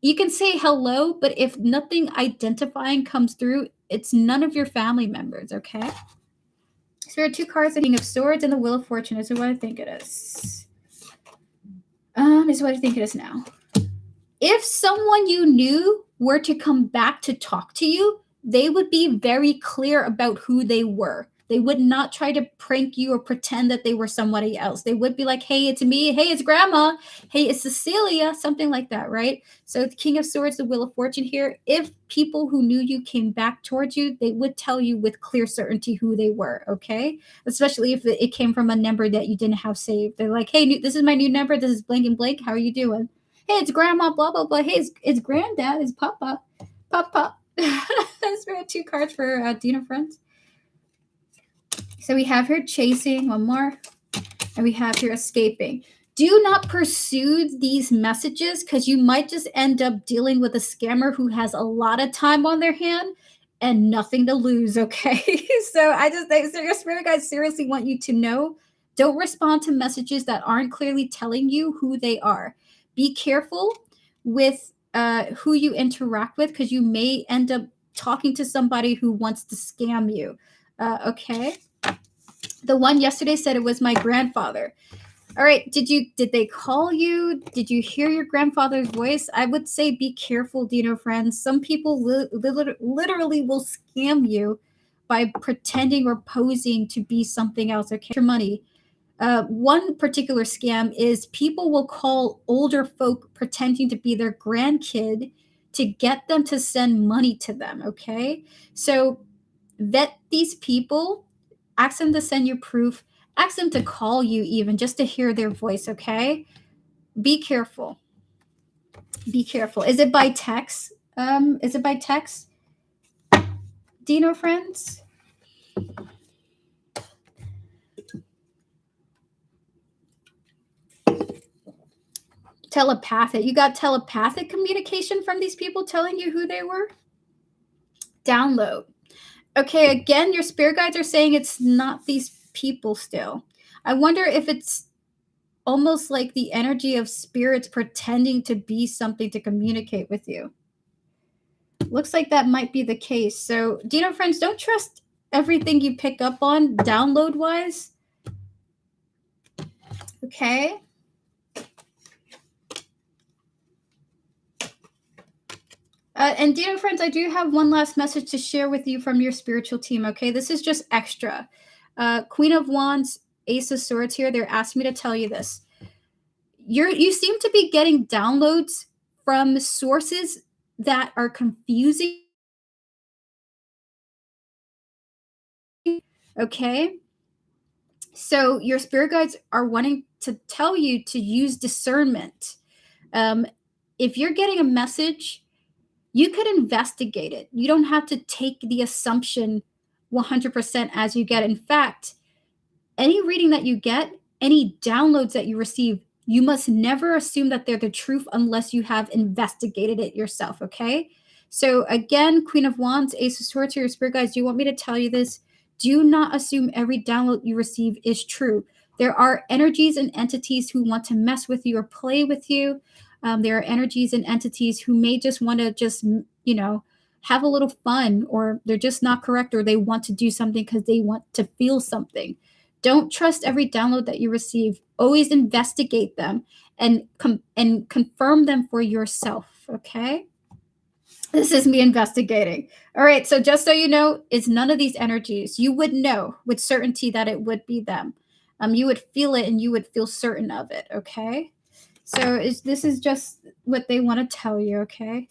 you can say hello, but if nothing identifying comes through, it's none of your family members, okay? So there are 2 cards, the King of Swords and the Wheel of Fortune. Is what I think it is. Is what I think it is now. If someone you knew were to come back to talk to you, they would be very clear about who they were. They would not try to prank you or pretend that they were somebody else. They would be like, hey, it's me. Hey, it's Grandma. Hey, it's Cecilia. Something like that, right? So the King of Swords, the Wheel of Fortune here. If people who knew you came back towards you, they would tell you with clear certainty who they were, okay? Especially if it came from a number that you didn't have saved. They're like, hey, this is my new number. This is blank and blank. How are you doing? Hey, it's Grandma, blah, blah, blah. Hey, it's Granddad. It's Papa. Papa. That's 2 cards for Dina Friends. So we have here chasing, one more, and we have here escaping. Do not pursue these messages because you might just end up dealing with a scammer who has a lot of time on their hand and nothing to lose, okay? So I just think so your spirit guides seriously want you to know, don't respond to messages that aren't clearly telling you who they are. Be careful with who you interact with because you may end up talking to somebody who wants to scam you, okay? The one yesterday said it was my grandfather. All right, did they call you? Did you hear your grandfather's voice? I would say be careful, Dino friends. Some people literally will scam you by pretending or posing to be something else. Okay, your money. One particular scam is people will call older folk pretending to be their grandkid to get them to send money to them. Okay, so vet these people. Ask them to send you proof. Ask them to call you even just to hear their voice, okay? Be careful. Be careful. Is it by text? Is it by text? Dino friends? Telepathic. You got telepathic communication from these people telling you who they were? Download. Okay, again, your spirit guides are saying it's not these people still. I wonder if it's almost like the energy of spirits pretending to be something to communicate with you. Looks like that might be the case. So, Dino friends, don't trust everything you pick up on download wise. Okay. And dear friends, I do have one last message to share with you from your spiritual team, okay? This is just extra. Queen of Wands, Ace of Swords here, they're asking me to tell you this. You seem to be getting downloads from sources that are confusing, okay? So your spirit guides are wanting to tell you to use discernment. If you're getting a message, you could investigate it. You don't have to take the assumption 100% as you get. In fact, any reading that you get, any downloads that you receive, you must never assume that they're the truth unless you have investigated it yourself, okay? So again, Queen of Wands, Ace of Swords, your spirit guides, do you want me to tell you this? Do not assume every download you receive is true. There are energies and entities who want to mess with you or play with you. There are energies and entities who may just want to have a little fun, or they're just not correct, or they want to do something because they want to feel something. Don't trust every download that you receive. Always investigate them and confirm them for yourself, okay? This is me investigating. All right, so just so you know, it's none of these energies. You would know with certainty that it would be them. You would feel it and you would feel certain of it, okay? So this is just what they want to tell you, okay?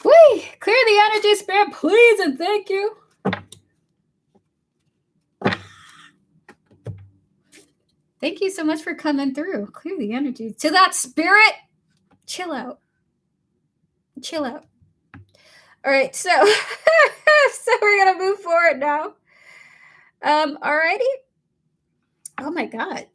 Whee! Clear the energy, spirit, please, and thank you. Thank you so much for coming through. Clear the energy. To that spirit, chill out. Chill out. All right, so so we're gonna move forward now. Alrighty. Oh my god.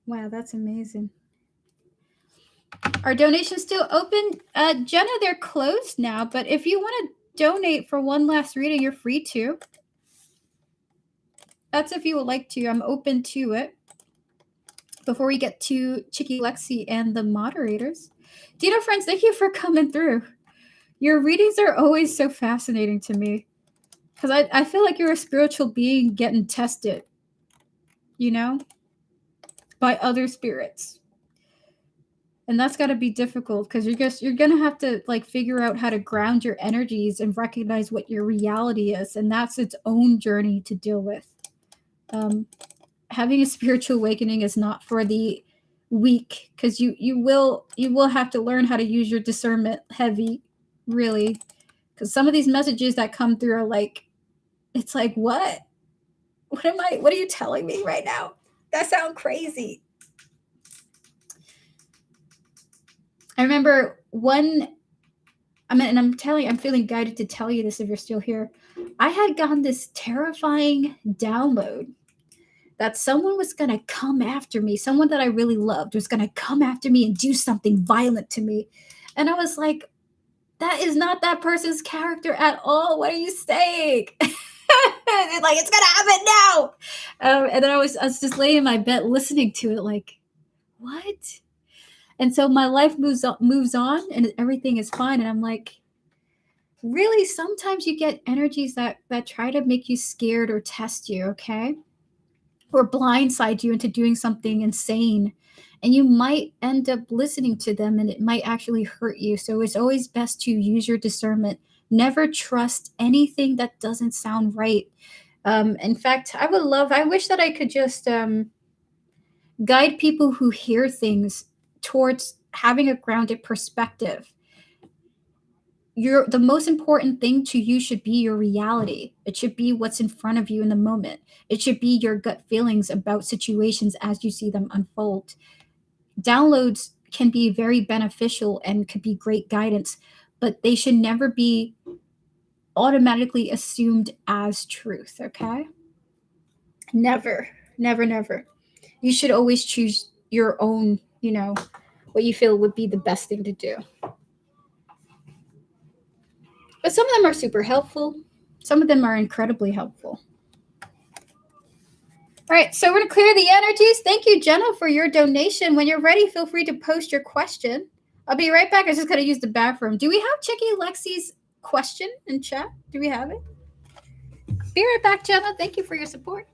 Wow, that's amazing. Are donations still open? Jenna, they're closed now, but if you want to donate for one last reading, you're free to. That's if you would like to. I'm open to it. Before we get to Chicky Lexi and the moderators. Dino friends, thank you for coming through. Your readings are always so fascinating to me. Because I feel like you're a spiritual being getting tested, you know, by other spirits. And that's got to be difficult because you're going to have to like figure out how to ground your energies and recognize what your reality is. And that's its own journey to deal with. Having a spiritual awakening is not for the weak, because you will have to learn how to use your discernment heavy, really, because some of these messages that come through are like, it's like, what are you telling me right now? That sounds crazy. I remember I'm feeling guided to tell you this if you're still here. I had gotten this terrifying download that someone was going to come after me. Someone that I really loved was going to come after me and do something violent to me. And I was like, that is not that person's character at all. What are you saying? Like, it's going to happen now. And then I was just laying in my bed listening to it like, what? And so my life moves on and everything is fine. And I'm like, really, sometimes you get energies that try to make you scared or test you, okay? Or blindside you into doing something insane. And you might end up listening to them and it might actually hurt you. So it's always best to use your discernment. Never trust anything that doesn't sound right. In fact, I wish that I could just guide people who hear things towards having a grounded perspective. The most important thing to you should be your reality. It should be what's in front of you in the moment. It should be your gut feelings about situations as you see them unfold. Downloads can be very beneficial and could be great guidance, but they should never be automatically assumed as truth, okay? Never, never, never. You should always choose your own, what you feel would be the best thing to do. But some of them are super helpful. Some of them are incredibly helpful. All right, so we're going to clear the energies. Thank you, Jenna, for your donation. When you're ready, feel free to post your question. I'll be right back. I just got to use the bathroom. Do we have Chicky Lexi's question in chat? Do we have it? Be right back, Jenna. Thank you for your support.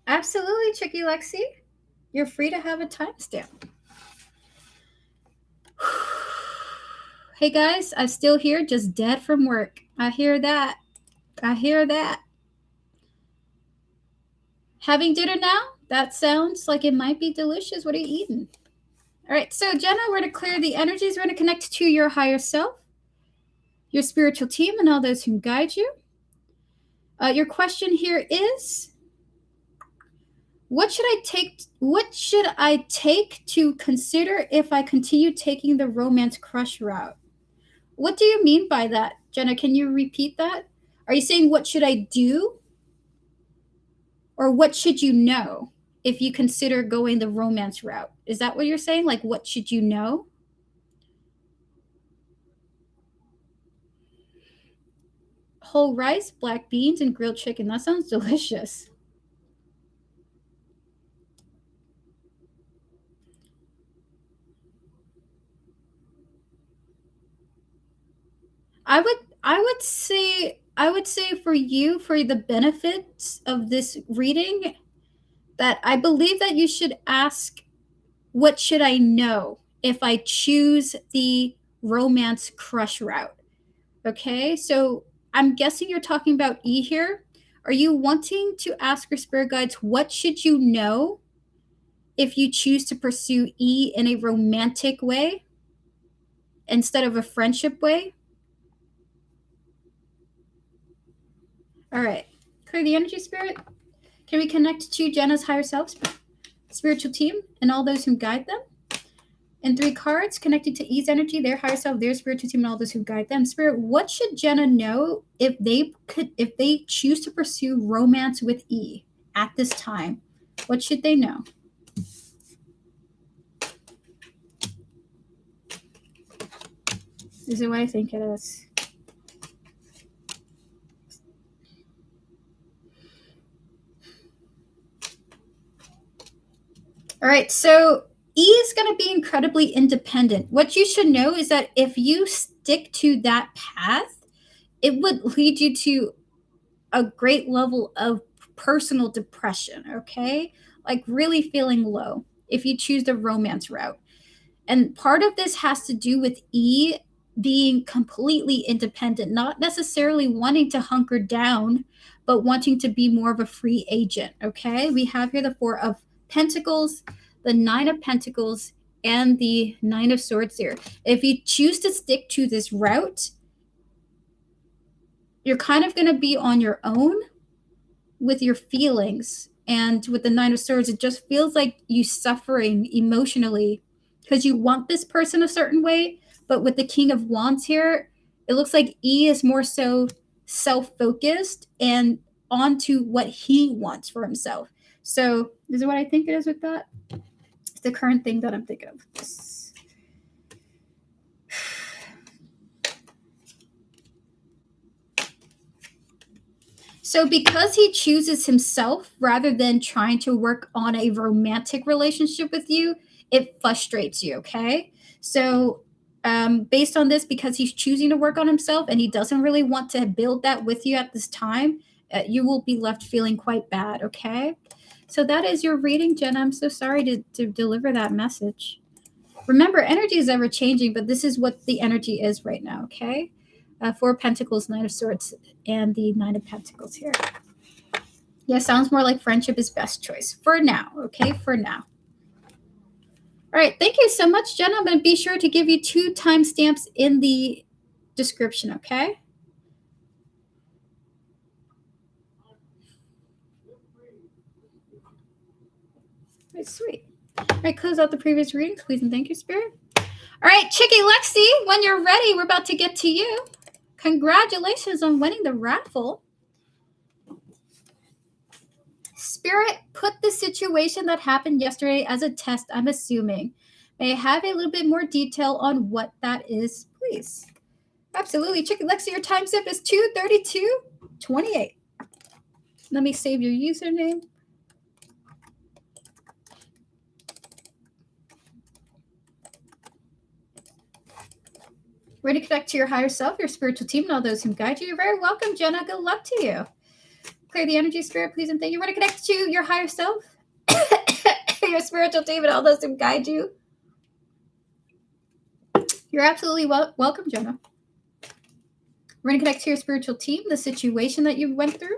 Absolutely, Chicky Lexi. You're free to have a timestamp. Hey guys, I'm still here, just dead from work. I hear that. I hear that. Having dinner now? That sounds like it might be delicious. What are you eating? All right, so Jenna, we're going to clear the energies. We're going to connect to your higher self, your spiritual team, and all those who guide you. Your question here is, what should I take to consider if I continue taking the romance crush route? What do you mean by that, Jenna? Can you repeat that? Are you saying what should I do? Or what should you know if you consider going the romance route? Is that what you're saying? Like, what should you know? Whole rice, black beans, and grilled chicken. That sounds delicious. I would say for you, for the benefits of this reading, that I believe that you should ask, what should I know if I choose the romance crush route? Okay, so I'm guessing you're talking about E here. Are you wanting to ask your spirit guides, what should you know if you choose to pursue E in a romantic way instead of a friendship way? All right, clear the energy, spirit. Can we connect to Jenna's higher self, spiritual team, and all those who guide them? And 3 cards connected to E's energy, their higher self, their spiritual team, and all those who guide them. Spirit, what should Jenna know if they choose to pursue romance with E at this time? What should they know? This is what I think it is. All right, so E is going to be incredibly independent. What you should know is that if you stick to that path, it would lead you to a great level of personal depression, okay? Like really feeling low if you choose the romance route. And part of this has to do with E being completely independent, not necessarily wanting to hunker down, but wanting to be more of a free agent, okay? We have here the 4 of Pentacles, the 9 of Pentacles, and the 9 of Swords here. If you choose to stick to this route, you're kind of going to be on your own with your feelings. And with the 9 of Swords, it just feels like you suffering emotionally because you want this person a certain way. But with the King of Wands here, it looks like E is more so self-focused and onto what he wants for himself. So this is what I think it is with that. It's the current thing that I'm thinking of. So because he chooses himself rather than trying to work on a romantic relationship with you, it frustrates you, okay? So based on this, because he's choosing to work on himself and he doesn't really want to build that with you at this time, you will be left feeling quite bad, okay? So that is your reading, Jenna. I'm so sorry to deliver that message. Remember, energy is ever changing, but this is what the energy is right now, okay? 4 of Pentacles, 9 of Swords, and the 9 of Pentacles here. Yeah, sounds more like friendship is best choice. For now, okay? For now. All right, thank you so much, Jenna. I'm going to be sure to give you 2 timestamps in the description, okay? All right, sweet. All right, close out the previous readings, please, and thank you, Spirit. All right, Chicky Lexi, when you're ready, we're about to get to you. Congratulations on winning the raffle. Spirit, put the situation that happened yesterday as a test, I'm assuming. May I have a little bit more detail on what that is, please? Absolutely. Chicken Lexi, your time zip is 2:32:28. Let me save your username. Ready to connect to your higher self, your spiritual team, and all those who guide you. You're very welcome, Jenna. Good luck to you. Clear the energy, Spirit, please and thank you. We're going to connect to your higher self, your spiritual team, and all those who guide you. You're absolutely welcome, Jonah. We're going to connect to your spiritual team, the situation that you went through,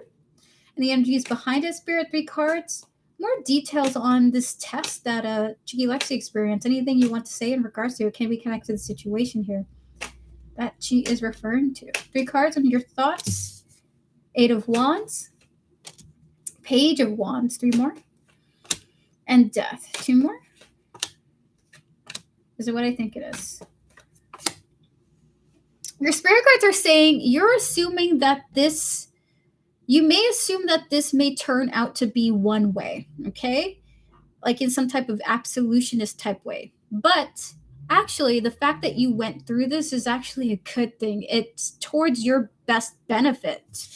and the energies behind it, Spirit, 3 cards. More details on this test that Chicky Lexi experienced. Anything you want to say in regards to it? Can we connect to the situation here that she is referring to? 3 cards on your thoughts. 8 of Wands. Page of Wands. 3 more. And Death. 2 more. Is it what I think it is? Your spirit guides are saying you're assuming that this... You may assume that this may turn out to be one way, okay? Like in some type of absolutionist type way. But actually, the fact that you went through this is actually a good thing. It's towards your best benefit.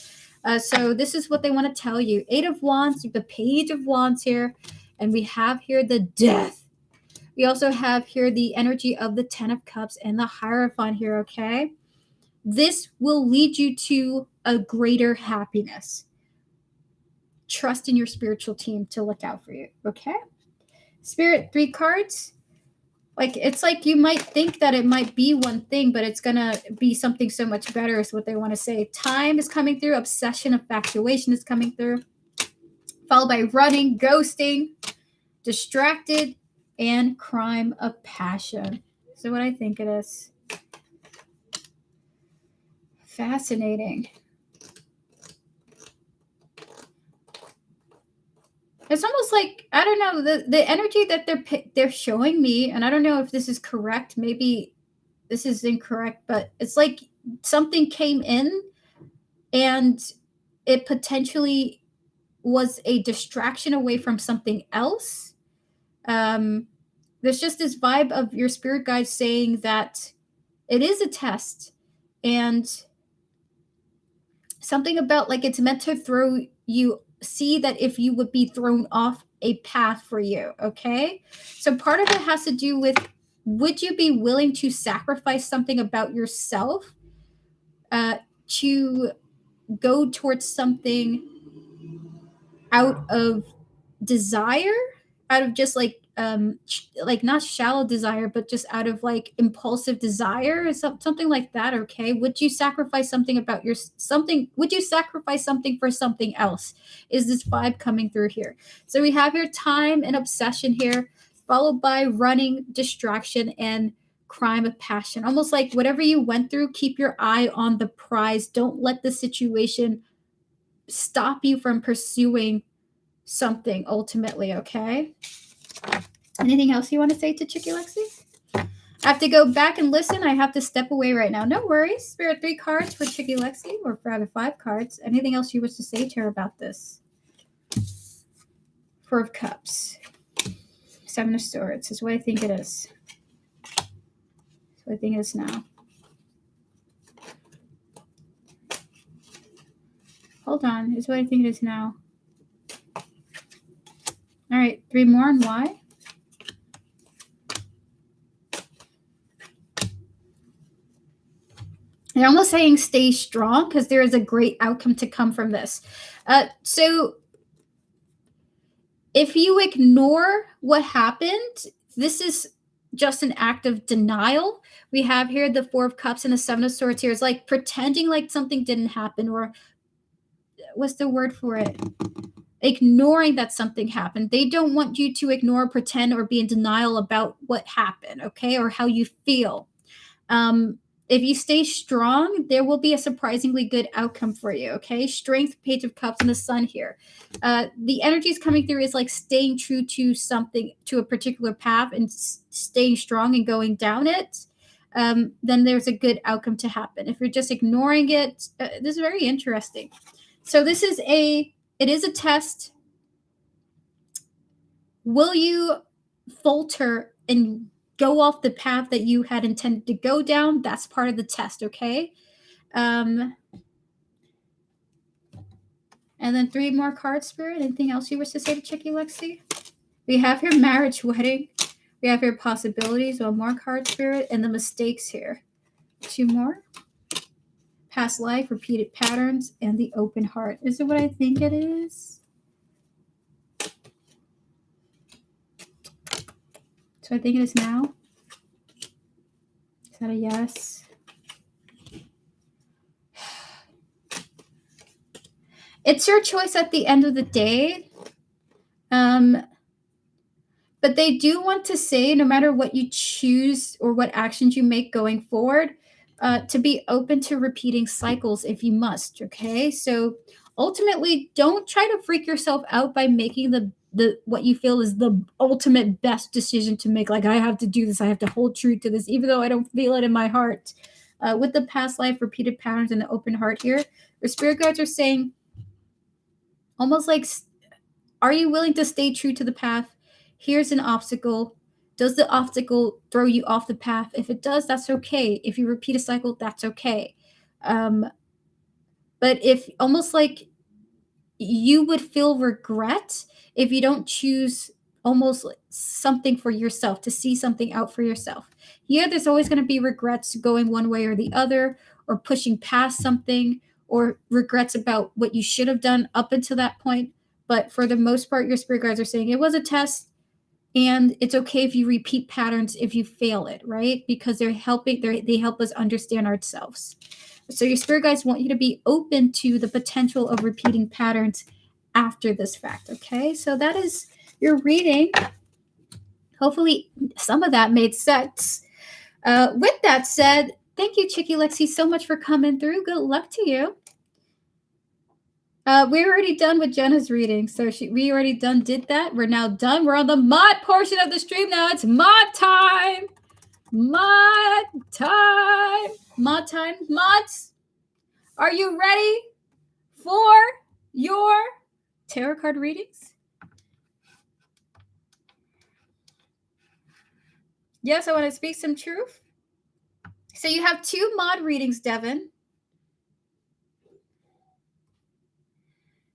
So this is what they want to tell you. 8 of Wands, the Page of Wands here. And we have here the Death. We also have here the energy of the 10 of Cups and the Hierophant here, okay? This will lead you to a greater happiness. Trust in your spiritual team to look out for you, okay? Spirit, 3 cards. Like, it's like you might think that it might be one thing, but it's going to be something so much better is what they want to say. Time is coming through. Obsession, infatuation is coming through. Followed by running, ghosting, distracted, and crime of passion. So what I think it is. Fascinating. It's almost like, I don't know, the energy that they're showing me, and I don't know if this is correct. Maybe this is incorrect, but it's like something came in and it potentially was a distraction away from something else. There's just this vibe of your spirit guides saying that it is a test and something about like it's meant to throw you, see that if you would be thrown off a path for you, okay? So part of it has to do with, would you be willing to sacrifice something about yourself to go towards something out of desire, out of just like not shallow desire, but just out of like impulsive desire or something like that, okay? Would you sacrifice something about your something? Would you sacrifice something for something else? Is this vibe coming through here? So we have your time and obsession here, followed by running, distraction, and crime of passion. Almost like whatever you went through, keep your eye on the prize. Don't let the situation stop you from pursuing something ultimately, okay? Anything else you want to say to Chicky Lexi? I have to go back and listen. I have to step away right now. No worries. Spirit, 3 cards for Chicky Lexi, or for 5 cards. Anything else you wish to say to her about this? 4 of Cups. 7 of Swords is what I think it is. That's what I think it is now. Hold on. Is what I think it is now. All right. 3 more, and why? They're almost saying stay strong because there is a great outcome to come from this. So if you ignore what happened, this is just an act of denial. We have here the 4 of Cups and the 7 of Swords here. It's like pretending like something didn't happen, or what's the word for it? Ignoring that something happened. They don't want you to ignore, pretend, or be in denial about what happened, okay, or how you feel. If you stay strong, there will be a surprisingly good outcome for you, okay? Strength, Page of Cups, and the Sun here. The energies coming through is like staying true to something, to a particular path, and staying strong and going down it. Then there's a good outcome to happen. If you're just ignoring it, this is very interesting. So this is it is a test. Will you falter and go off the path that you had intended to go down? That's part of the test, okay? And then 3 more cards, Spirit. Anything else you wish to say to Chicky Lexi? We have here marriage, wedding. We have here possibilities. 1 more card, Spirit. And the mistakes here. 2 more. past life, repeated patterns, and the open heart. Is it what I think it is? So I think it is now. Is that a yes? It's your choice at the end of the day. But they do want to say, no matter what you choose or what actions you make going forward, to be open to repeating cycles if you must. Okay, so ultimately, don't try to freak yourself out by making the what you feel is the ultimate best decision to make. Like, I have to do this, I have to hold true to this, even though I don't feel it in my heart. With the past life, repeated patterns, and the open heart here, the spirit guides are saying, almost like, are you willing to stay true to the path? Here's an obstacle. Does the obstacle throw you off the path? If it does, that's okay. If you repeat a cycle, that's okay. But if almost like you would feel regret if you don't choose almost like something for yourself, to see something out for yourself. Yeah, there's always going to be regrets going one way or the other, or pushing past something, or regrets about what you should have done up until that point. But for the most part, your spirit guides are saying it was a test, and it's okay if you repeat patterns if you fail it, right? Because they help us understand ourselves. So your spirit guides want you to be open to the potential of repeating patterns after this fact, okay? So that is your reading. Hopefully some of that made sense. With that said, thank you, Chicky Lexi, so much for coming through. Good luck to you. We're already done with Jenna's reading, so we already did that. We're now done. We're on the mod portion of the stream now. It's mod time. Mod time. Mod time. Mods, are you ready for your tarot card readings? Yes, I want to speak some truth. So you have 2 mod readings, Devin.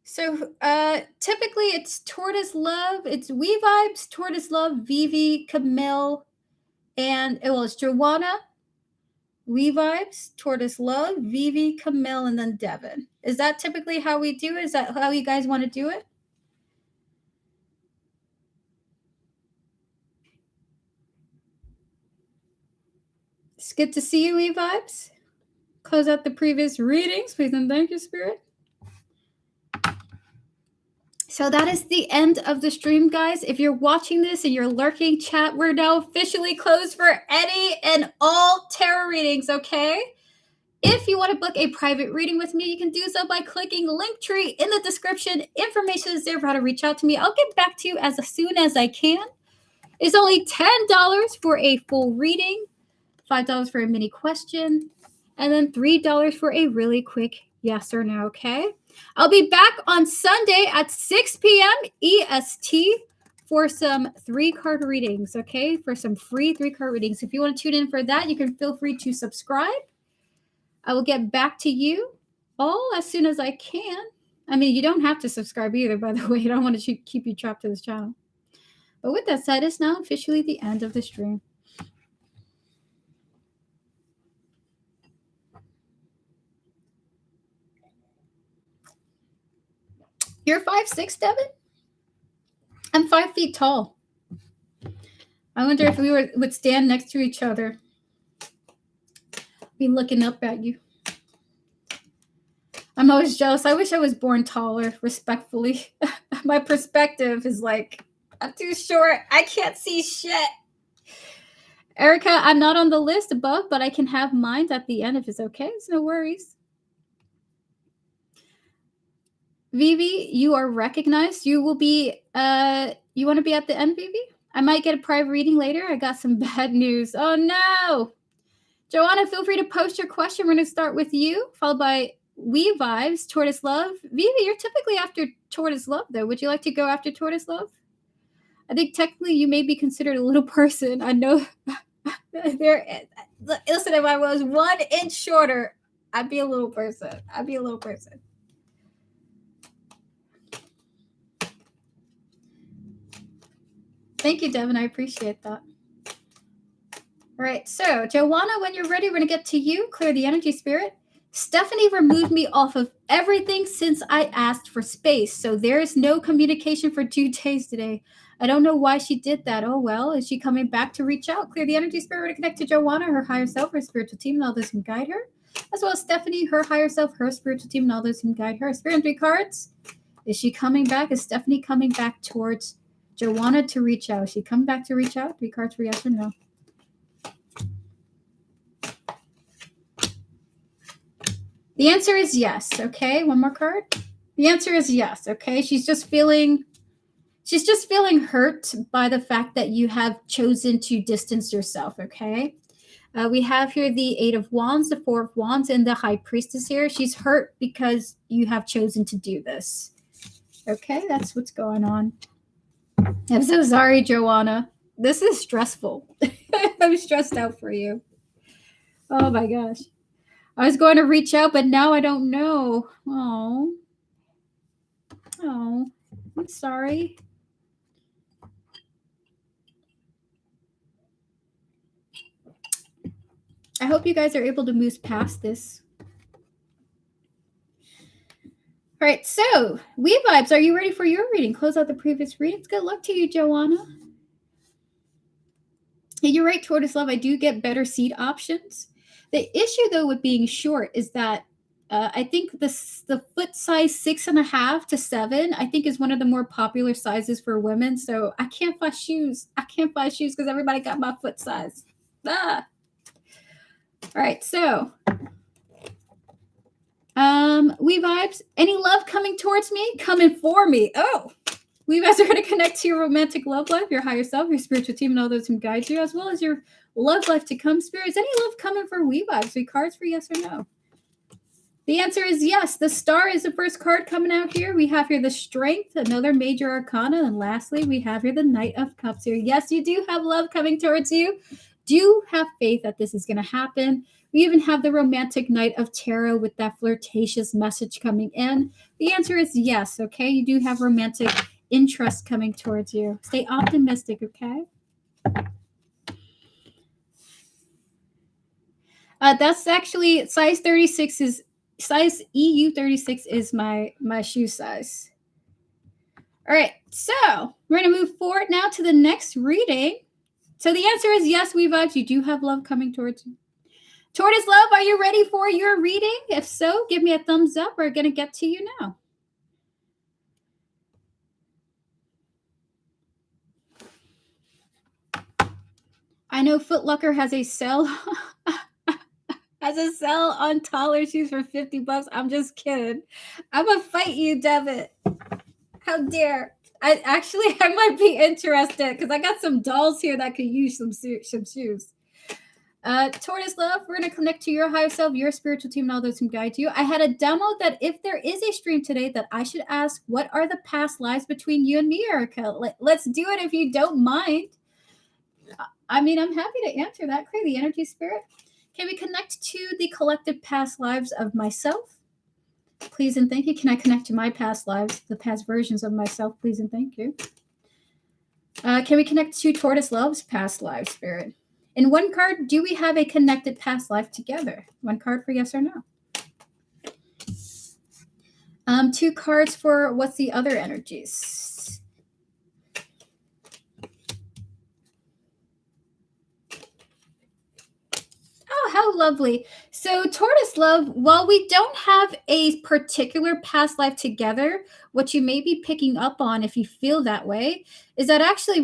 So typically it's Tortoise Love. It's We Vibes, Tortoise Love, Vivi, Camille, and it's Joanna, We Vibes, Tortoise Love, Vivi, Camille, and then Devin. Is that typically how we do it? Is that how you guys want to do it? It's good to see you, We Vibes. Close out the previous readings, please, and thank you, Spirit. So that is the end of the stream, guys. If you're watching this and you're lurking, chat, we're now officially closed for any and all tarot readings, okay? If you want to book a private reading with me, you can do so by clicking Linktree in the description. Information is there for how to reach out to me. I'll get back to you as soon as I can. It's only $10 for a full reading, $5 for a mini question, and then $3 for a really quick yes or no, okay? I'll be back on Sunday at 6 p.m. EST for some 3-card readings, okay? For some free 3-card readings. If you want to tune in for that, you can feel free to subscribe. I will get back to you all as soon as I can. I mean, you don't have to subscribe either, by the way. I don't want to keep you trapped to this channel. But with that said, it's now officially the end of the stream. You're 5'6", Devin? I'm 5 feet tall. I wonder if we would stand next to each other, be looking up at you. I'm always jealous. I wish I was born taller, respectfully. My perspective is like, I'm too short. I can't see shit. Erica, I'm not on the list above, but I can have mine at the end if it's okay. It's no worries. Vivi, you are recognized. You will be, you want to be at the end, Vivi? I might get a private reading later. I got some bad news. Oh, no. Joanna, feel free to post your question. We're going to start with you, followed by We Vibes, Tortoise Love. Vivi, you're typically after Tortoise Love, though. Would you like to go after Tortoise Love? I think technically you may be considered a little person. I know. Listen, if I was 1 inch shorter, I'd be a little person. I'd be a little person. Thank you, Devin. I appreciate that. All right. So, Joanna, when you're ready, we're going to get to you. Clear the energy, Spirit. Stephanie removed me off of everything since I asked for space, so there is no communication for 2 days today. I don't know why she did that. Oh well, is she coming back to reach out? Clear the energy spirit to connect to Joanna, her higher self, her spiritual team, and all those who guide her. As well as Stephanie, her higher self, her spiritual team, and all those who guide her. Spirit 3 cards. Is she coming back? Is Stephanie coming back towards Joanna to reach out? Is she coming back to reach out? 3 cards for yes or no. The answer is yes. Okay, one more card. The answer is yes. Okay, she's just feeling hurt by the fact that you have chosen to distance yourself. Okay, we have here the 8 of Wands, the 4 of Wands, and the High Priestess here. She's hurt because you have chosen to do this. Okay, that's what's going on. I'm so sorry, Joanna. This is stressful. I'm stressed out for you. Oh my gosh. I was going to reach out, but now I don't know. Oh, I'm sorry. I hope you guys are able to move past this. All right, so We Vibes, are you ready for your reading? Close out the previous readings. Good luck to you, Joanna. Hey, you're right, Tortoise Love. I do get better seat options. The issue, though, with being short is that I think the foot size 6.5 to 7, I think, is one of the more popular sizes for women. So I can't buy shoes. I can't buy shoes because everybody got my foot size. Ah. All right, so We Vibes, any love coming towards me? Coming for me. Oh, We Vibes are going to connect to your romantic love life, your higher self, your spiritual team, and all those who guide you, as well as your love life to come. Spirits, any love coming for We Vibes? 3 cards for yes or no. The answer is yes. The Star is the first card coming out here. We have here the Strength, another major arcana. And lastly, we have here the Knight of Cups here. Yes, you do have love coming towards you. Do have faith that this is going to happen. We even have the romantic Knight of Tarot with that flirtatious message coming in. The answer is yes, okay? You do have romantic interest coming towards you. Stay optimistic, okay? That's actually size 36 is size EU 36 is my shoe size. All right, so we're going to move forward now to the next reading. So the answer is yes, We Vibes. You do have love coming towards you. Tortoise Love, are you ready for your reading? If so, give me a thumbs up. We're going to get to you now. I know Foot Locker has a sale on taller shoes for $50. I'm just kidding. I'm going to fight you, Devin. How dare. I might be interested because I got some dolls here that could use some shoes. Tortoise Love, we're going to connect to your higher self, your spiritual team, and all those who guide you. I had a demo that if there is a stream today that I should ask, what are the past lives between you and me, Erica? Let's do it if you don't mind. I mean, I'm happy to answer that. Clear the energy spirit. Can we connect to the collective past lives of myself? Please and thank you. Can I connect to my past lives, the past versions of myself? Please and thank you. Can we connect to Tortoise Love's past life, Spirit? In one card, do we have a connected past life together? 1 card for yes or no. 2 cards for what's the other energies? Oh, how lovely. So Tortoise Love, while we don't have a particular past life together, what you may be picking up on, if you feel that way, is that actually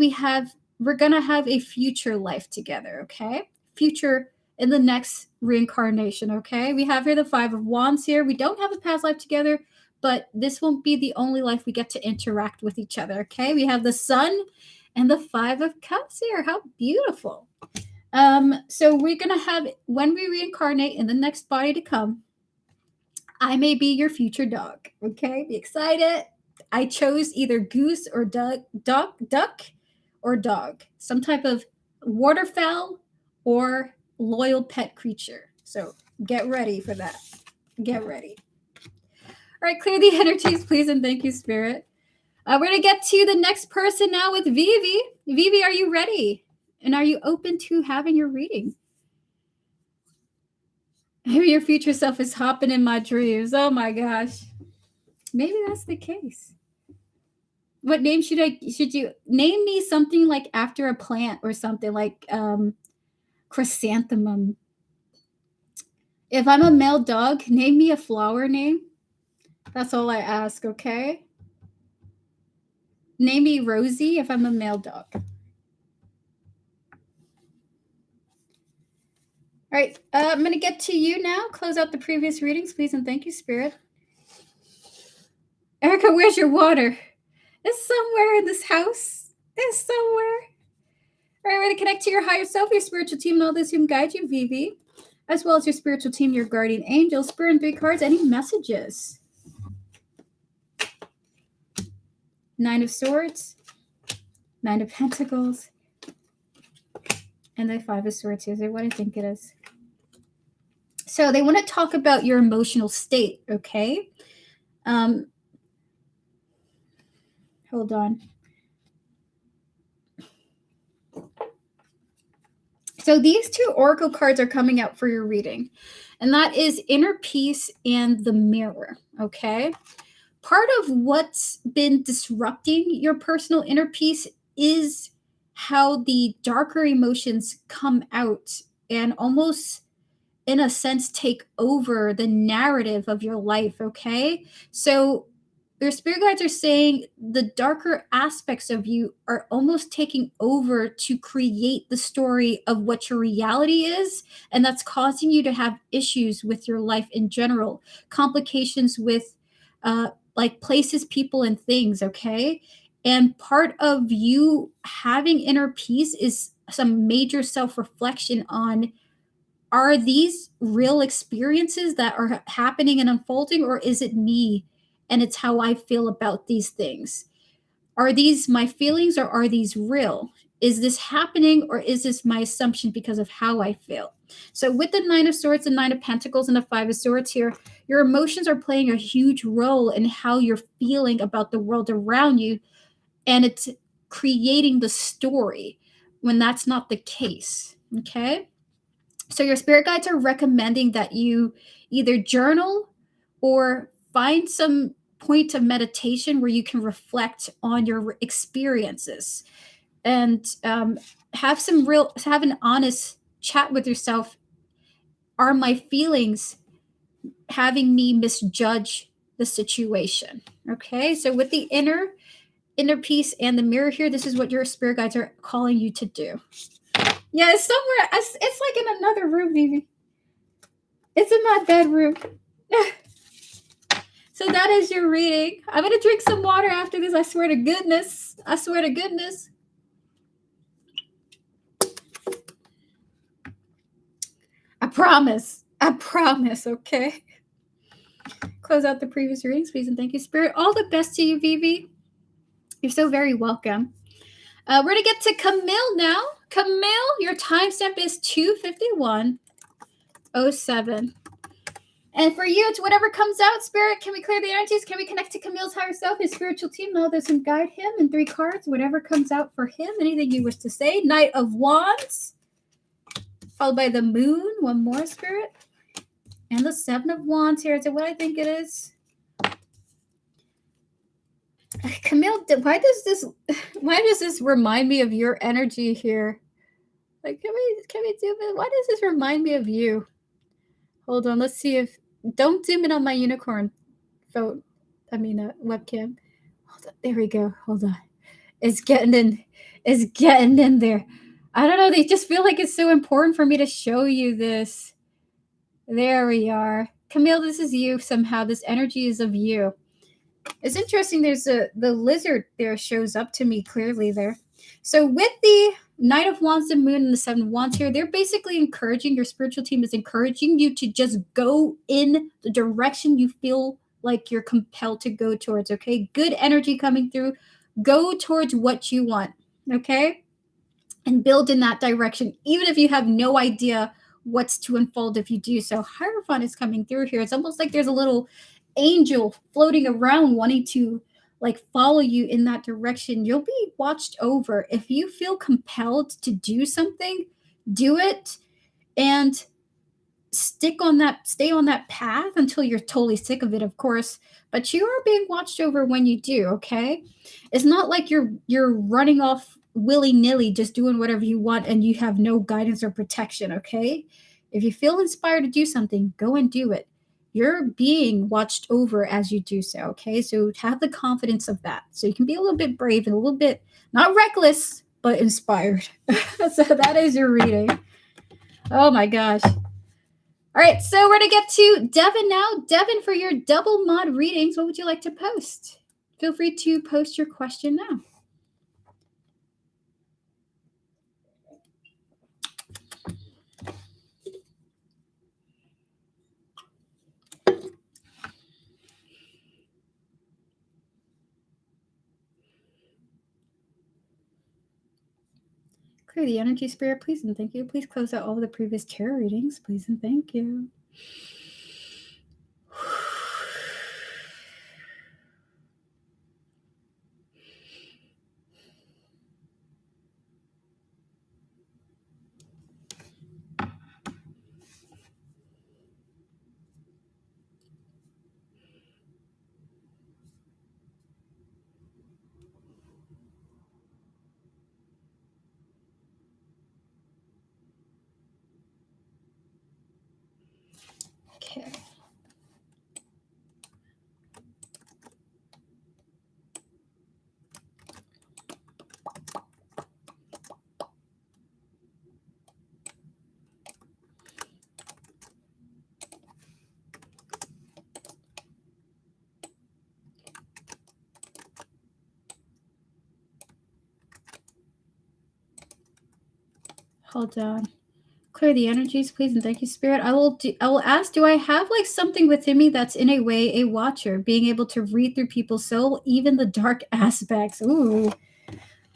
we're going to have a future life together, okay? Future in the next reincarnation, okay? We have here the 5 of Wands here. We don't have a past life together, but this won't be the only life we get to interact with each other, okay? We have the Sun and the 5 of Cups here. How beautiful. So we're going to have, when we reincarnate in the next body to come, I may be your future dog. Okay. Be excited. I chose either goose or duck or dog, some type of waterfowl or loyal pet creature. So get ready for that. Get ready. All right. Clear the energies, please. And thank you, Spirit. We're going to get to the next person now with Vivi. Vivi, are you ready? And are you open to having your reading? Maybe your future self is hopping in my dreams. Oh my gosh. Maybe that's the case. What name should you name me something like after a plant or something like chrysanthemum? If I'm a male dog, name me a flower name. That's all I ask, okay? Name me Rosie if I'm a male dog. All right, I'm going to get to you now. Close out the previous readings, please, and thank you, Spirit. Erica, where's your water? It's somewhere in this house. It's somewhere. All right, we're going to connect to your higher self, your spiritual team, and all those whom guide you, Vivi, as well as your spiritual team, your guardian angel, Spirit, and 3 cards. Any messages? 9 of Swords, 9 of Pentacles, and the 5 of Swords. Is what I think it is. So they want to talk about your emotional state, okay? Hold on. So these 2 oracle cards are coming out for your reading, and that is Inner Peace and the Mirror, okay? Part of what's been disrupting your personal inner peace is how the darker emotions come out and almost, in a sense, take over the narrative of your life, okay? So your spirit guides are saying the darker aspects of you are almost taking over to create the story of what your reality is, and that's causing you to have issues with your life in general, complications with like places, people, and things, okay? And part of you having inner peace is some major self-reflection on, are these real experiences that are happening and unfolding, or is it me and it's how I feel about these things? Are these my feelings or are these real? Is this happening or is this my assumption because of how I feel? So with the 9 of Swords and 9 of Pentacles and the 5 of Swords here, your emotions are playing a huge role in how you're feeling about the world around you, and it's creating the story when that's not the case, okay? So your spirit guides are recommending that you either journal or find some point of meditation where you can reflect on your experiences and have an honest chat with yourself. Are my feelings having me misjudge the situation? Okay, so with the inner peace and the mirror here, this is what your spirit guides are calling you to do. Yeah, it's somewhere. It's like in another room, Vivi. It's in my bedroom. So that is your reading. I'm going to drink some water after this. I swear to goodness. I swear to goodness. I promise. I promise, okay? Close out the previous readings, please, and thank you, Spirit. All the best to you, Vivi. You're so very welcome. We're going to get to Camille now. Camille, your timestamp is 2:51:07. And for you, it's whatever comes out, Spirit. Can we clear the energies? Can we connect to Camille's higher self, his spiritual team, all those who guide him? And 3 cards, whatever comes out for him. Anything you wish to say. Knight of Wands, followed by the Moon. One more, Spirit. And the 7 of Wands here. Is it what I think it is? Camille, why does this remind me of your energy here? Like, can we zoom in? Why does this remind me of you? Hold on, let's see if... Don't zoom in on my unicorn phone. Webcam. Hold on, there we go. Hold on. It's getting in. It's getting in there. I don't know. They just feel like it's so important for me to show you this. There we are. Camille, this is you somehow. This energy is of you. It's interesting. There's the lizard there shows up to me clearly there. So with the Knight of Wands, the Moon, and the 7 of Wands here, they're basically encouraging, your spiritual team is encouraging you to just go in the direction you feel like you're compelled to go towards, okay? Good energy coming through. Go towards what you want, okay? And build in that direction, even if you have no idea what's to unfold if you do so. Hierophant is coming through here. It's almost like there's a little angel floating around wanting to like follow you in that direction. You'll be watched over. If you feel compelled to do something, do it. And stay on that path until you're totally sick of it, of course, but you are being watched over when you do, okay? It's not like you're running off willy-nilly just doing whatever you want and you have no guidance or protection, okay? If you feel inspired to do something, go and do it. You're being watched over as you do so, okay? So have the confidence of that. So you can be a little bit brave and a little bit not reckless, but inspired. So that is your reading. Oh my gosh. All right, so we're going to get to Devin now. Devin, for your double mod readings, what would you like to post? Feel free to post your question now. Clear the energy, spirit, please and thank you. Please close out all of the previous tarot readings, please and thank you. Okay. Hold on. Clear the energies, please and thank you, spirit. I will ask, do I have like something within me that's in a way a watcher, being able to read through people's soul, even the dark aspects? Ooh.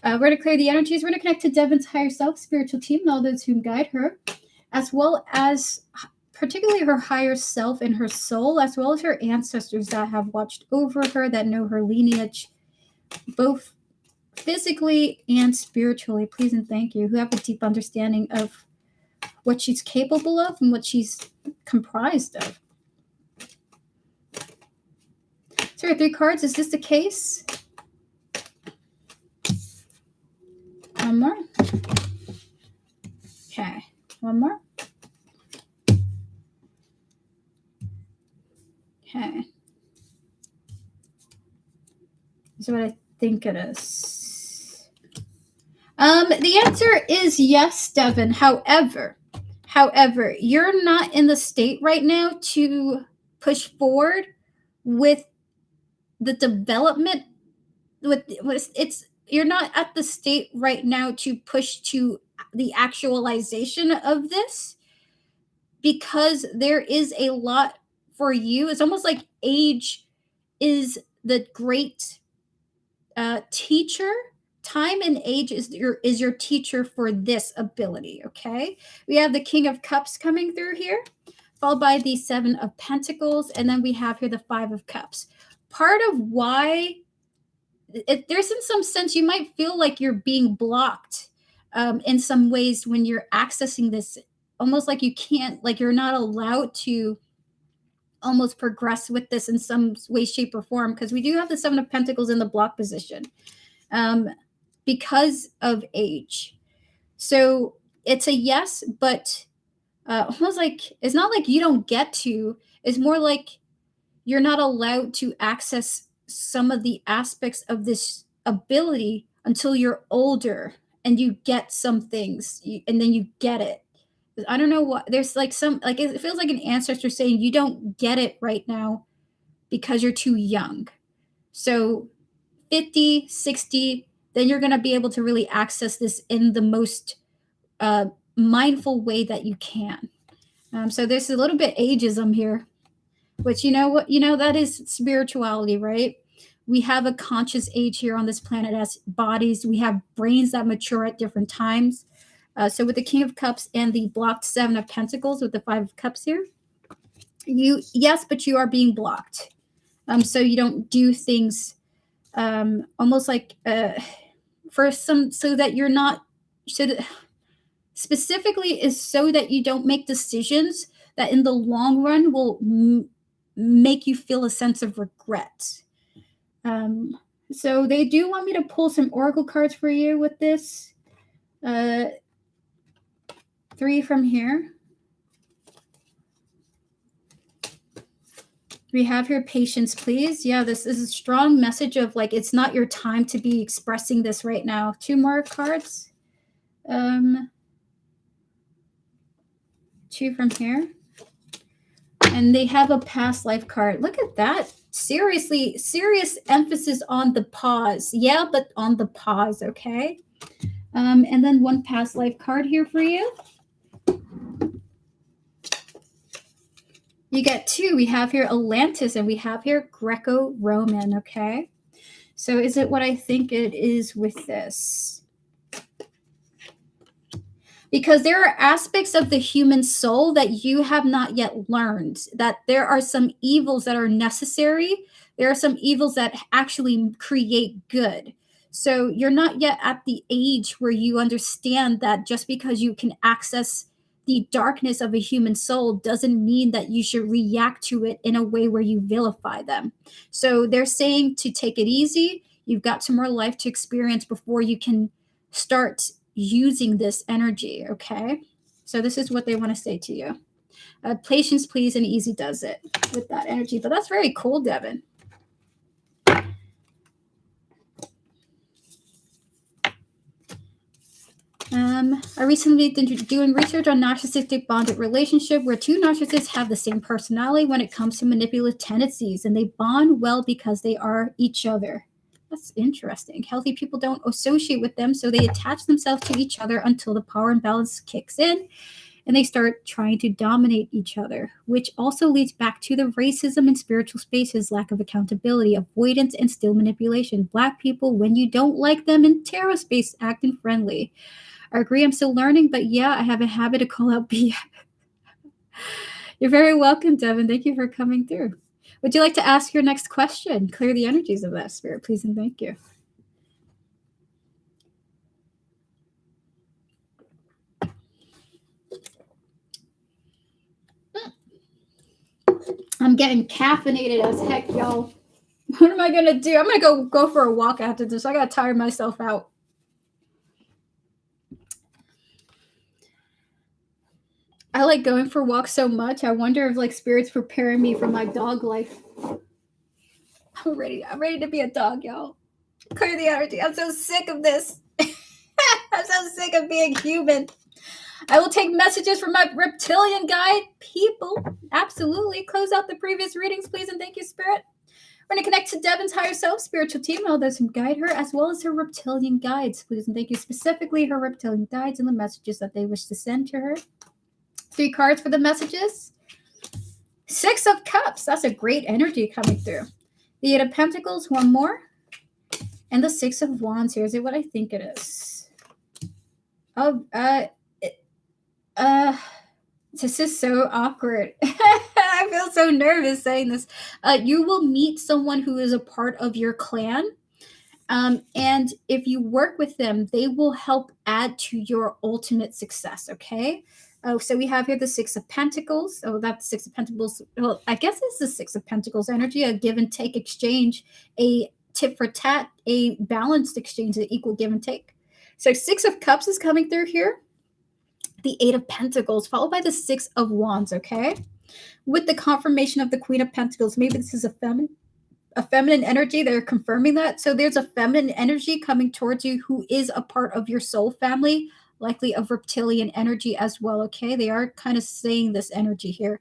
We're going to clear the energies. We're going to connect to Devin's higher self, spiritual team, and all those who guide her, as well as particularly her higher self and her soul, as well as her ancestors that have watched over her, that know her lineage, both physically and spiritually. Please and thank you, who have a deep understanding of what she's capable of and what she's comprised of. So, 3 cards. Is this the case? One more. Okay. One more. Okay. This is what I think it is. The answer is yes, Devin. However, you're not in the state right now to push forward with the development. You're not at the state right now to push to the actualization of this, because there is a lot for you. It's almost like age is the great teacher. Time and age is your teacher for this ability, okay? We have the King of Cups coming through here, followed by the 7 of Pentacles, and then we have here the 5 of Cups. Part of why there's in some sense you might feel like you're being blocked in some ways when you're accessing this, almost like you can't, like you're not allowed to almost progress with this in some way, shape, or form, because we do have the 7 of Pentacles in the block position because of age. So it's a yes, but almost like it's not like you don't get to, it's more like you're not allowed to access some of the aspects of this ability until you're older and you get some things and then you get it. I don't know what, there's like some, like it feels like an ancestor saying you don't get it right now because you're too young. So 50, 60, then you're going to be able to really access this in the most mindful way that you can. So there's a little bit ageism here, which that is spirituality, right? We have a conscious age here on this planet as bodies. We have brains that mature at different times. So with the King of Cups and the blocked 7 of Pentacles with the 5 of Cups here, but you are being blocked. So you don't do things almost like for some, so that you're not, specifically is so that you don't make decisions that in the long run will make you feel a sense of regret. So they do want me to pull some oracle cards for you with this. 3 from here. We have here patience, please. Yeah, this is a strong message of like, it's not your time to be expressing this right now. 2 more cards. 2 from here. And they have a past life card. Look at that. Seriously, serious emphasis on the pause. Yeah, but on the pause, okay? And then 1 past life card here for you. You get 2. We have here Atlantis and we have here Greco-Roman, okay? So is it what I think it is with this? Because there are aspects of the human soul that you have not yet learned, that there are some evils that are necessary. There are some evils that actually create good. So you're not yet at the age where you understand that just because you can access the darkness of a human soul doesn't mean that you should react to it in a way where you vilify them. So they're saying to take it easy. You've got some more life to experience before you can start using this energy, okay? So this is what they want to say to you. Patience, please, and easy does it with that energy. But that's very cool, Devin. I recently been doing research on narcissistic bonded relationship where 2 narcissists have the same personality when it comes to manipulative tendencies, and they bond well because they are each other. That's interesting. Healthy people don't associate with them, so they attach themselves to each other until the power imbalance kicks in and they start trying to dominate each other, which also leads back to the racism in spiritual spaces, lack of accountability, avoidance, and still manipulation. Black people, when you don't like them in tarot space, acting friendly. I agree, I'm still learning, but yeah, I have a habit to call out BS. You're very welcome, Devin. Thank you for coming through. Would you like to ask your next question? Clear the energies of that, Spirit, please, and thank you. I'm getting caffeinated as heck, y'all. What am I going to do? I'm going to go for a walk after this. I got to tire myself out. I like going for walks so much. I wonder if like Spirit's preparing me for my dog life. I'm ready to be a dog, y'all. Clear the energy. I'm so sick of this. I'm so sick of being human. I will take messages from my reptilian guide people. Absolutely. Close out the previous readings, please, and thank you, Spirit. We're going to connect to Devin's higher self, spiritual team, and all those who guide her, as well as her reptilian guides, please, and thank you, specifically her reptilian guides and the messages that they wish to send to her. 3 cards for the messages. 6 of Cups. That's a great energy coming through. The 8 of Pentacles, 1 more. And the 6 of Wands. Here's what I think it is. This is so awkward. I feel so nervous saying this. You will meet someone who is a part of your clan. And if you work with them, they will help add to your ultimate success, okay? Oh, so we have here the 6 of Pentacles. Oh, that's 6 of Pentacles. Well, I guess it's the 6 of Pentacles energy, a give and take exchange, a tit for tat, a balanced exchange, an equal give and take. So 6 of Cups is coming through here. The 8 of Pentacles, followed by the 6 of Wands, okay? With the confirmation of the Queen of Pentacles. Maybe this is a feminine energy. They're confirming that. So there's a feminine energy coming towards you who is a part of your soul family, likely of reptilian energy as well, okay? They are kind of saying this energy here.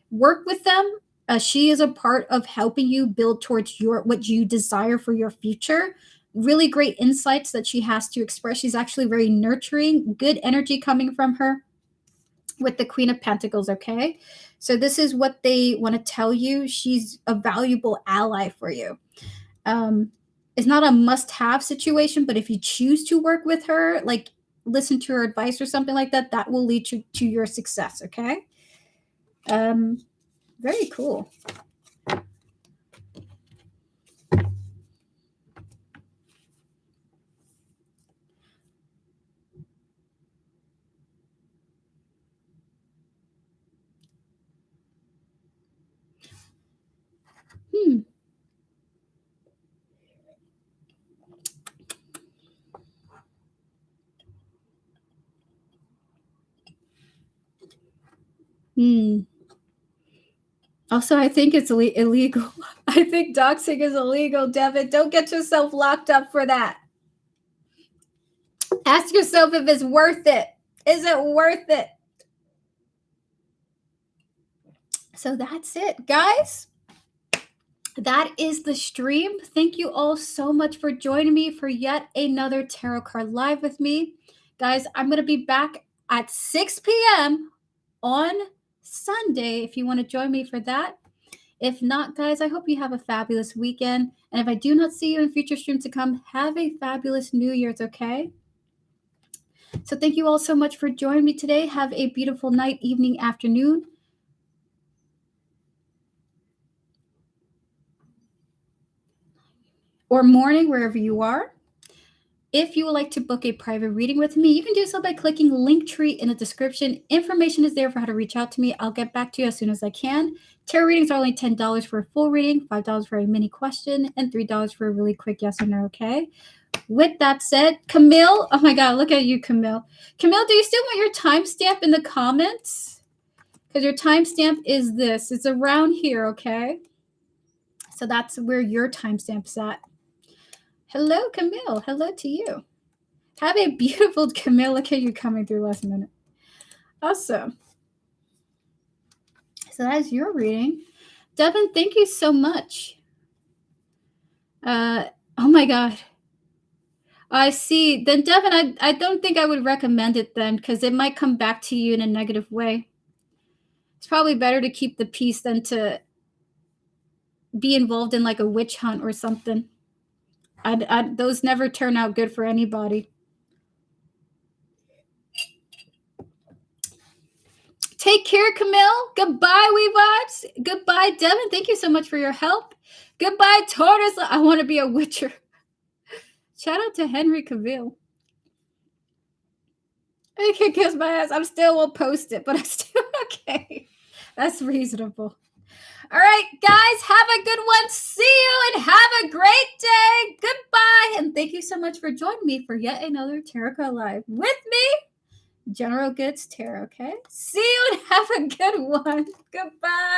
Work with them. She is a part of helping you build towards what you desire for your future. Really great insights that she has to express. She's actually very nurturing, good energy coming from her with the Queen of Pentacles, okay? So this is what they want to tell you. She's a valuable ally for you. It's not a must-have situation, but if you choose to work with her, like listen to her advice or something like that, that will lead you to your success, okay? Very cool. Also, I think it's illegal. I think doxing is illegal, Devin. Don't get yourself locked up for that. Ask yourself if it's worth it. Is it worth it? So that's it, guys. That is the stream. Thank you all so much for joining me for yet another tarot card live with me. Guys, I'm going to be back at 6 p.m. on Sunday if you want to join me for that. If not, guys, I hope you have a fabulous weekend. And if I do not see you in future streams to come, have a fabulous New Year's, okay? So thank you all so much for joining me today. Have a beautiful night, evening, afternoon. Or morning, wherever you are. If you would like to book a private reading with me, you can do so by clicking Linktree in the description. Information is there for how to reach out to me. I'll get back to you as soon as I can. Tarot readings are only $10 for a full reading, $5 for a mini question, and $3 for a really quick yes or no, okay? With that said, Camille, oh my God, look at you, Camille. Camille, do you still want your timestamp in the comments? Because your timestamp is this. It's around here, okay? So that's where your timestamp's at. Hello, Camille. Hello to you. Have a beautiful Camille. Look at you coming through last minute. Awesome. So that's your reading. Devin, thank you so much. Oh my God. I see. Then Devin, I don't think I would recommend it then because it might come back to you in a negative way. It's probably better to keep the peace than to be involved in like a witch hunt or something. Those never turn out good for anybody. Take care, Camille. Goodbye, Weavibes. Goodbye, Devin. Thank you so much for your help. Goodbye, Tortoise. I want to be a witcher. Shout out to Henry Cavill. I can kiss my ass. I still won't post it, but I'm still okay. That's reasonable. All right, guys, have a good one. See you and have a great day. Goodbye. And thank you so much for joining me for yet another Tarot Card Live with me, General Goods Tarot, okay? See you and have a good one. Goodbye.